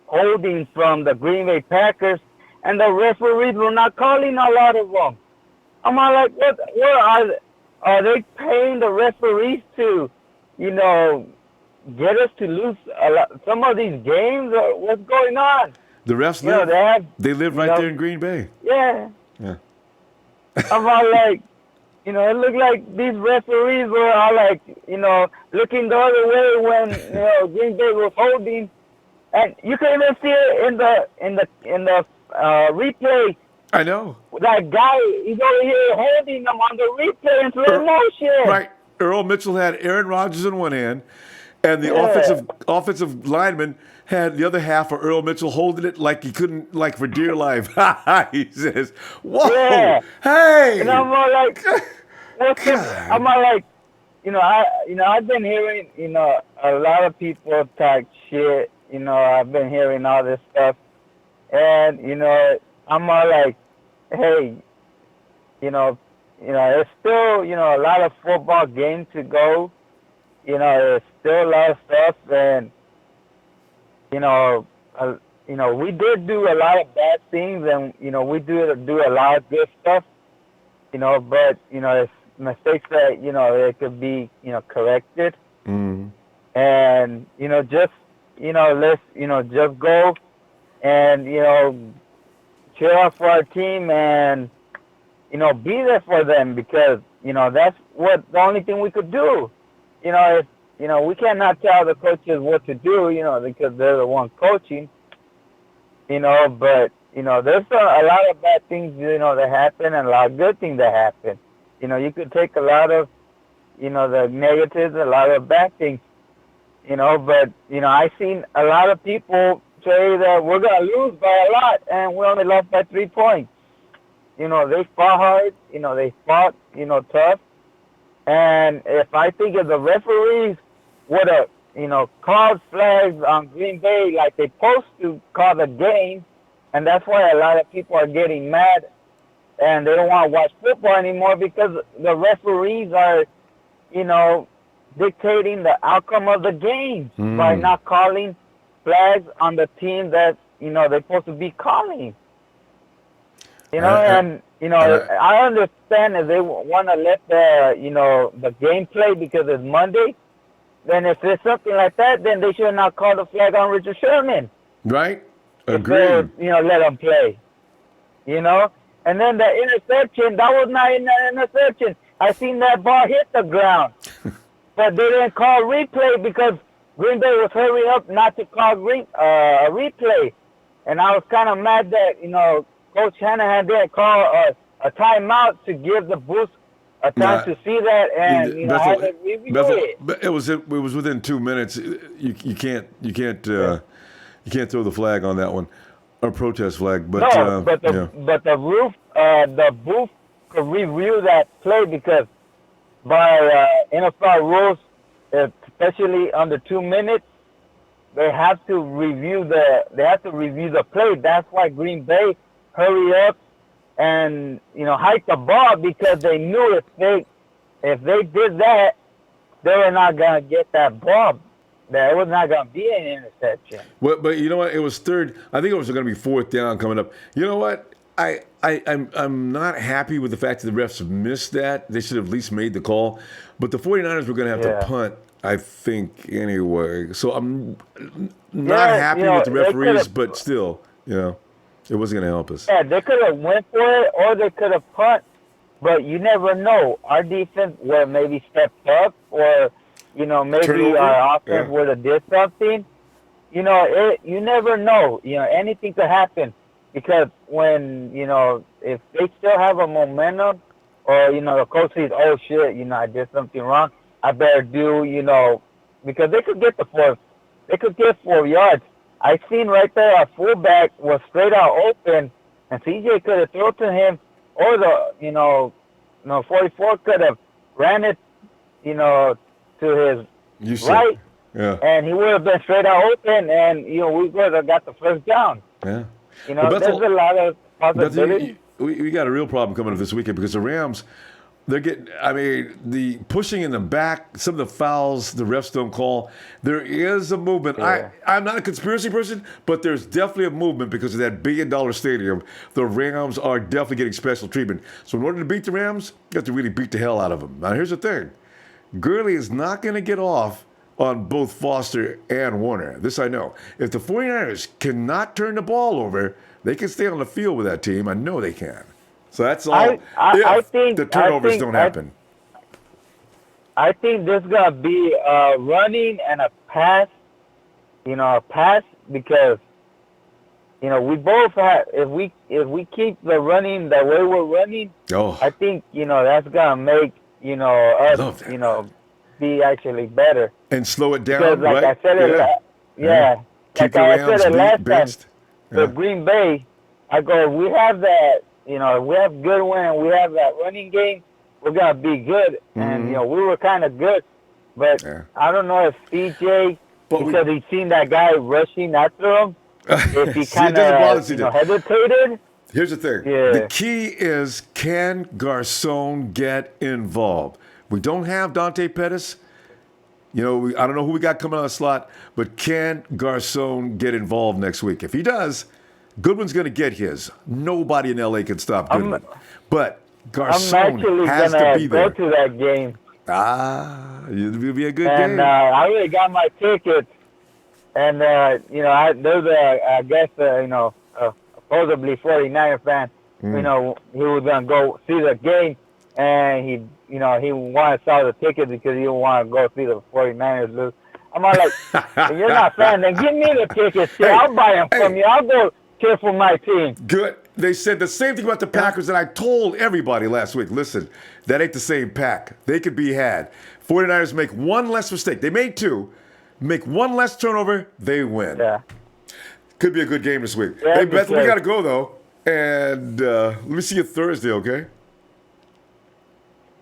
S14: holding from the Green Bay Packers, and the referees were not calling a lot of them. I'm like, what are they paying the referees to, get us to lose some of these games, or what's going on?
S1: The refs they live right there in Green Bay.
S14: Yeah.
S1: Yeah.
S14: I'm all like, it looked like these referees were all like, looking the other way when, Green Bay was holding. And you can even see it in the replay.
S1: I know.
S14: That guy, he's over here holding them on the replay in slow motion.
S1: Right. Earl Mitchell had Aaron Rodgers in one hand, and the offensive lineman had the other half of Earl Mitchell holding it like he couldn't, like for dear life. He says, whoa, hey.
S14: And I'm all like, what's this? I'm all like, I've been hearing, a lot of people talk shit. I've been hearing all this stuff. And, I'm all like, hey, it's still, a lot of football games to go. There's still a lot of stuff, and we did do a lot of bad things, and we do a lot of good stuff. But it's mistakes that it could be corrected, and just let's just go and cheer up for our team and be there for them, because that's what the only thing we could do. If we cannot tell the coaches what to do, because they're the one coaching. But there's a lot of bad things that happen and a lot of good things that happen. You could take a lot of the negatives, a lot of bad things. But I've seen a lot of people say that we're gonna lose by a lot, and we only lost by 3 points. They fought hard. They fought tough. And if I think if the referees would have called flags on Green Bay like they supposed to call the game, and that's why a lot of people are getting mad and they don't want to watch football anymore, because the referees are, dictating the outcome of the game by not calling flags on the team that, they're supposed to be calling. I understand if they want to let the game play because it's Monday. Then if there's something like that, then they should not call the flag on Richard Sherman.
S1: Right. Agreed.
S14: Let them play. And then the interception, that was not an interception. I seen that ball hit the ground. But they didn't call replay because Green Bay was hurrying up not to call a replay. And I was kind of mad that, Coach Shanahan didn't call a timeout to give the booth a time to see that and have it review it.
S1: It was within 2 minutes. You can't throw the flag on that one, or protest flag. But the booth could review that play, because by NFL rules, especially under 2 minutes, they have to review the play. That's why Green Bay hurry up and hike the ball, because they knew if they did that, they were not gonna get that ball. That it was not gonna be an interception. Well, but you know what? It was third. I think it was going to be 4th down coming up. You know what? I'm not happy with the fact that the refs missed that. They should have at least made the call. But the 49ers were going to have to punt, I think, anyway. So I'm not happy with the referees, but still, it wasn't going to help us.
S14: Yeah, they could have went for it, or they could have punt, but you never know. Our defense would maybe stepped up, or maybe our offense would have did something. You never know. Anything could happen, because when if they still have a momentum, or the coach says, "Oh shit, I did something wrong. I better do," because they could get 4 yards. I seen right there a fullback was straight out open, and CJ could have thrown to him, or the 44 could have ran it, to his right, and he would have been straight out open, and we would have got the first down.
S1: Yeah,
S14: there's a lot of possibilities.
S1: We got a real problem coming up this weekend, because the Rams, they're getting, the pushing in the back, some of the fouls the refs don't call. There is a movement. Yeah. I'm not a conspiracy person, but there's definitely a movement because of that $1 billion stadium. The Rams are definitely getting special treatment. So in order to beat the Rams, you have to really beat the hell out of them. Now here's the thing. Gurley is not going to get off on both Foster and Warner. This I know. If the 49ers cannot turn the ball over, they can stay on the field with that team. I know they can. So that's all.
S14: I think
S1: the turnovers don't happen.
S14: I think there's gonna be a running and a pass. Because we both have. If we keep the running the way we're running, I think that's gonna make us be actually better
S1: and slow it down.
S14: Because like I said
S1: Keep
S14: like
S1: the
S14: I said it last
S1: Rams
S14: time. For Green Bay, I go, we have that. We have good win. We have that running game. We're gonna be good, and we were kind of good, but I don't know if CJ, because he seen that guy rushing after him, if he kind of hesitated.
S1: Here's the thing.
S14: Yeah.
S1: The key is, can Garcon get involved? We don't have Dante Pettis. You know, I don't know who we got coming out of the slot, but can Garcon get involved next week? If he does, Goodwin's going to get his. Nobody in LA can stop Goodwin. But
S14: I'm
S1: Garcon
S14: actually
S1: has to
S14: gonna
S1: be
S14: go
S1: there.
S14: to that game,
S1: It'll be a good
S14: and
S1: game.
S14: I already got my tickets. And you know, there's I guess supposedly 49er fan. You know, he was gonna go see the game, and he wanted to sell the ticket because he didn't want to go see the 49ers lose. I'm all like, if you're not a fan, then give me the tickets. Hey, I'll buy them from you. I'll go cheer for my team.
S1: Good. They said the same thing about the Packers that I told everybody last week. Listen, that ain't the same pack. They could be had. 49ers make one less mistake. They made two. Make one less turnover, they win.
S14: Yeah.
S1: Could be a good game this week.
S14: Yeah,
S1: hey, Beth, we
S14: because-
S1: got to go, though. And let me see you Thursday, okay?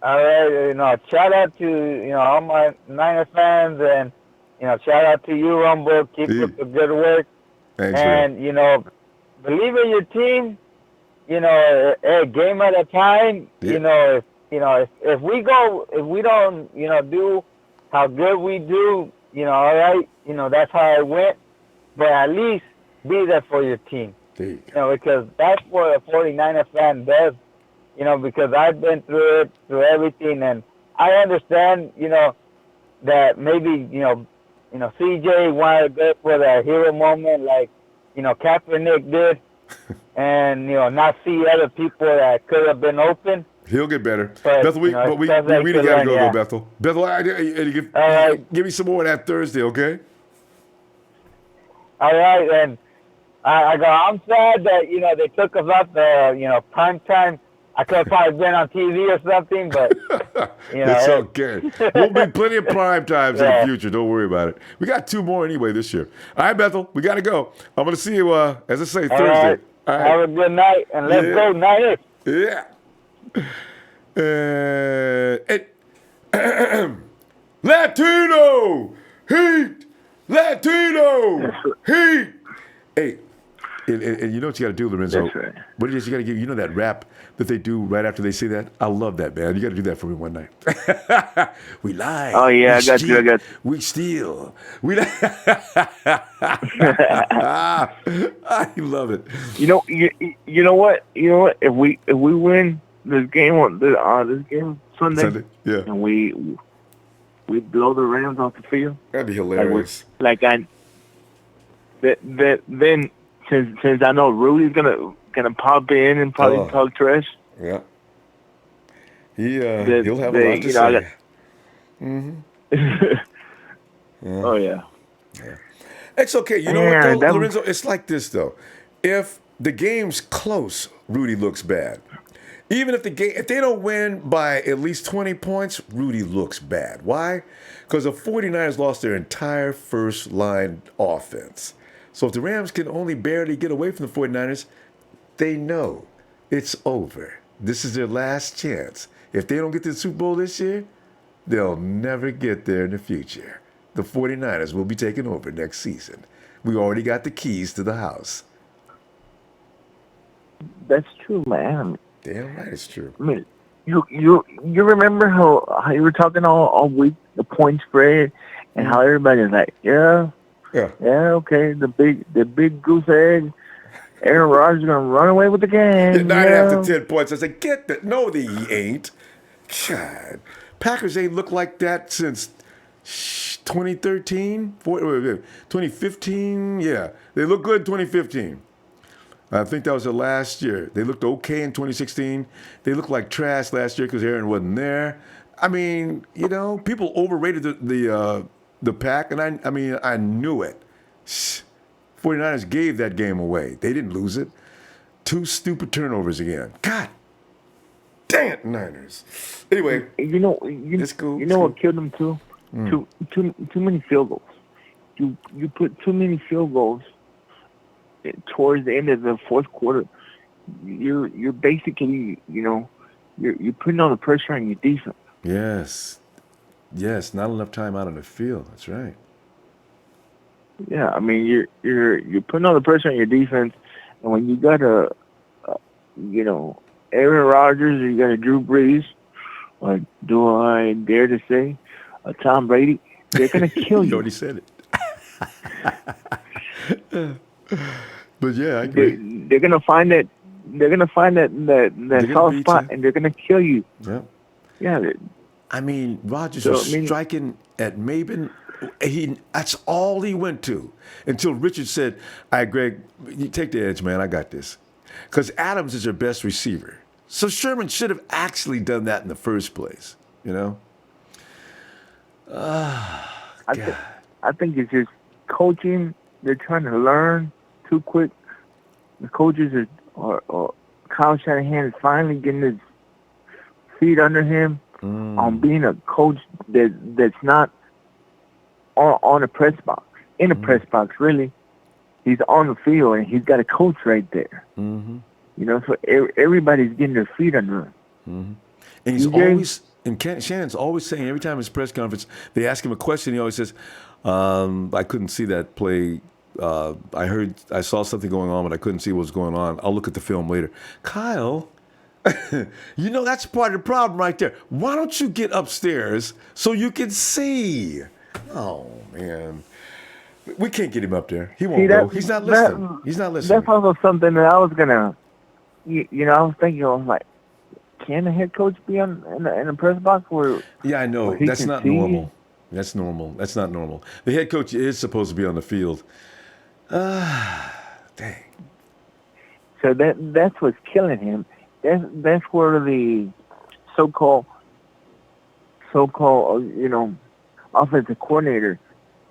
S14: All right, shout out to, all my Niner fans, and, shout out to you, Ronbo. Keep up the good work.
S1: Thanks,
S14: and, believe in your team, a game at a time.
S1: Yeah.
S14: If we don't, do how good we do, all right, that's how it went. But at least be there for your team. Because that's what a 49er fan does. Because I've been through everything, and I understand, that maybe, CJ wanted to go for that hero moment like, Kaepernick did, and, not see other people that could have been open.
S1: He'll get better.
S14: But,
S1: Bethel, we really got to go, though, Bethel. Bethel, give me some more of that Thursday, okay?
S14: All right, and I'm sad that, they took us up the, prime time. I could have probably been on TV or something, but,
S1: It's okay. We'll be plenty of prime times in
S14: Yeah.
S1: the future. Don't worry about it. We got two more anyway this year. All right, Bethel, we got to go. I'm going to see you, as I say,
S14: All
S1: Thursday.
S14: right.
S1: All right.
S14: Have a good night, and let's go Niners.
S1: Yeah. Latino Heat! Latino Heat! Hey, and you know what you got to do, Lorenzo?
S13: That's right.
S1: What it is, you got to give, that rap that they do right after they say that? I love that, man. You got to do that for me one night. We lie.
S13: Oh, yeah,
S1: we
S13: I got you.
S1: We steal. We lie. I love it.
S13: You know what? If we win this game Sunday,
S1: yeah,
S13: and we blow the Rams off the field,
S1: that'd be hilarious.
S13: Then since I know Rudy's gonna pop in and probably talk trash.
S1: Yeah. He'll have a lot to say.
S13: Oh yeah.
S1: It's okay. You know what, though, Lorenzo? It's like this, though. If the game's close, Rudy looks bad. Even if if they don't win by at least 20 points, Rudy looks bad. Why? Because the 49ers lost their entire first line offense. So if the Rams can only barely get away from the 49ers, they know it's over. This is their last chance. If they don't get to the Super Bowl this year, they'll never get there in the future. The 49ers will be taking over next season. We already got the keys to the house.
S13: That's true, man.
S1: Damn right, it's true.
S13: I mean, you remember how you were talking all week, the point spread, and how everybody's like, yeah, okay, the big goose egg, Aaron Rodgers is gonna run away with the game.
S1: 9.5 to 10 points. I said, get that. No, they ain't. God, Packers ain't looked like that since 2013, 2015. Yeah, they looked good in 2015. I think that was the last year. They looked okay in 2016. They looked like trash last year because Aaron wasn't there. I mean, people overrated the Pack, and I knew it. 49ers gave that game away. They didn't lose it. 2 stupid turnovers again. God damn it, Niners. Anyway,
S13: it's cool. You know what killed them too? Too many field goals. You put too many field goals towards the end of the fourth quarter. You're basically you're putting all the pressure on your defense.
S1: Yes, not enough time out on the field. That's right.
S13: Yeah, I mean you're putting all the pressure on your defense, and when you got a
S15: Aaron Rodgers, or you got a Drew Brees, or do I dare to say, a Tom Brady? They're gonna kill
S1: You
S15: you.
S1: already said it. But yeah, I agree.
S15: They're gonna find that. They're gonna find that soft spot, and they're gonna kill you.
S1: Yeah.
S15: Yeah.
S1: I mean, Rodgers was striking at Maben. That's all he went to until Richard said, "All right, Greg, you take the edge, man. I got this." Because Adams is their best receiver. So Sherman should have actually done that in the first place,
S15: I think it's just coaching. They're trying to learn too quick. The coaches are Kyle Shanahan is finally getting his feet under him on being a coach that's not on a press box. In a press box, really. He's on the field, and he's got a coach right there. So everybody's getting their feet under him.
S1: And he's always, and Shannon's always saying, every time his press conference, they ask him a question, he always says, I couldn't see that play. I saw something going on, but I couldn't see what was going on. I'll look at the film later. Kyle, that's part of the problem right there. Why don't you get upstairs so you can see? Oh, man. We can't get him up there. He won't go. He's not listening. He's not listening.
S15: That's also something that I was going to, I was thinking, I was like, can the head coach be in a press box where?
S1: Yeah, I know. That's not normal. That's normal. That's not normal. The head coach is supposed to be on the field. Dang.
S15: So that's what's killing him. That's where the so-called offensive coordinator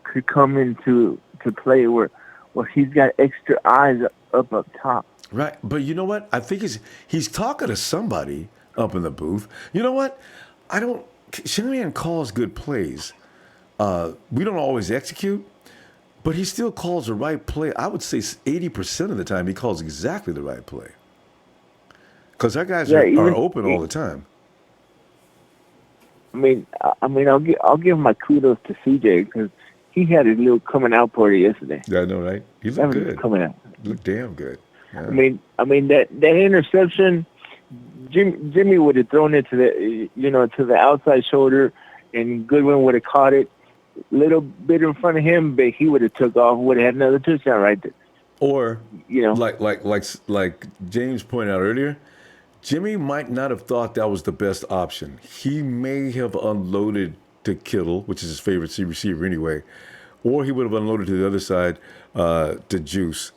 S15: could come into play where he's got extra eyes up top.
S1: Right, but you know what? I think he's talking to somebody up in the booth. You know what? Shanahan calls good plays. We don't always execute, but he still calls the right play. I would say 80% of the time he calls exactly the right play. Because our guys are open all the time.
S15: I mean, I'll give my kudos to CJ because he had his little coming out party yesterday.
S1: Yeah, I know, right? He looked good.
S15: Coming out.
S1: He looked damn good. Yeah.
S15: I mean that interception, Jimmy would have thrown it to the outside shoulder, and Goodwin would have caught it a little bit in front of him, but he would have took off, would have had another touchdown right there.
S1: Or like James pointed out earlier, Jimmy might not have thought that was the best option. He may have unloaded to Kittle, which is his favorite receiver anyway, or he would have unloaded to the other side to Juice.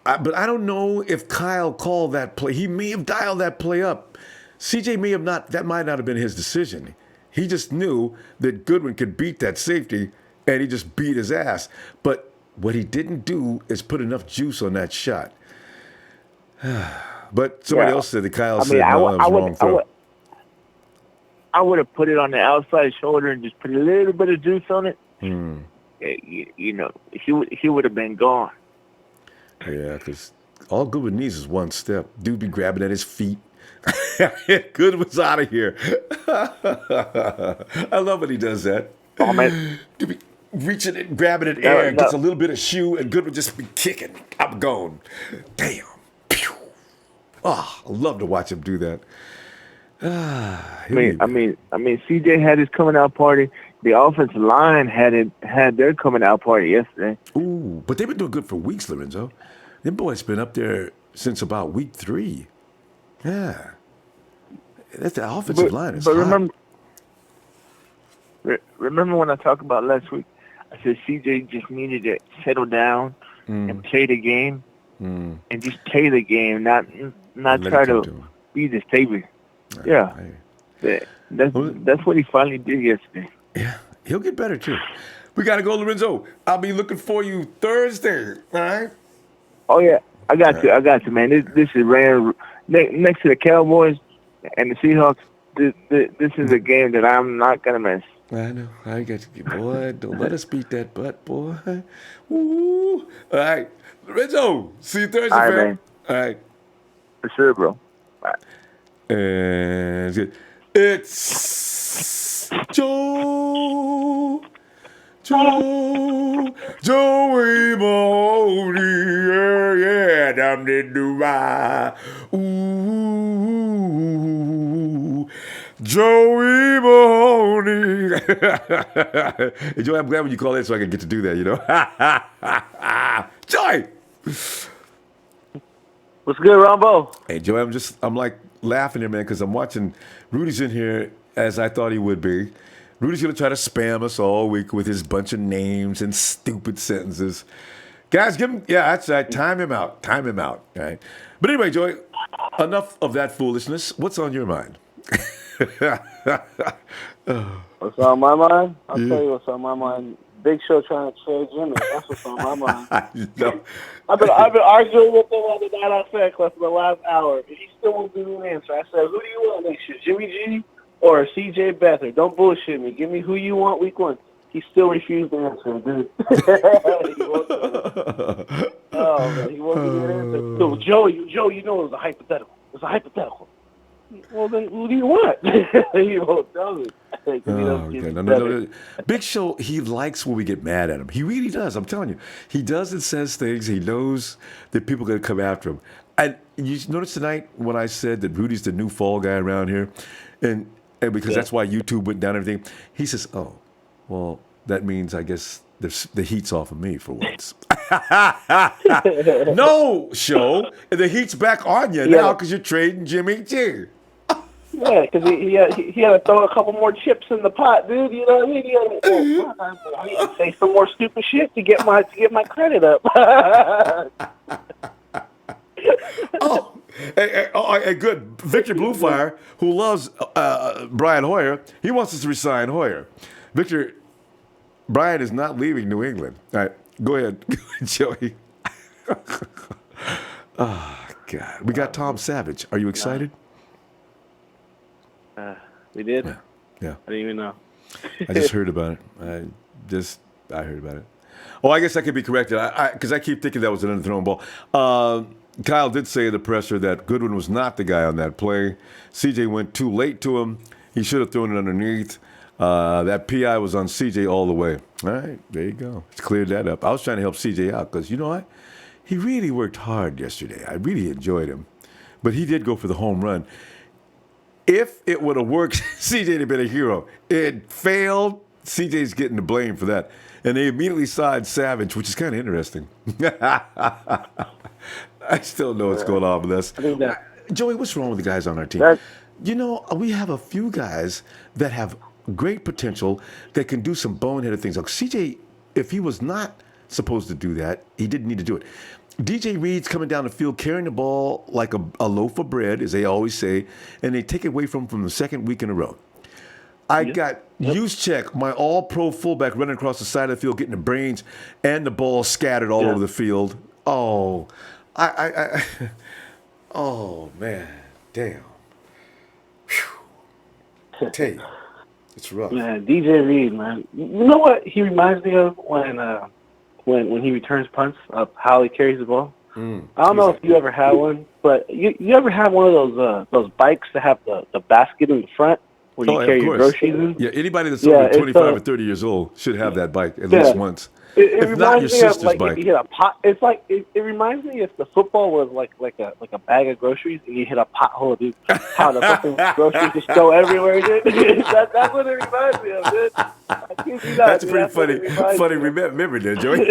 S1: But I don't know if Kyle called that play. He may have dialed that play up. CJ may have not. That might not have been his decision. He just knew that Goodwin could beat that safety, and he just beat his ass. But what he didn't do is put enough juice on that shot. But somebody else said that Kyle said that was wrong throw.
S15: I would have put it on the outside shoulder and just put a little bit of juice on it. He would have been gone.
S1: Yeah, because all Goodwin needs is one step. Dude be grabbing at his feet. Goodwin's out of here. I love when he does that.
S15: Oh, man.
S1: Dude be reaching it, grabbing at air, gets a little bit of shoe, and Goodwin just be kicking. I'm going. Damn. Pew. Oh, I love to watch him do that.
S15: I mean, CJ had his coming out party. The offensive line had their coming out party yesterday.
S1: Ooh, but they've been doing good for weeks, Lorenzo. Them boys been up there since about week 3. Yeah, that's the offensive line. Is hot.
S15: Remember when I talked about last week? I said CJ just needed to settle down and play the game, and just play the game, not try to be the savior. Yeah, that's what he finally did yesterday.
S1: Yeah, he'll get better too. We gotta go, Lorenzo. I'll be looking for you Thursday. All right.
S15: Oh yeah, I got you, man. This is ran next to the Cowboys and the Seahawks. This is a game that I'm not gonna miss.
S1: I know. I got you, boy. Don't let us beat that butt, boy. Woo. All right, Lorenzo. See you Thursday,
S15: All right,
S1: man.
S15: man.
S1: All right.
S15: For sure, bro. All right.
S1: And it's Joey Bodie, yeah. dum dee doo wah. Ooh, Joey Mahoney. Hey, Joey, I'm glad when you call in so I can get to do that, you know. Joey.
S16: What's good, Ronbo?
S1: Hey, Joey, I'm like laughing here, man, because I'm watching Rudy's in here as I thought he would be. Rudy's going to try to spam us all week with his bunch of names and stupid sentences. Guys, give him, yeah, that's right. Time him out. Time him out. All right. But anyway, Joey, enough of that foolishness. What's on your mind?
S16: What's on my mind? I'll tell you what's on my mind. Big Show trying to trade Jimmy. That's what's on my mind.
S1: No.
S16: I've been arguing with him on the Night Out Fan Club for the last hour, and he still won't give me an answer. I said, who do you want next year, Jimmy G or C.J. Beathard? Don't bullshit me. Give me who you want week 1. He still refused to answer, dude. He won't give me an answer. So, Joe, you know it was a hypothetical. It's a hypothetical. Well, then who do you want? He won't tell me.
S1: No. Big Show, he likes when we get mad at him. He really does. I'm telling you. He does and says things. He knows that people are going to come after him. And you notice tonight when I said that Rudy's the new fall guy around here, and because that's why YouTube went down and everything, he says, oh, well, that means I guess the heat's off of me for once. No, Show. The heat's back on you now because you're trading Jimmy G.
S16: Yeah, because he had to throw a couple more chips in the pot, dude. You know what I mean? I need to say some more stupid shit to get my credit up.
S1: Hey, good. Victor Bluefire, who loves Brian Hoyer, he wants us to resign Hoyer. Victor, Brian is not leaving New England. All right, go ahead, Joey. Oh, God. We got Tom Savage. Are you excited?
S16: We did?
S1: Yeah.
S16: I didn't even know.
S1: I just heard about it. I heard about it. Oh, I guess I could be corrected because I keep thinking that was an underthrown ball. Kyle did say in the presser that Goodwin was not the guy on that play. CJ went too late to him. He should have thrown it underneath. That PI was on CJ all the way. All right, there you go. It's cleared that up. I was trying to help CJ out because, you know what? He really worked hard yesterday. I really enjoyed him. But he did go for the home run. If it would have worked, CJ would have been a hero. It failed. CJ's getting the blame for that. And they immediately signed Savage, which is kind of interesting. I still know what's going on with us. Joey, what's wrong with the guys on our team? You know, we have a few guys that have great potential that can do some boneheaded things. Like CJ, if he was not supposed to do that, he didn't need to do it. DJ Reed's coming down the field carrying the ball like a loaf of bread, as they always say, and they take it away from the second week in a row. I got Juszczyk, my all-pro fullback, running across the side of the field, getting the brains and the ball scattered all over the field. Oh, oh, man. Damn. Whew. Tell you, it's rough.
S16: Man, DJ Reed, man. You know what he reminds me of when he returns punts, of how he carries the ball? I don't know if you ever had one, but you ever have one of those bikes that have the basket in the front where you carry your groceries in?
S1: Yeah, anybody that's over 25 or 30 years old should have that bike at least once.
S16: It
S1: if not, your sister's bike.
S16: If you hit a pot, it's like it reminds me if the football was like a bag of groceries and you hit a pothole, dude. How the fucking groceries just go everywhere, dude. That's what it reminds me of, dude.
S1: That's a pretty funny memory there, Joey.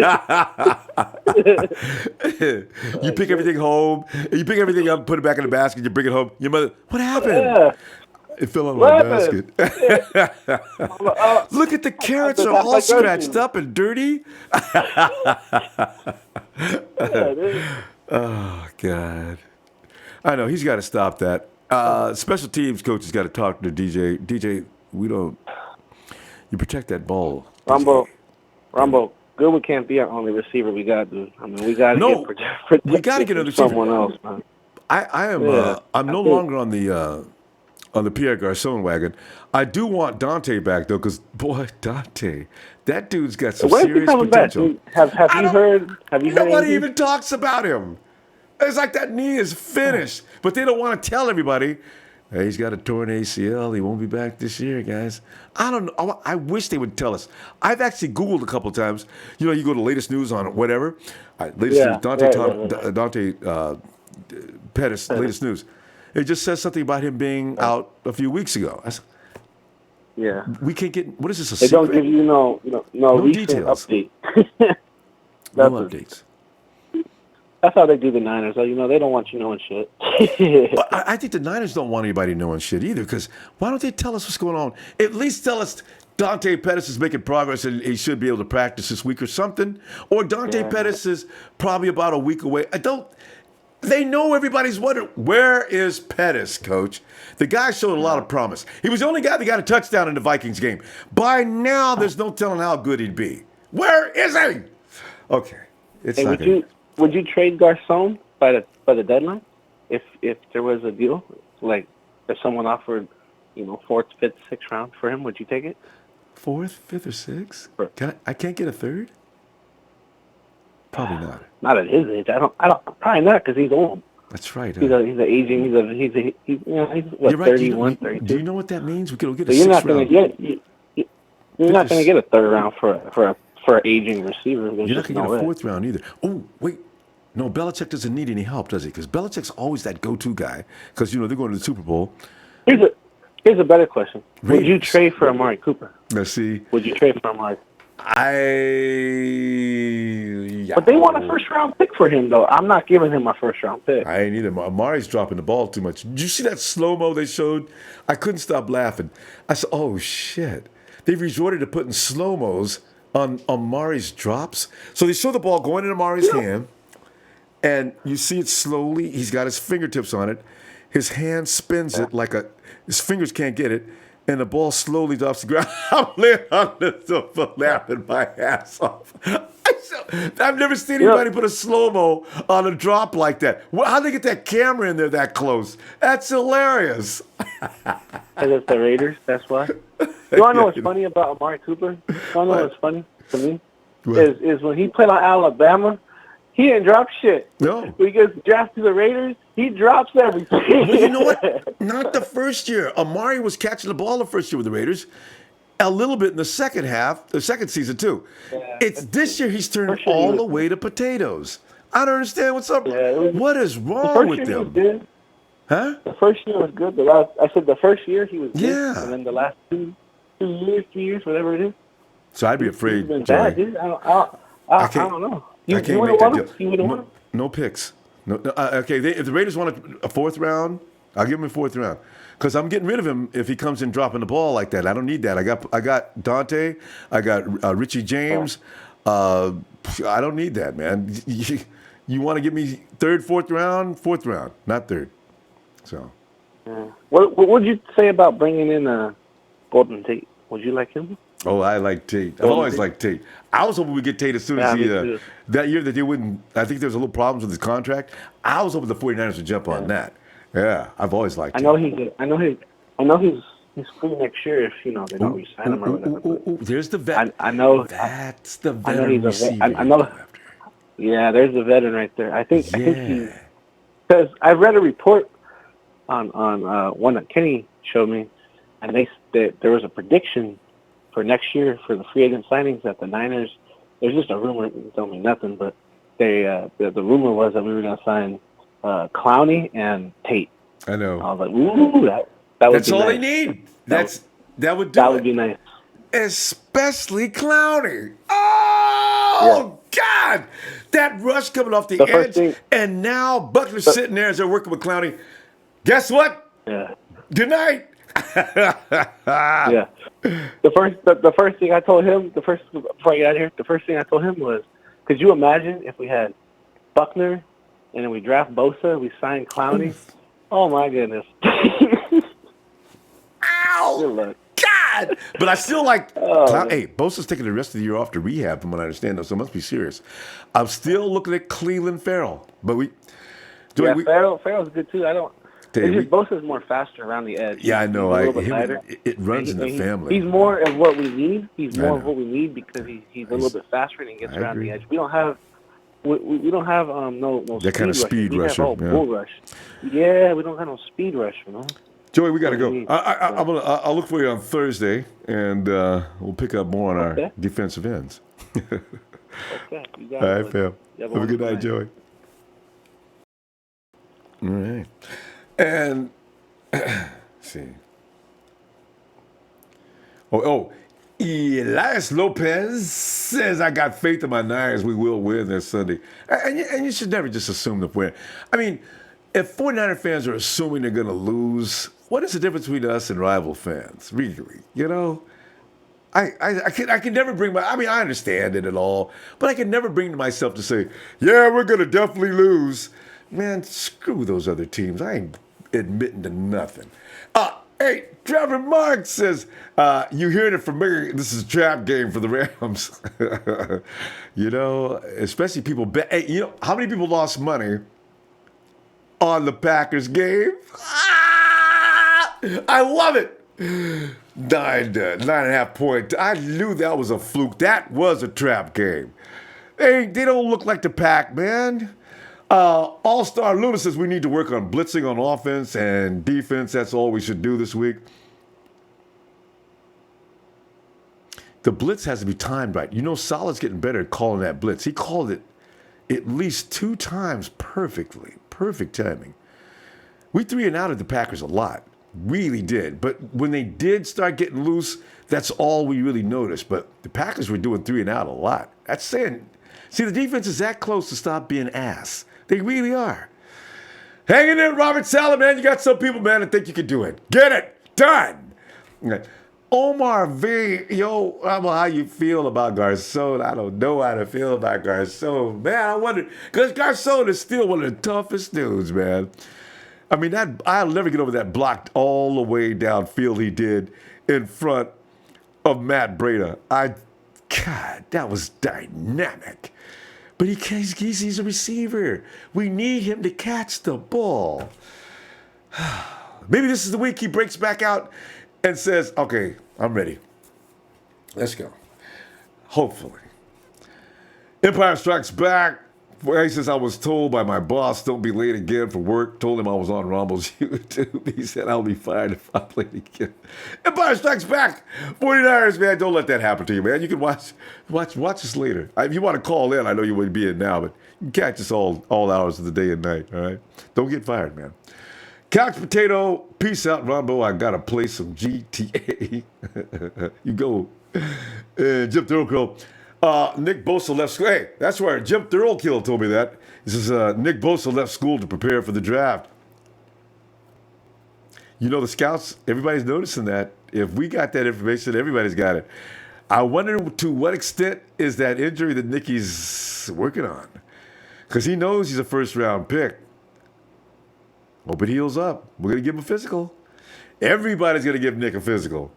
S1: You pick everything home, you pick everything up, put it back in the basket, you bring it home. Your mother, what happened?
S16: Yeah.
S1: It fell on my basket. Look at the carrots are all scratched up and dirty. Oh, God. I know, he's got to stop that. Special teams coach has got to talk to DJ. DJ, you protect that ball.
S16: Ronbo, Goodwin can't be our only receiver we got, dude. I mean, we got to get
S1: we got to get another
S16: someone else, man.
S1: I'm no longer on the Pierre Garçon wagon. I do want Dante back, though, because, boy, Dante, that dude's got some serious potential.
S16: Have you heard?
S1: Nobody even talks about him. It's like that knee is finished, but they don't want to tell everybody Hey, he's got a torn ACL. He won't be back this year, guys. I don't know. I wish they would tell us. I've actually Googled a couple of times. You know, you go to latest news on whatever. Latest news. Dante Pettis, latest news. It just says something about him being out a few weeks ago.
S16: Yeah.
S1: We can't get. What is this?
S16: They don't give you no recent
S1: details.
S16: update.
S1: No updates.
S16: That's how they do the Niners. You know, they don't want you knowing shit.
S1: But I think the Niners don't want anybody knowing shit either, because why don't they tell us what's going on? At least tell us Dante Pettis is making progress and he should be able to practice this week or something. Or Dante Pettis is probably about a week away. They know everybody's wondering, where is Pettis, Coach? The guy showed a lot of promise. He was the only guy that got a touchdown in the Vikings game. By now, there's no telling how good he'd be. Where is he? Okay.
S16: Would you trade Garcon by the deadline if there was a deal? Like if someone offered, 4th, 5th, 6th round for him, would you take it?
S1: 4th, 5th, or 6th? I can't get a 3rd? Probably not.
S16: Not at his age. I don't. Probably not, because he's old.
S1: That's right.
S16: He's aging. He's what,
S1: You're right.
S16: 31, 32.
S1: Do you know what that means? We could get
S16: So
S1: a 6th
S16: you're not going
S1: round.
S16: to get. You're not going to get a 3rd round for an aging receiver.
S1: You're not going to get a 4th round either. Oh, wait. No, Belichick doesn't need any help, does he? Because Belichick's always that go-to guy. Because, they're going to the Super Bowl.
S16: Here's a better question. Would you trade for Amari Cooper?
S1: Let's see.
S16: Would you trade for Amari?
S1: Yeah.
S16: But they want a 1st round pick for him, though. I'm not giving him my 1st round pick.
S1: I ain't either. Amari's dropping the ball too much. Did you see that slow-mo they showed? I couldn't stop laughing. I said, oh, shit. They've resorted to putting slow-mos on Amari's drops. So they show the ball going in Amari's hand, and you see it slowly. He's got his fingertips on it. His hand spins it his fingers can't get it, and the ball slowly drops to the ground. I'm laying on the sofa laughing my ass off. I've never seen anybody put a slow-mo on a drop like that. How'd they get that camera in there that close? That's hilarious.
S16: Because it's the Raiders, that's why. You want to know what's funny about Amari Cooper? You want to know what's funny to me? Is when he played on Alabama, he didn't drop shit.
S1: No.
S16: When he gets drafted to the Raiders, he drops everything.
S1: Well, you know what? Not the first year. Amari was catching the ball the first year with the Raiders. A little bit in the second season too.
S16: Yeah.
S1: It's this year he's turned all the way to potatoes. I don't understand what's up. What is wrong with them?
S16: Good.
S1: Huh?
S16: The first year was good. The first year he was good. Yeah. And then the last 2 years, 3 years, whatever it is.
S1: So I'd be afraid.
S16: He's been bad, dude. I don't know.
S1: I can't make that deal. No picks. No, okay, if the Raiders want a 4th round, I'll give him a 4th round. Because I'm getting rid of him if he comes in dropping the ball like that. I don't need that. I got Dante. I got Richie James. I don't need that, man. You want to give me 3rd, 4th round? 4th round, not 3rd. So.
S16: Yeah. What would you say about bringing in Golden Tate? Would you like him?
S1: Oh, I like Tate. I've always liked Tate. I was hoping we'd get Tate as soon as that year that they wouldn't. I think there was a little problems with his contract. I was hoping the 49ers would jump on that. Yeah, I've always liked him.
S16: I know he's free next year if they don't re-sign him or whatever.
S1: There's the vet.
S16: I know
S1: that's the veteran receiver.
S16: I know. Yeah, there's the veteran right there. I think he, because I read a report on one that Kenny showed me, and there was a prediction for next year for the free agent signings that the Niners. There's just a rumor. Don't mean nothing, but the rumor was that we were going to sign Clowney and Tate.
S1: I know.
S16: I was like, ooh, that would
S1: That's
S16: be
S1: all
S16: nice.
S1: they need. That would do
S16: That would be nice.
S1: Especially Clowney. Oh, God. That rush coming off the edge. And now Butler's sitting there as they're working with Clowney. Guess what?
S16: Yeah.
S1: Good night.
S16: Yeah. The first thing I told him, before I get out of here, the first thing I told him was, could you imagine if we had Buckner and then we draft Bosa, we sign Clowney? Oh, my goodness.
S1: Ow!
S16: Good luck.
S1: God! But I still like hey, Bosa's taking the rest of the year off to rehab from what I understand, though, so it must be serious. I'm still looking at Cleveland Farrell. But
S16: Farrell's good, too. Bosa's more faster around the edge.
S1: Yeah, I know.
S16: It
S1: runs in the family.
S16: He's more of what we need. He's more of what we need because he's a little bit faster and he gets around the edge. We don't have no
S1: that kind of speed rusher.
S16: Bull rush. Yeah, we don't have no speed rush,
S1: Joey, we got to go. I'll look for you on Thursday, and we'll pick up more on our defensive ends.
S16: Okay, you got
S1: All
S16: it.
S1: right, fam.
S16: You
S1: Have a good night, Joey. All right. And, let's see. Elias Lopez says, I got faith in my Niners. We will win this Sunday. And you should never just assume the win. I mean, if 49er fans are assuming they're going to lose, what is the difference between us and rival fans? Really, you know? I can never bring I understand it at all, but I can never bring myself to say, yeah, we're going to definitely lose. Man, screw those other teams. I ain't admitting to nothing. Hey, Trevor Marks says, you hearing it from me, this is a trap game for the Rams. You know, especially people bet. Hey, you know, how many people lost money on the Packers game? I love it. 9.5 point. I knew that was a fluke. That was a trap game. They don't look like the Pack, man. All-Star Luna says we need to work on blitzing on offense and defense. That's all we should do this week. The blitz has to be timed right. You know, Salad's getting better at calling that blitz. He called it at least 2 times perfectly. Perfect timing. We 3 and out at the Packers a lot. Really did. But when they did start getting loose, that's all we really noticed. But the Packers were doing 3 and out a lot. That's saying, see, the defense is that close to stop being ass. They really are. Hang in there, Robert Saleh, man. You got some people, man, that think you can do it. Get it done. Omar V, yo, I don't know how you feel about Garcon. I don't know how to feel about Garcon. Man, I wonder, because Garcon is still one of the toughest dudes, man. I mean, I'll never get over that blocked all the way downfield he did in front of Matt Breida. God, that was dynamic. But he's a receiver. We need him to catch the ball. Maybe this is the week he breaks back out and says, okay, I'm ready. Let's go. Hopefully. Empire Strikes Back. He says, I was told by my boss, don't be late again for work. Told him I was on Ronbo's YouTube. He said, I'll be fired if I'm late again. Empire Strikes Back. 49ers, man, don't let that happen to you, man. You can watch us later. If you want to call in, I know you wouldn't be in now, but you can catch us all hours of the day and night, all right? Don't get fired, man. Couch Potato, peace out, Ronbo. I got to play some GTA. You go. Jim Thurl. Nick Bosa left school. Hey, that's where Jim Thurl told me that. He says, Nick Bosa left school to prepare for the draft. You know, the scouts, everybody's noticing that. If we got that information, everybody's got it. I wonder to what extent is that injury that Nicky's working on? Because he knows he's a first-round pick. Hope it heals up. We're going to give him a physical. Everybody's going to give Nick a physical.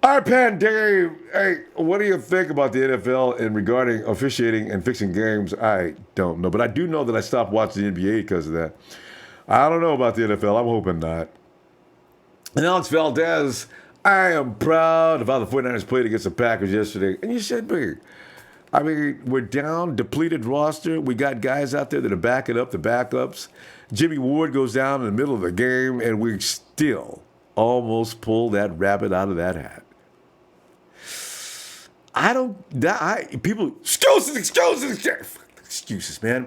S1: Arpan Dave, hey, what do you think about the NFL in regarding officiating and fixing games? I don't know, but I do know that I stopped watching the NBA because of that. I don't know about the NFL. I'm hoping not. And Alex Valdez, I am proud of how the 49ers played against the Packers yesterday, and you should be. I mean, we're down, depleted roster. We got guys out there that are backing up the backups. Jimmy Ward goes down in the middle of the game, and we still almost pull that rabbit out of that hat. Excuses, man.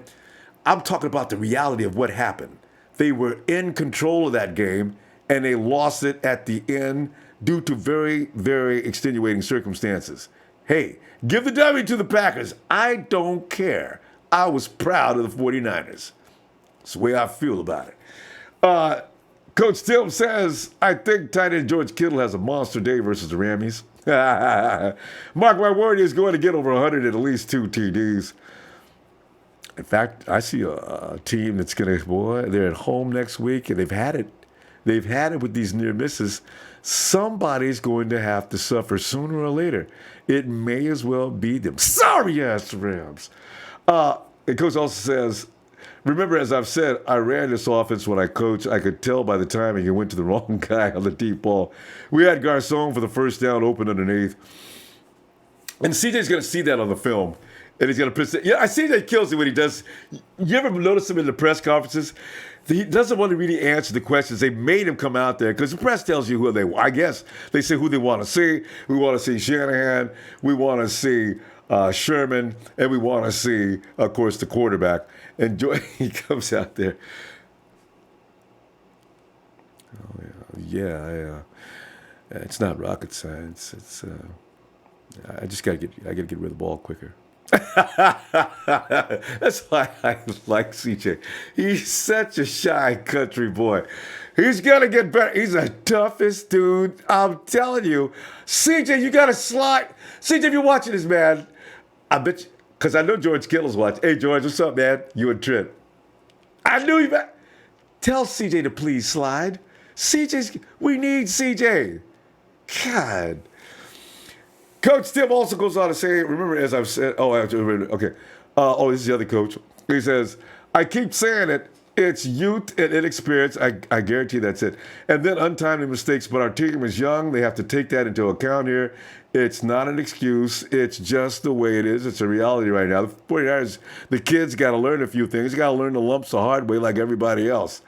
S1: I'm talking about the reality of what happened. They were in control of that game, and they lost it at the end due to very, very extenuating circumstances. Hey, give the W to the Packers. I don't care. I was proud of the 49ers. That's the way I feel about it. Coach Tim says, I think tight end George Kittle has a monster day versus the Rammies. Mark my word, he's going to get over 100 at least 2 TDs. In fact, I see a team that's going to, they're at home next week, and they've had it. They've had it with these near misses. Somebody's going to have to suffer sooner or later. It may as well be them. Sorry-ass Rams. And Coach also says, remember, as I've said, I ran this offense when I coached. I could tell by the timing he went to the wrong guy on the deep ball. We had Garcon for the first down, open underneath. And CJ's going to see that on the film. And he's going to present. Yeah, I see that kills it when he does. You ever notice him in the press conferences? He doesn't want to really answer the questions. They made him come out there because the press tells you who they want. I guess they say who they want to see. We want to see Shanahan. We want to see Sherman. And we want to see, of course, the quarterback. And he comes out there. Oh, yeah. It's not rocket science. It's I just gotta get rid of the ball quicker. That's why I like CJ. He's such a shy country boy. He's gonna get better. He's the toughest dude. I'm telling you, CJ, you gotta slide. CJ, if you're watching this, man, I bet you, because I know George Kittle's watching. Hey, George, what's up, man? You and Trent. I knew you. Tell CJ to please slide. We need CJ. God. Coach Tim also goes on to say, remember, as I've said, okay. This is the other coach. He says, I keep saying it. It's youth and inexperience. I guarantee that's it. And then untimely mistakes. But our team is young. They have to take that into account here. It's not an excuse. It's just the way it is. It's a reality right now. The 49ers, the kids got to learn a few things. They got to learn the lumps the hard way like everybody else.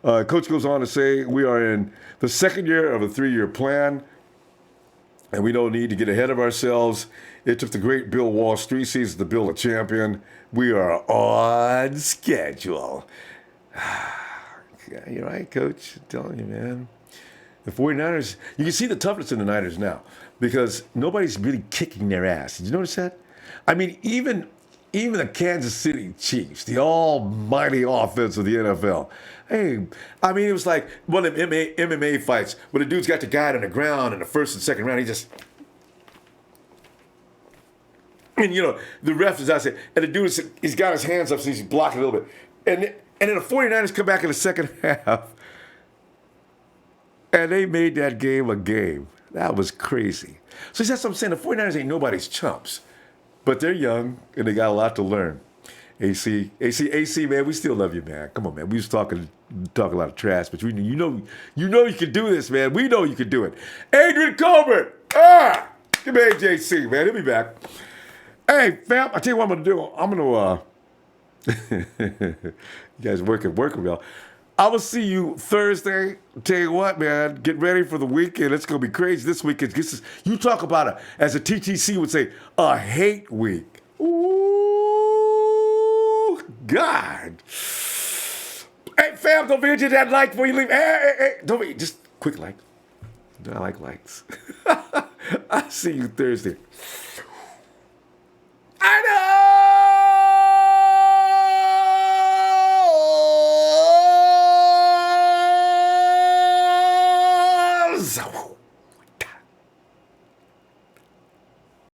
S1: Coach goes on to say, we are in the second year of a 3-year plan. And we don't need to get ahead of ourselves. It took the great Bill Walsh 3 seasons to build a champion. We are on schedule. You're right, Coach. I'm telling you, man. The 49ers, you can see the toughness in the Niners now because nobody's really kicking their ass. Did you notice that? I mean, even the Kansas City Chiefs, the almighty offense of the NFL. Hey, I mean, it was like one of them MMA fights where the dude's got the guy on the ground in the first and second round. He just, and the ref is out there, and the dude he's got his hands up, so he's blocking a little bit, and then the 49ers come back in the second half, and they made that game a game. That was crazy. So that's what I'm saying. The 49ers ain't nobody's chumps, but they're young and they got a lot to learn. AC, man, we still love you, man. Come on, man. We was talking a lot of trash, but you know you can do this, man. We know you can do it. Adrian Colbert, give me AJC, man. He'll be back. Hey, fam, I tell you what I'm gonna do. I'm gonna you guys working well. I will see you Thursday. Tell you what, man, get ready for the weekend. It's gonna be crazy this weekend. You talk about as a TTC would say, a hate week. Ooh, God. Hey, fam, don't forget to hit that like before you leave. Hey, don't forget, just quick like. I like likes. I'll see you Thursday.